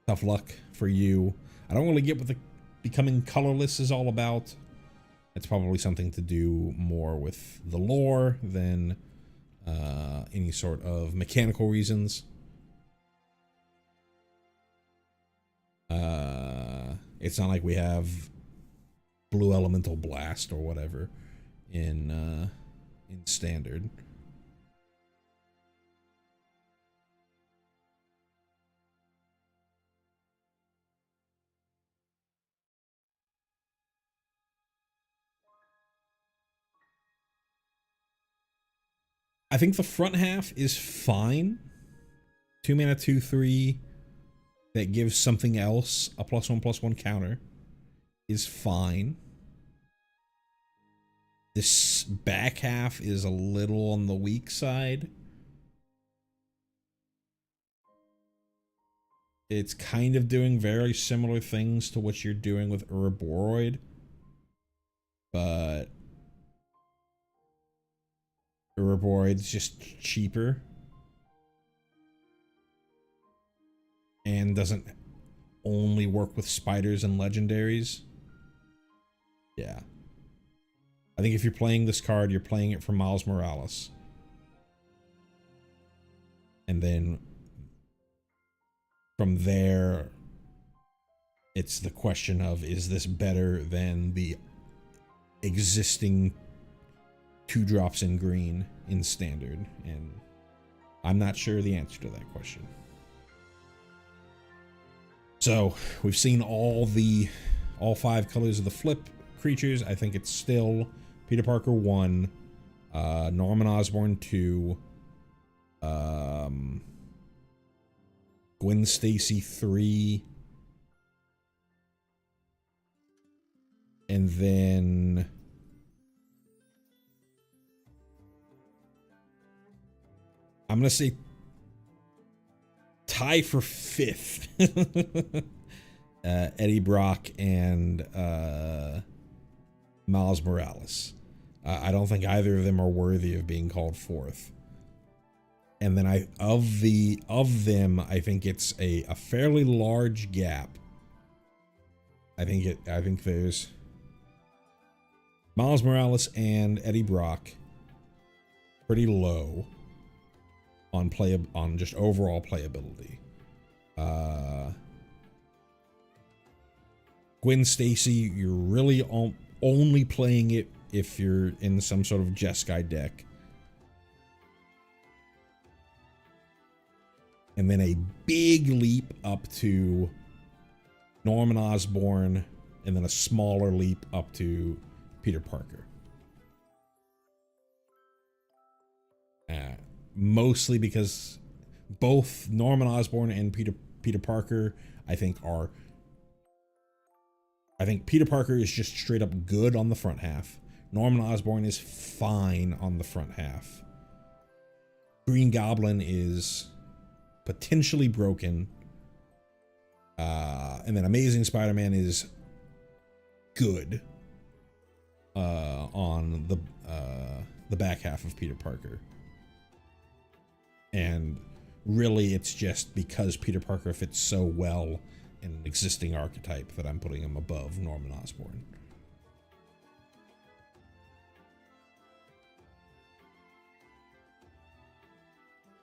tough luck for you. I don't really get what the becoming colorless is all about. It's probably something to do more with the lore than any sort of mechanical reasons. It's not like we have blue elemental blast or whatever in standard. I think the front half is fine. 2 mana, 2/3 that gives something else a +1/+1 counter is fine. This back half is a little on the weak side. It's kind of doing very similar things to what you're doing with Ouroboros, but Ouroboros is just cheaper and doesn't only work with spiders and legendaries. Yeah. I think if you're playing this card, you're playing it for Miles Morales. And then from there, it's the question of, is this better than the existing 2 drops in green in standard? And I'm not sure the answer to that question. So we've seen all 5 colors of the flip creatures. I think it's still Peter Parker 1, Norman Osborn 2, Gwen Stacy 3, and then I'm gonna say tie for 5th. Eddie Brock and Miles Morales. I don't think either of them are worthy of being called 4th. And then of them, I think it's a fairly large gap. I think there's Miles Morales and Eddie Brock pretty low on just overall playability. Gwen Stacy, you're really only playing it if you're in some sort of Jeskai deck. And then a big leap up to Norman Osborn, and then a smaller leap up to Peter Parker. Mostly because both Norman Osborn and Peter Parker, I think Peter Parker is just straight up good on the front half. Norman Osborn is fine on the front half. Green Goblin is potentially broken. And then Amazing Spider-Man is good on the back half of Peter Parker. And really, it's just because Peter Parker fits so well in an existing archetype that I'm putting him above Norman Osborn.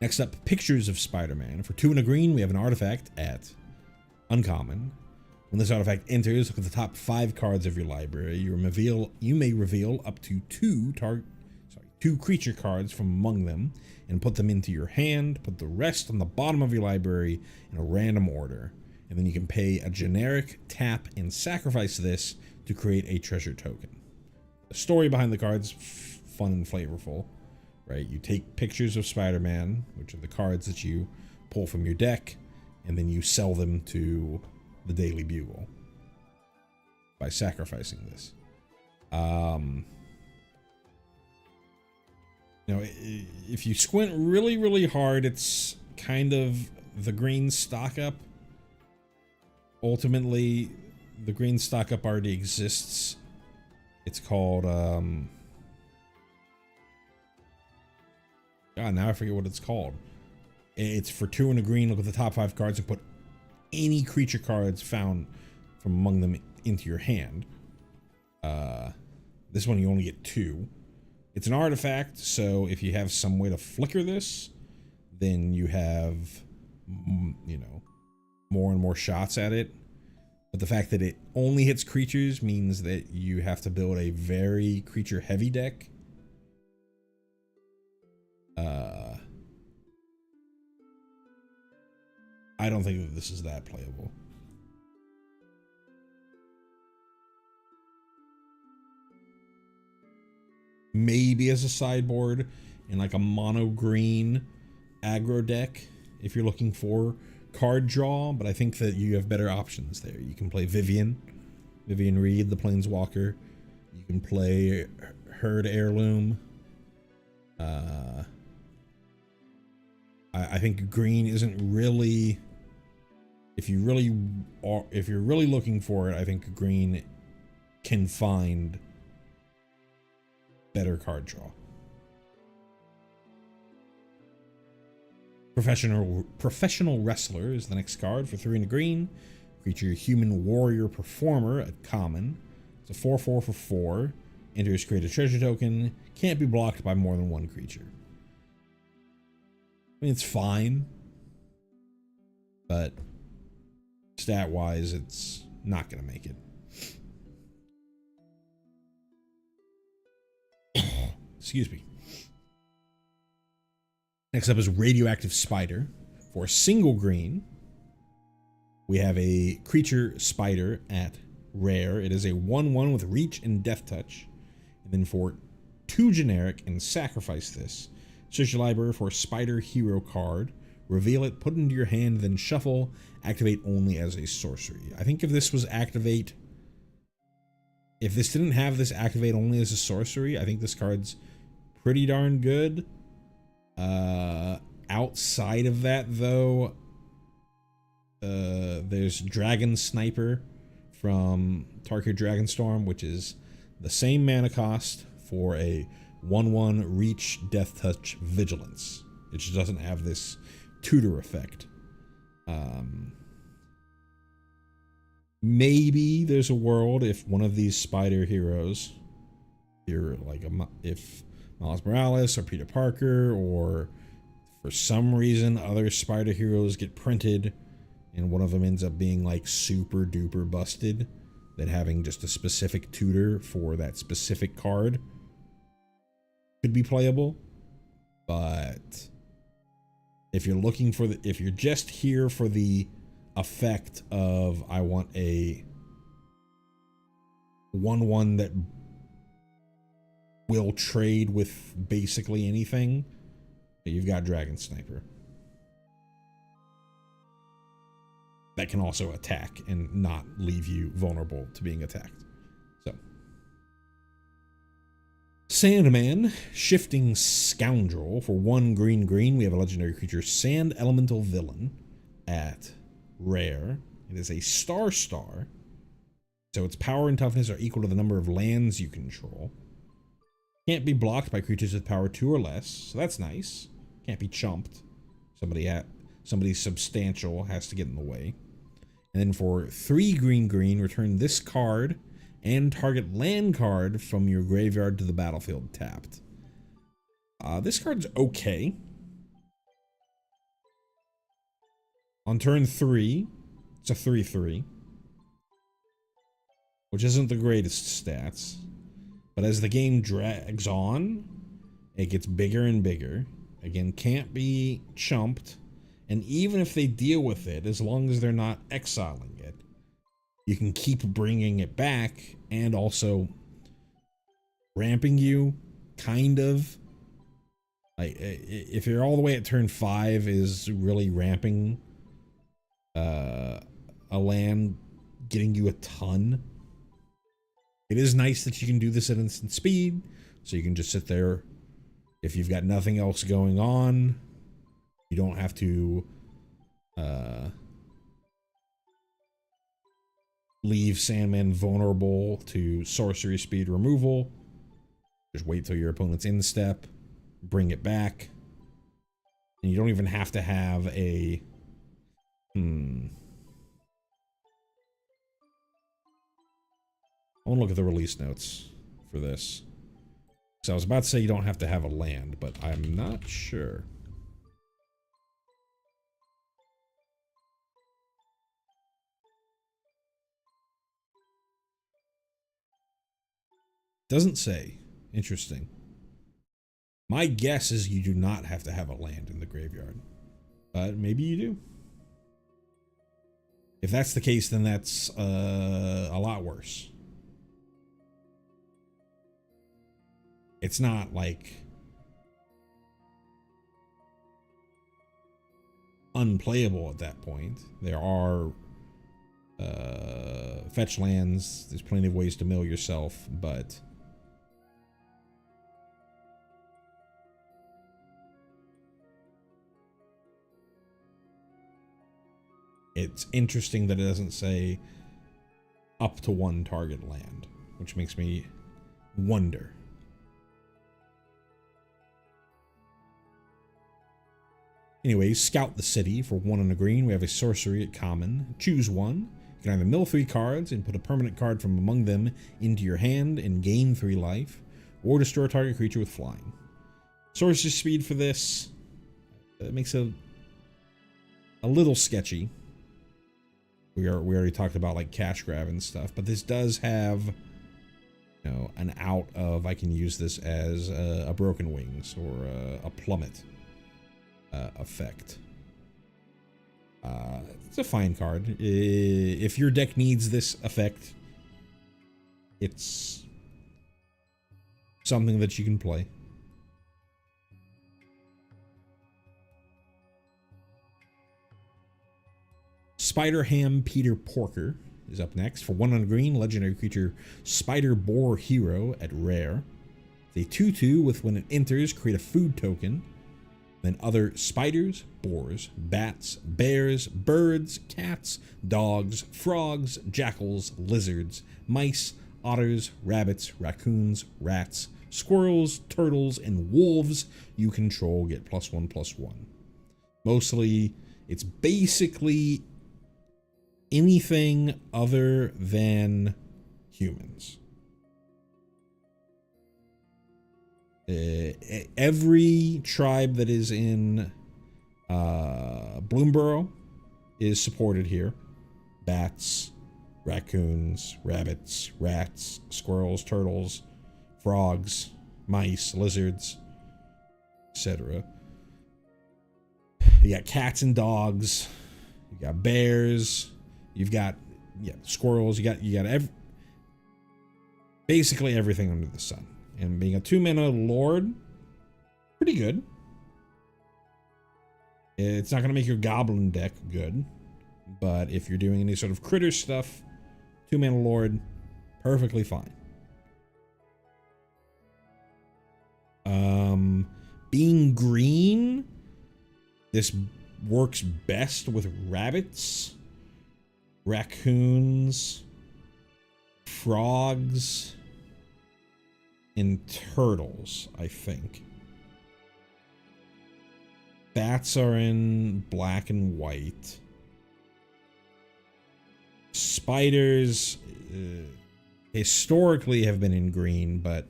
Next up, Pictures of Spider-Man. For 2 and a green, we have an artifact at uncommon. When this artifact enters, look at the top 5 cards of your library. You may reveal up to 2 creature cards from among them and put them into your hand. Put the rest on the bottom of your library in a random order. And then you can pay a generic tap and sacrifice this to create a treasure token. The story behind the cards, fun and flavorful, right? You take Pictures of Spider-Man, which are the cards that you pull from your deck, and then you sell them to the Daily Bugle by sacrificing this. You know, if you squint really, really hard, it's kind of the green stock up. Ultimately, the green stock up already exists. It's called, God, now I forget what it's called. It's for 2 and a green. Look at the top 5 cards and put any creature cards found from among them into your hand. This one you only get 2. It's an artifact, so if you have some way to flicker this, then you have, you know, more and more shots at it. But the fact that it only hits creatures means that you have to build a very creature heavy deck. I don't think that this is that playable. Maybe as a sideboard in like a mono green aggro deck if you're looking for card draw, but I think that you have better options there. You can play Vivian Reed, the Planeswalker. You can play Herd Heirloom. I think green isn't really, if you're really looking for it, I think green can find better card draw. Professional Wrestler is the next card for 3 and a green. Creature Human Warrior Performer at common. It's a 4/4 for 4. Enters, create a treasure token. Can't be blocked by more than 1 creature. I mean, it's fine, but stat-wise, it's not going to make it. Excuse me. Next up is Radioactive Spider. For a single green, we have a creature spider at rare. It is a 1/1 with reach and death touch. And then for 2 generic and sacrifice this. Search your library for a spider hero card. Reveal it, put it into your hand, then shuffle. Activate only as a sorcery. I think if this was activate, if this didn't have this activate only as a sorcery, I think this card's pretty darn good. Outside of that, though, there's Dragon Sniper from Tarkir Dragonstorm, which is the same mana cost for a 1/1 reach, death touch, vigilance. It just doesn't have this tutor effect. Maybe there's a world if one of these spider heroes, if Miles Morales or Peter Parker, or for some reason other spider heroes get printed and one of them ends up being like super duper busted, that having just a specific tutor for that specific card could be playable. But if you're looking for if you're just here for the effect of I want a 1/1 that will trade with basically anything, you've got Dragon Sniper. that can also attack and not leave you vulnerable to being attacked. So, Sandman, Shifting Scoundrel. For 1 green, we have a legendary creature, Sand Elemental Villain, at rare. It is a star, so its power and toughness are equal to the number of lands you control. Can't be blocked by creatures with power 2 or less, so that's nice. Can't be chumped. Somebody substantial has to get in the way. And then for 3 green, return this card and target land card from your graveyard to the battlefield tapped. This card's okay. On turn 3, it's a 3/3, which isn't the greatest stats. But as the game drags on, it gets bigger and bigger. Again, can't be chumped. And even if they deal with it, as long as they're not exiling it, you can keep bringing it back and also ramping you, kind of. Like, if you're all the way at turn 5 is really ramping a land, getting you a ton. It is nice that you can do this at instant speed, so you can just sit there. If you've got nothing else going on, you don't have to leave Sandman vulnerable to sorcery speed removal. Just wait till your opponent's in step, bring it back, and you don't even have to have a I want to look at the release notes for this. So I was about to say you don't have to have a land, but I'm not sure. Doesn't say. Interesting. My guess is you do not have to have a land in the graveyard, but maybe you do. If that's the case, then that's a lot worse. It's not like unplayable at that point. There are fetch lands. There's plenty of ways to mill yourself, but it's interesting that it doesn't say up to 1 target land, which makes me wonder. Anyways, Scout the City. For 1 and a green, we have a sorcery at common. Choose 1. You can either mill 3 cards and put a permanent card from among them into your hand and gain 3 life, or destroy a target creature with flying. Sorcery speed for this, it makes it a little sketchy. We already talked about like cash grab and stuff, but this does have, you know, an out of I can use this as a Broken Wings or a plummet effect. It's a fine card. If your deck needs this effect, it's something that you can play. Spider Ham Peter Porker is up next. For 1 on a green, legendary creature Spider Boar Hero at rare. It's a 2/2 with when it enters, create a food token. Then other spiders, boars, bats, bears, birds, cats, dogs, frogs, jackals, lizards, mice, otters, rabbits, raccoons, rats, squirrels, turtles, and wolves you control get +1/+1. Mostly, it's basically anything other than humans. Every tribe that is in Bloomborough is supported here. Bats, raccoons, rabbits, rats, squirrels, turtles, frogs, mice, lizards, etc. You got cats and dogs. You got bears. You've got squirrels. You got basically everything under the sun. And being a 2-mana lord, pretty good. It's not going to make your goblin deck good, But if you're doing any sort of critter stuff, 2-mana Lord, perfectly fine. Being green, this works best with rabbits, raccoons, frogs, and turtles, I think. Bats are in black and white. Spiders historically have been in green, but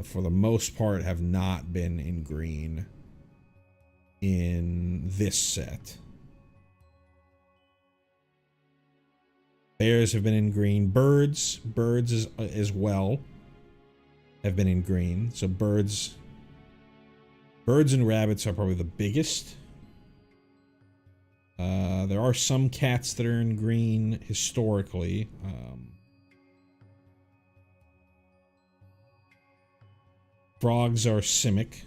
for the most part have not been in green in this set. Bears have been in green. Birds as well have been in green. So birds and rabbits are probably the biggest. There are some cats that are in green historically. Frogs are Simic.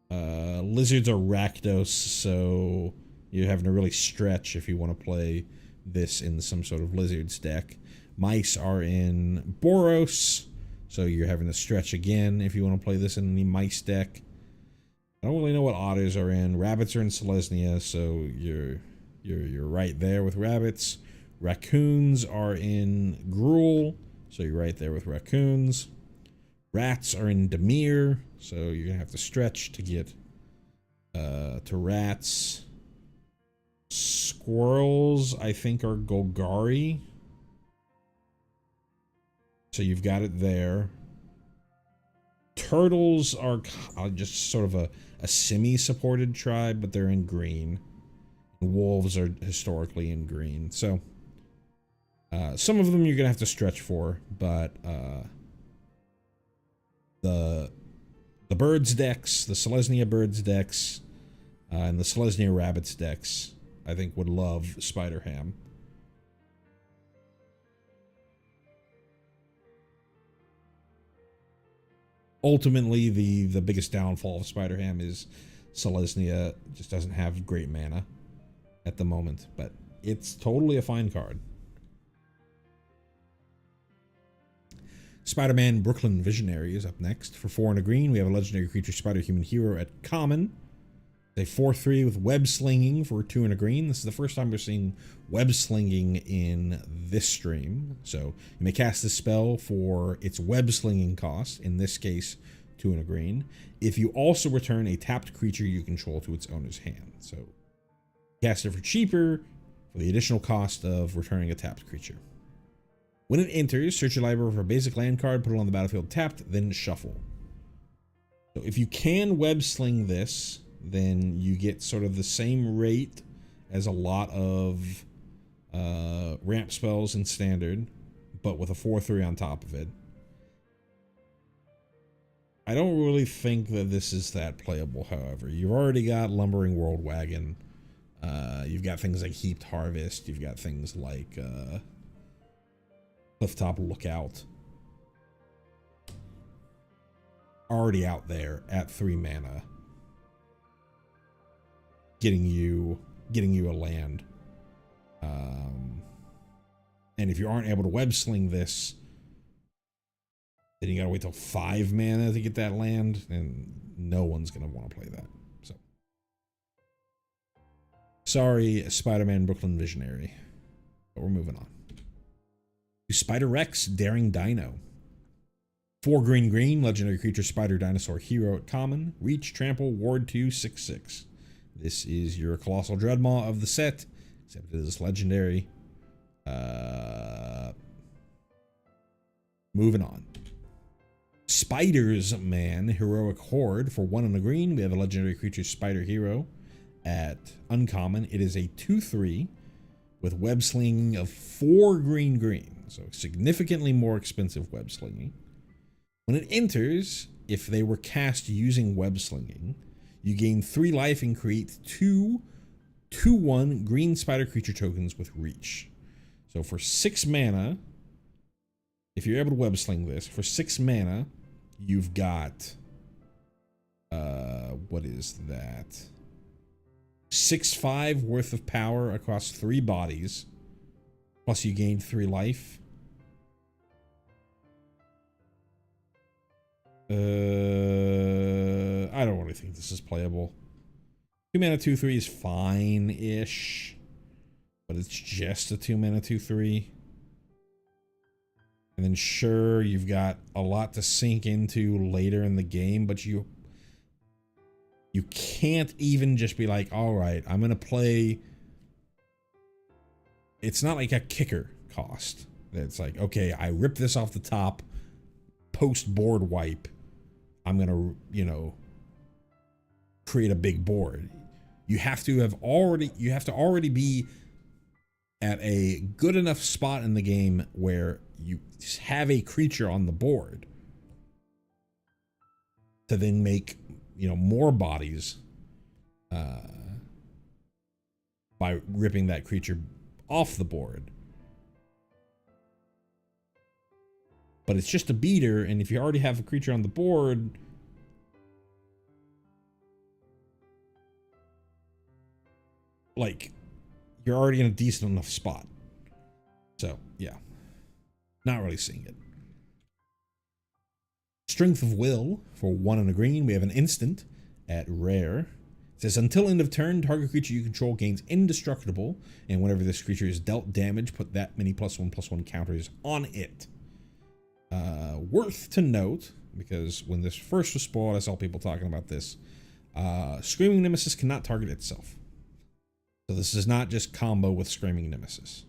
Lizards are Rakdos, so you're having to really stretch if you want to play this in some sort of lizards deck. Mice are in Boros, so you're having to stretch again if you want to play this in any mice deck. I don't really know what otters are in. Rabbits are in Selesnya, so you're right there with rabbits. Raccoons are in Gruul, so you're right there with raccoons. Rats are in Dimir, so you're gonna have to stretch to get to rats. Squirrels, I think, are Golgari, so you've got it there. Turtles are just sort of a semi-supported tribe, but they're in green. Wolves are historically in green, so some of them you're gonna have to stretch for, but the birds decks, the Selesnya birds decks, and the Selesnya rabbits decks, I think would love Spider Ham. Ultimately, the biggest downfall of Spider Ham is Selesnya just doesn't have great mana at the moment, but it's totally a fine card. Spider-Man Brooklyn Visionary is up next. For 4 and a green, we have a legendary creature Spider-Human Hero at common. A 4/3 with web slinging for 2 and a green. This is the first time we're seeing web slinging in this stream. So you may cast this spell for its web slinging cost, in this case 2 and a green, if you also return a tapped creature you control to its owner's hand. So cast it for cheaper for the additional cost of returning a tapped creature. When it enters, search your library for a basic land card, put it on the battlefield tapped, then shuffle. So if you can web sling this, then you get sort of the same rate as a lot of ramp spells in standard, but with a 4/3 on top of it. I don't really think that this is that playable, however. You've already got Lumbering World Wagon. You've got things like Heaped Harvest. You've got things like Clifftop Lookout. Already out there at 3 mana. Getting you a land. And if you aren't able to web sling this, then you gotta wait till 5 mana to get that land, and no one's gonna want to play that. So sorry, Spider-Man Brooklyn Visionary, but we're moving on to Spider Rex Daring Dino. 4 green, legendary creature Spider Dinosaur Hero at common. Reach, trample, ward 2, 6/6. This is your Colossal Dreadmaw of the set, except it is legendary. Moving on. Spiders Man Heroic Horde. For 1 and a green, we have a legendary creature Spider Hero at uncommon. It is a 2/3 with web slinging of 4 green, so significantly more expensive web slinging. When it enters, if they were cast using web slinging, you gain 3 life and create 2/1 green spider creature tokens with reach. So for 6 mana, if you're able to web sling this, for 6 mana, you've got, what is that? 6/5 worth of power across 3 bodies. Plus you gain 3 life. I don't really think this is playable. 2 mana 2/3 is fine-ish. But it's just a 2 mana 2/3. And then sure, you've got a lot to sink into later in the game, but you can't even just be like, all right, I'm going to play. It's not like a kicker cost. It's like, okay, I rip this off the top, post board wipe. I'm going to, you know, create a big board. You have to already be at a good enough spot in the game where you have a creature on the board to then make, you know, more bodies by ripping that creature off the board. But it's just a beater, and if you already have a creature on the board, like, you're already in a decent enough spot. So, yeah. Not really seeing it. Strength of Will for 1 and a green. We have an instant at rare. It says, until end of turn, target creature you control gains indestructible, and whenever this creature is dealt damage, put that many +1/+1 counters on it. Worth to note, because when this first was spoiled, I saw people talking about this. Screaming Nemesis cannot target itself. So this is not just combo with Screaming Nemesis.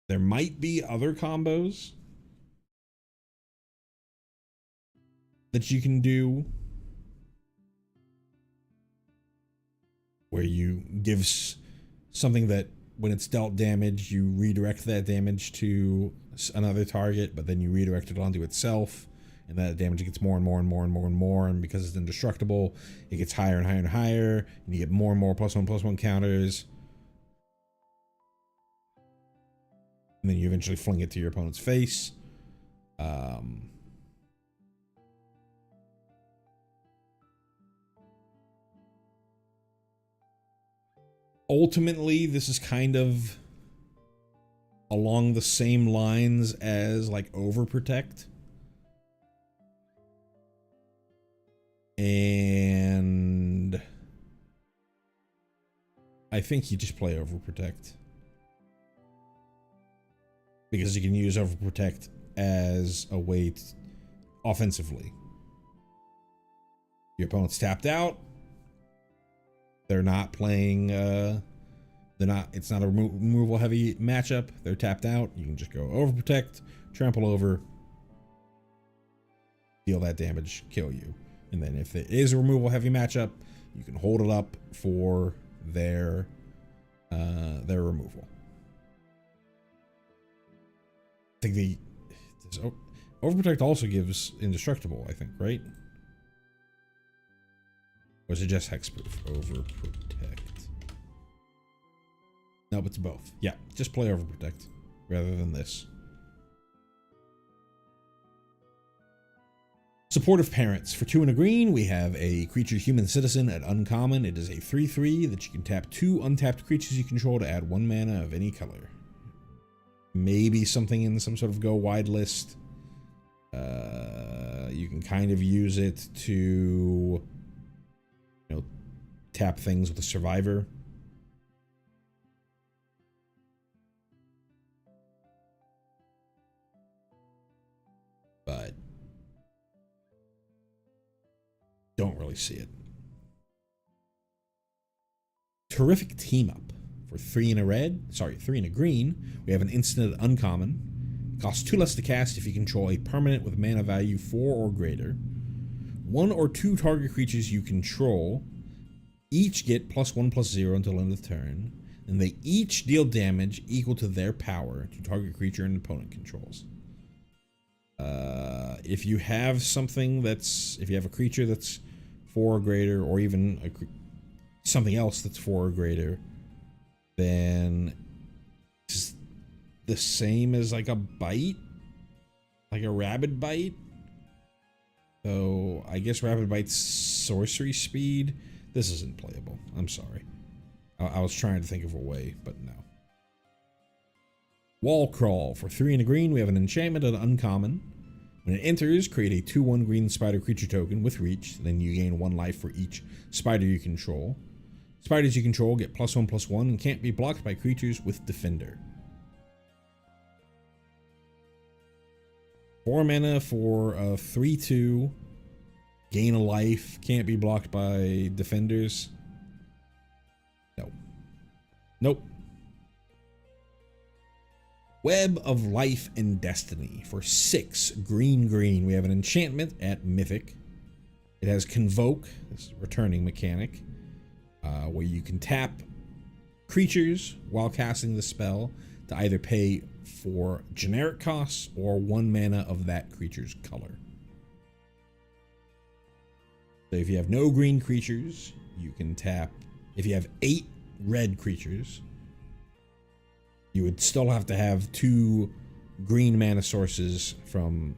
There might be other combos that you can do where you give something that when it's dealt damage, you redirect that damage to another target, but then you redirect it onto itself, and that damage gets more and more and more and more and more, and because it's indestructible, it gets higher and higher and higher, and you get more and more +1/+1 counters. And then you eventually fling it to your opponent's face. Ultimately, this is kind of along the same lines as like Overprotect. And I think you just play Overprotect, because you can use Overprotect as a way to, offensively. Your opponent's tapped out. They're not playing, it's not a removal heavy matchup. They're tapped out. You can just go Overprotect, trample over, deal that damage, kill you. And then if it is a removal heavy matchup, you can hold it up for their removal. I think Overprotect also gives indestructible, I think, right? Or is it just hexproof? Overprotect. No, it's both. Yeah, just play Overprotect rather than this. Supportive Parents. For 2 and a green, we have a creature Human Citizen at uncommon. It is a 3/3 that you can tap 2 untapped creatures you control to add 1 mana of any color. Maybe something in some sort of go wide list. You can kind of use it to, you know, tap things with a survivor. But don't really see it. Terrific Team Up. For 3 and a green, we have an instant at uncommon. It costs 2 less to cast if you control a permanent with mana value 4 or greater. 1 or 2 target creatures you control each get +1/+0 until end of turn, and they each deal damage equal to their power to target creature and opponent controls. If you have a creature that's 4 or greater, or even something else that's 4 or greater, then it's the same as like a bite, like a rabid bite. So I guess Rapid Bite's sorcery speed. This isn't playable. I'm sorry. I was trying to think of a way, but no. Wall Crawl. For 3 and a green, we have an enchantment and uncommon. When it enters, create a 2/1 green spider creature token with reach. Then you gain 1 life for each spider you control. Spiders you control get +1/+1 and can't be blocked by creatures with Defender. 4 mana for a 3/2. Gain a life. Can't be blocked by defenders. No. Nope. Web of Life and Destiny. For 6 green. We have an enchantment at Mythic. It has Convoke, this is a returning mechanic, where you can tap creatures while casting the spell to either pay for generic costs or 1 mana of that creature's color. So if you have no green creatures, you can tap. If you have 8 red creatures, you would still have to have 2 green mana sources from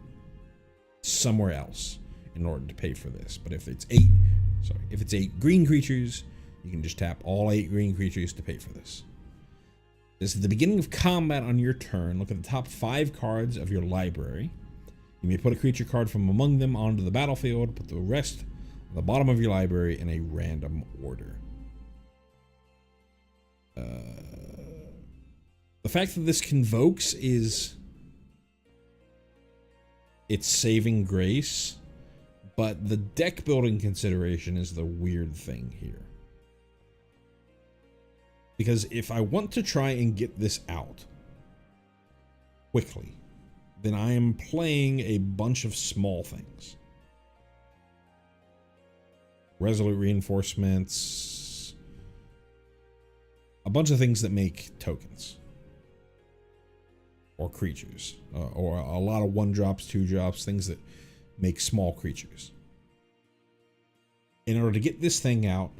somewhere else in order to pay for this. But if it's 8 green creatures, you can just tap all 8 green creatures to pay for this. This is the beginning of combat on your turn. Look at the top 5 cards of your library. You may put a creature card from among them onto the battlefield. Put the rest on the bottom of your library in a random order. The fact that this convokes is its saving grace, but the deck building consideration is the weird thing here. Because if I want to try and get this out quickly, then I am playing a bunch of small things. Resolute Reinforcements, a bunch of things that make tokens. Or creatures, or a lot of 1-drops, 2-drops, things that make small creatures. In order to get this thing out,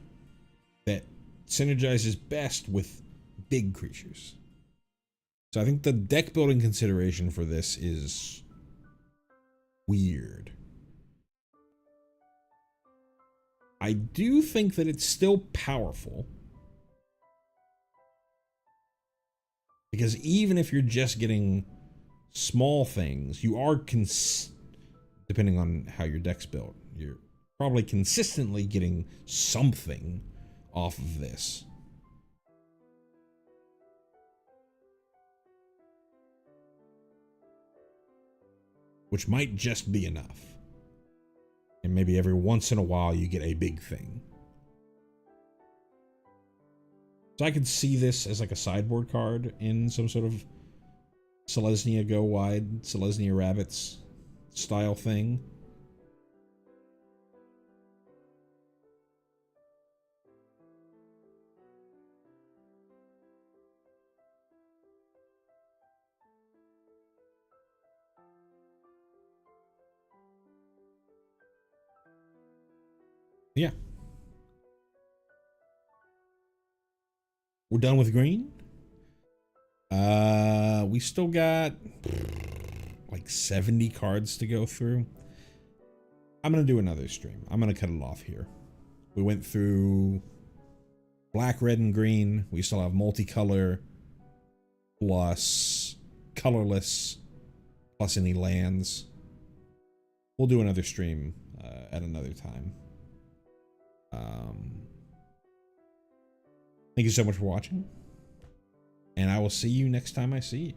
that synergizes best with big creatures. So I think the deck building consideration for this is weird. I do think that it's still powerful. Because even if you're just getting small things, you are, depending on how your deck's built, you're probably consistently getting something off of this. Which might just be enough. And maybe every once in a while you get a big thing. So I could see this as like a sideboard card in some sort of Selesnya Go Wide, Selesnya Rabbits style thing. Yeah. We're done with green. We still got like 70 cards to go through. I'm gonna do another stream. I'm gonna cut it off here. We went through black, red, and green. We still have multicolor plus colorless plus any lands. We'll do another stream at another time. Thank you so much for watching, and I will see you next time I see you.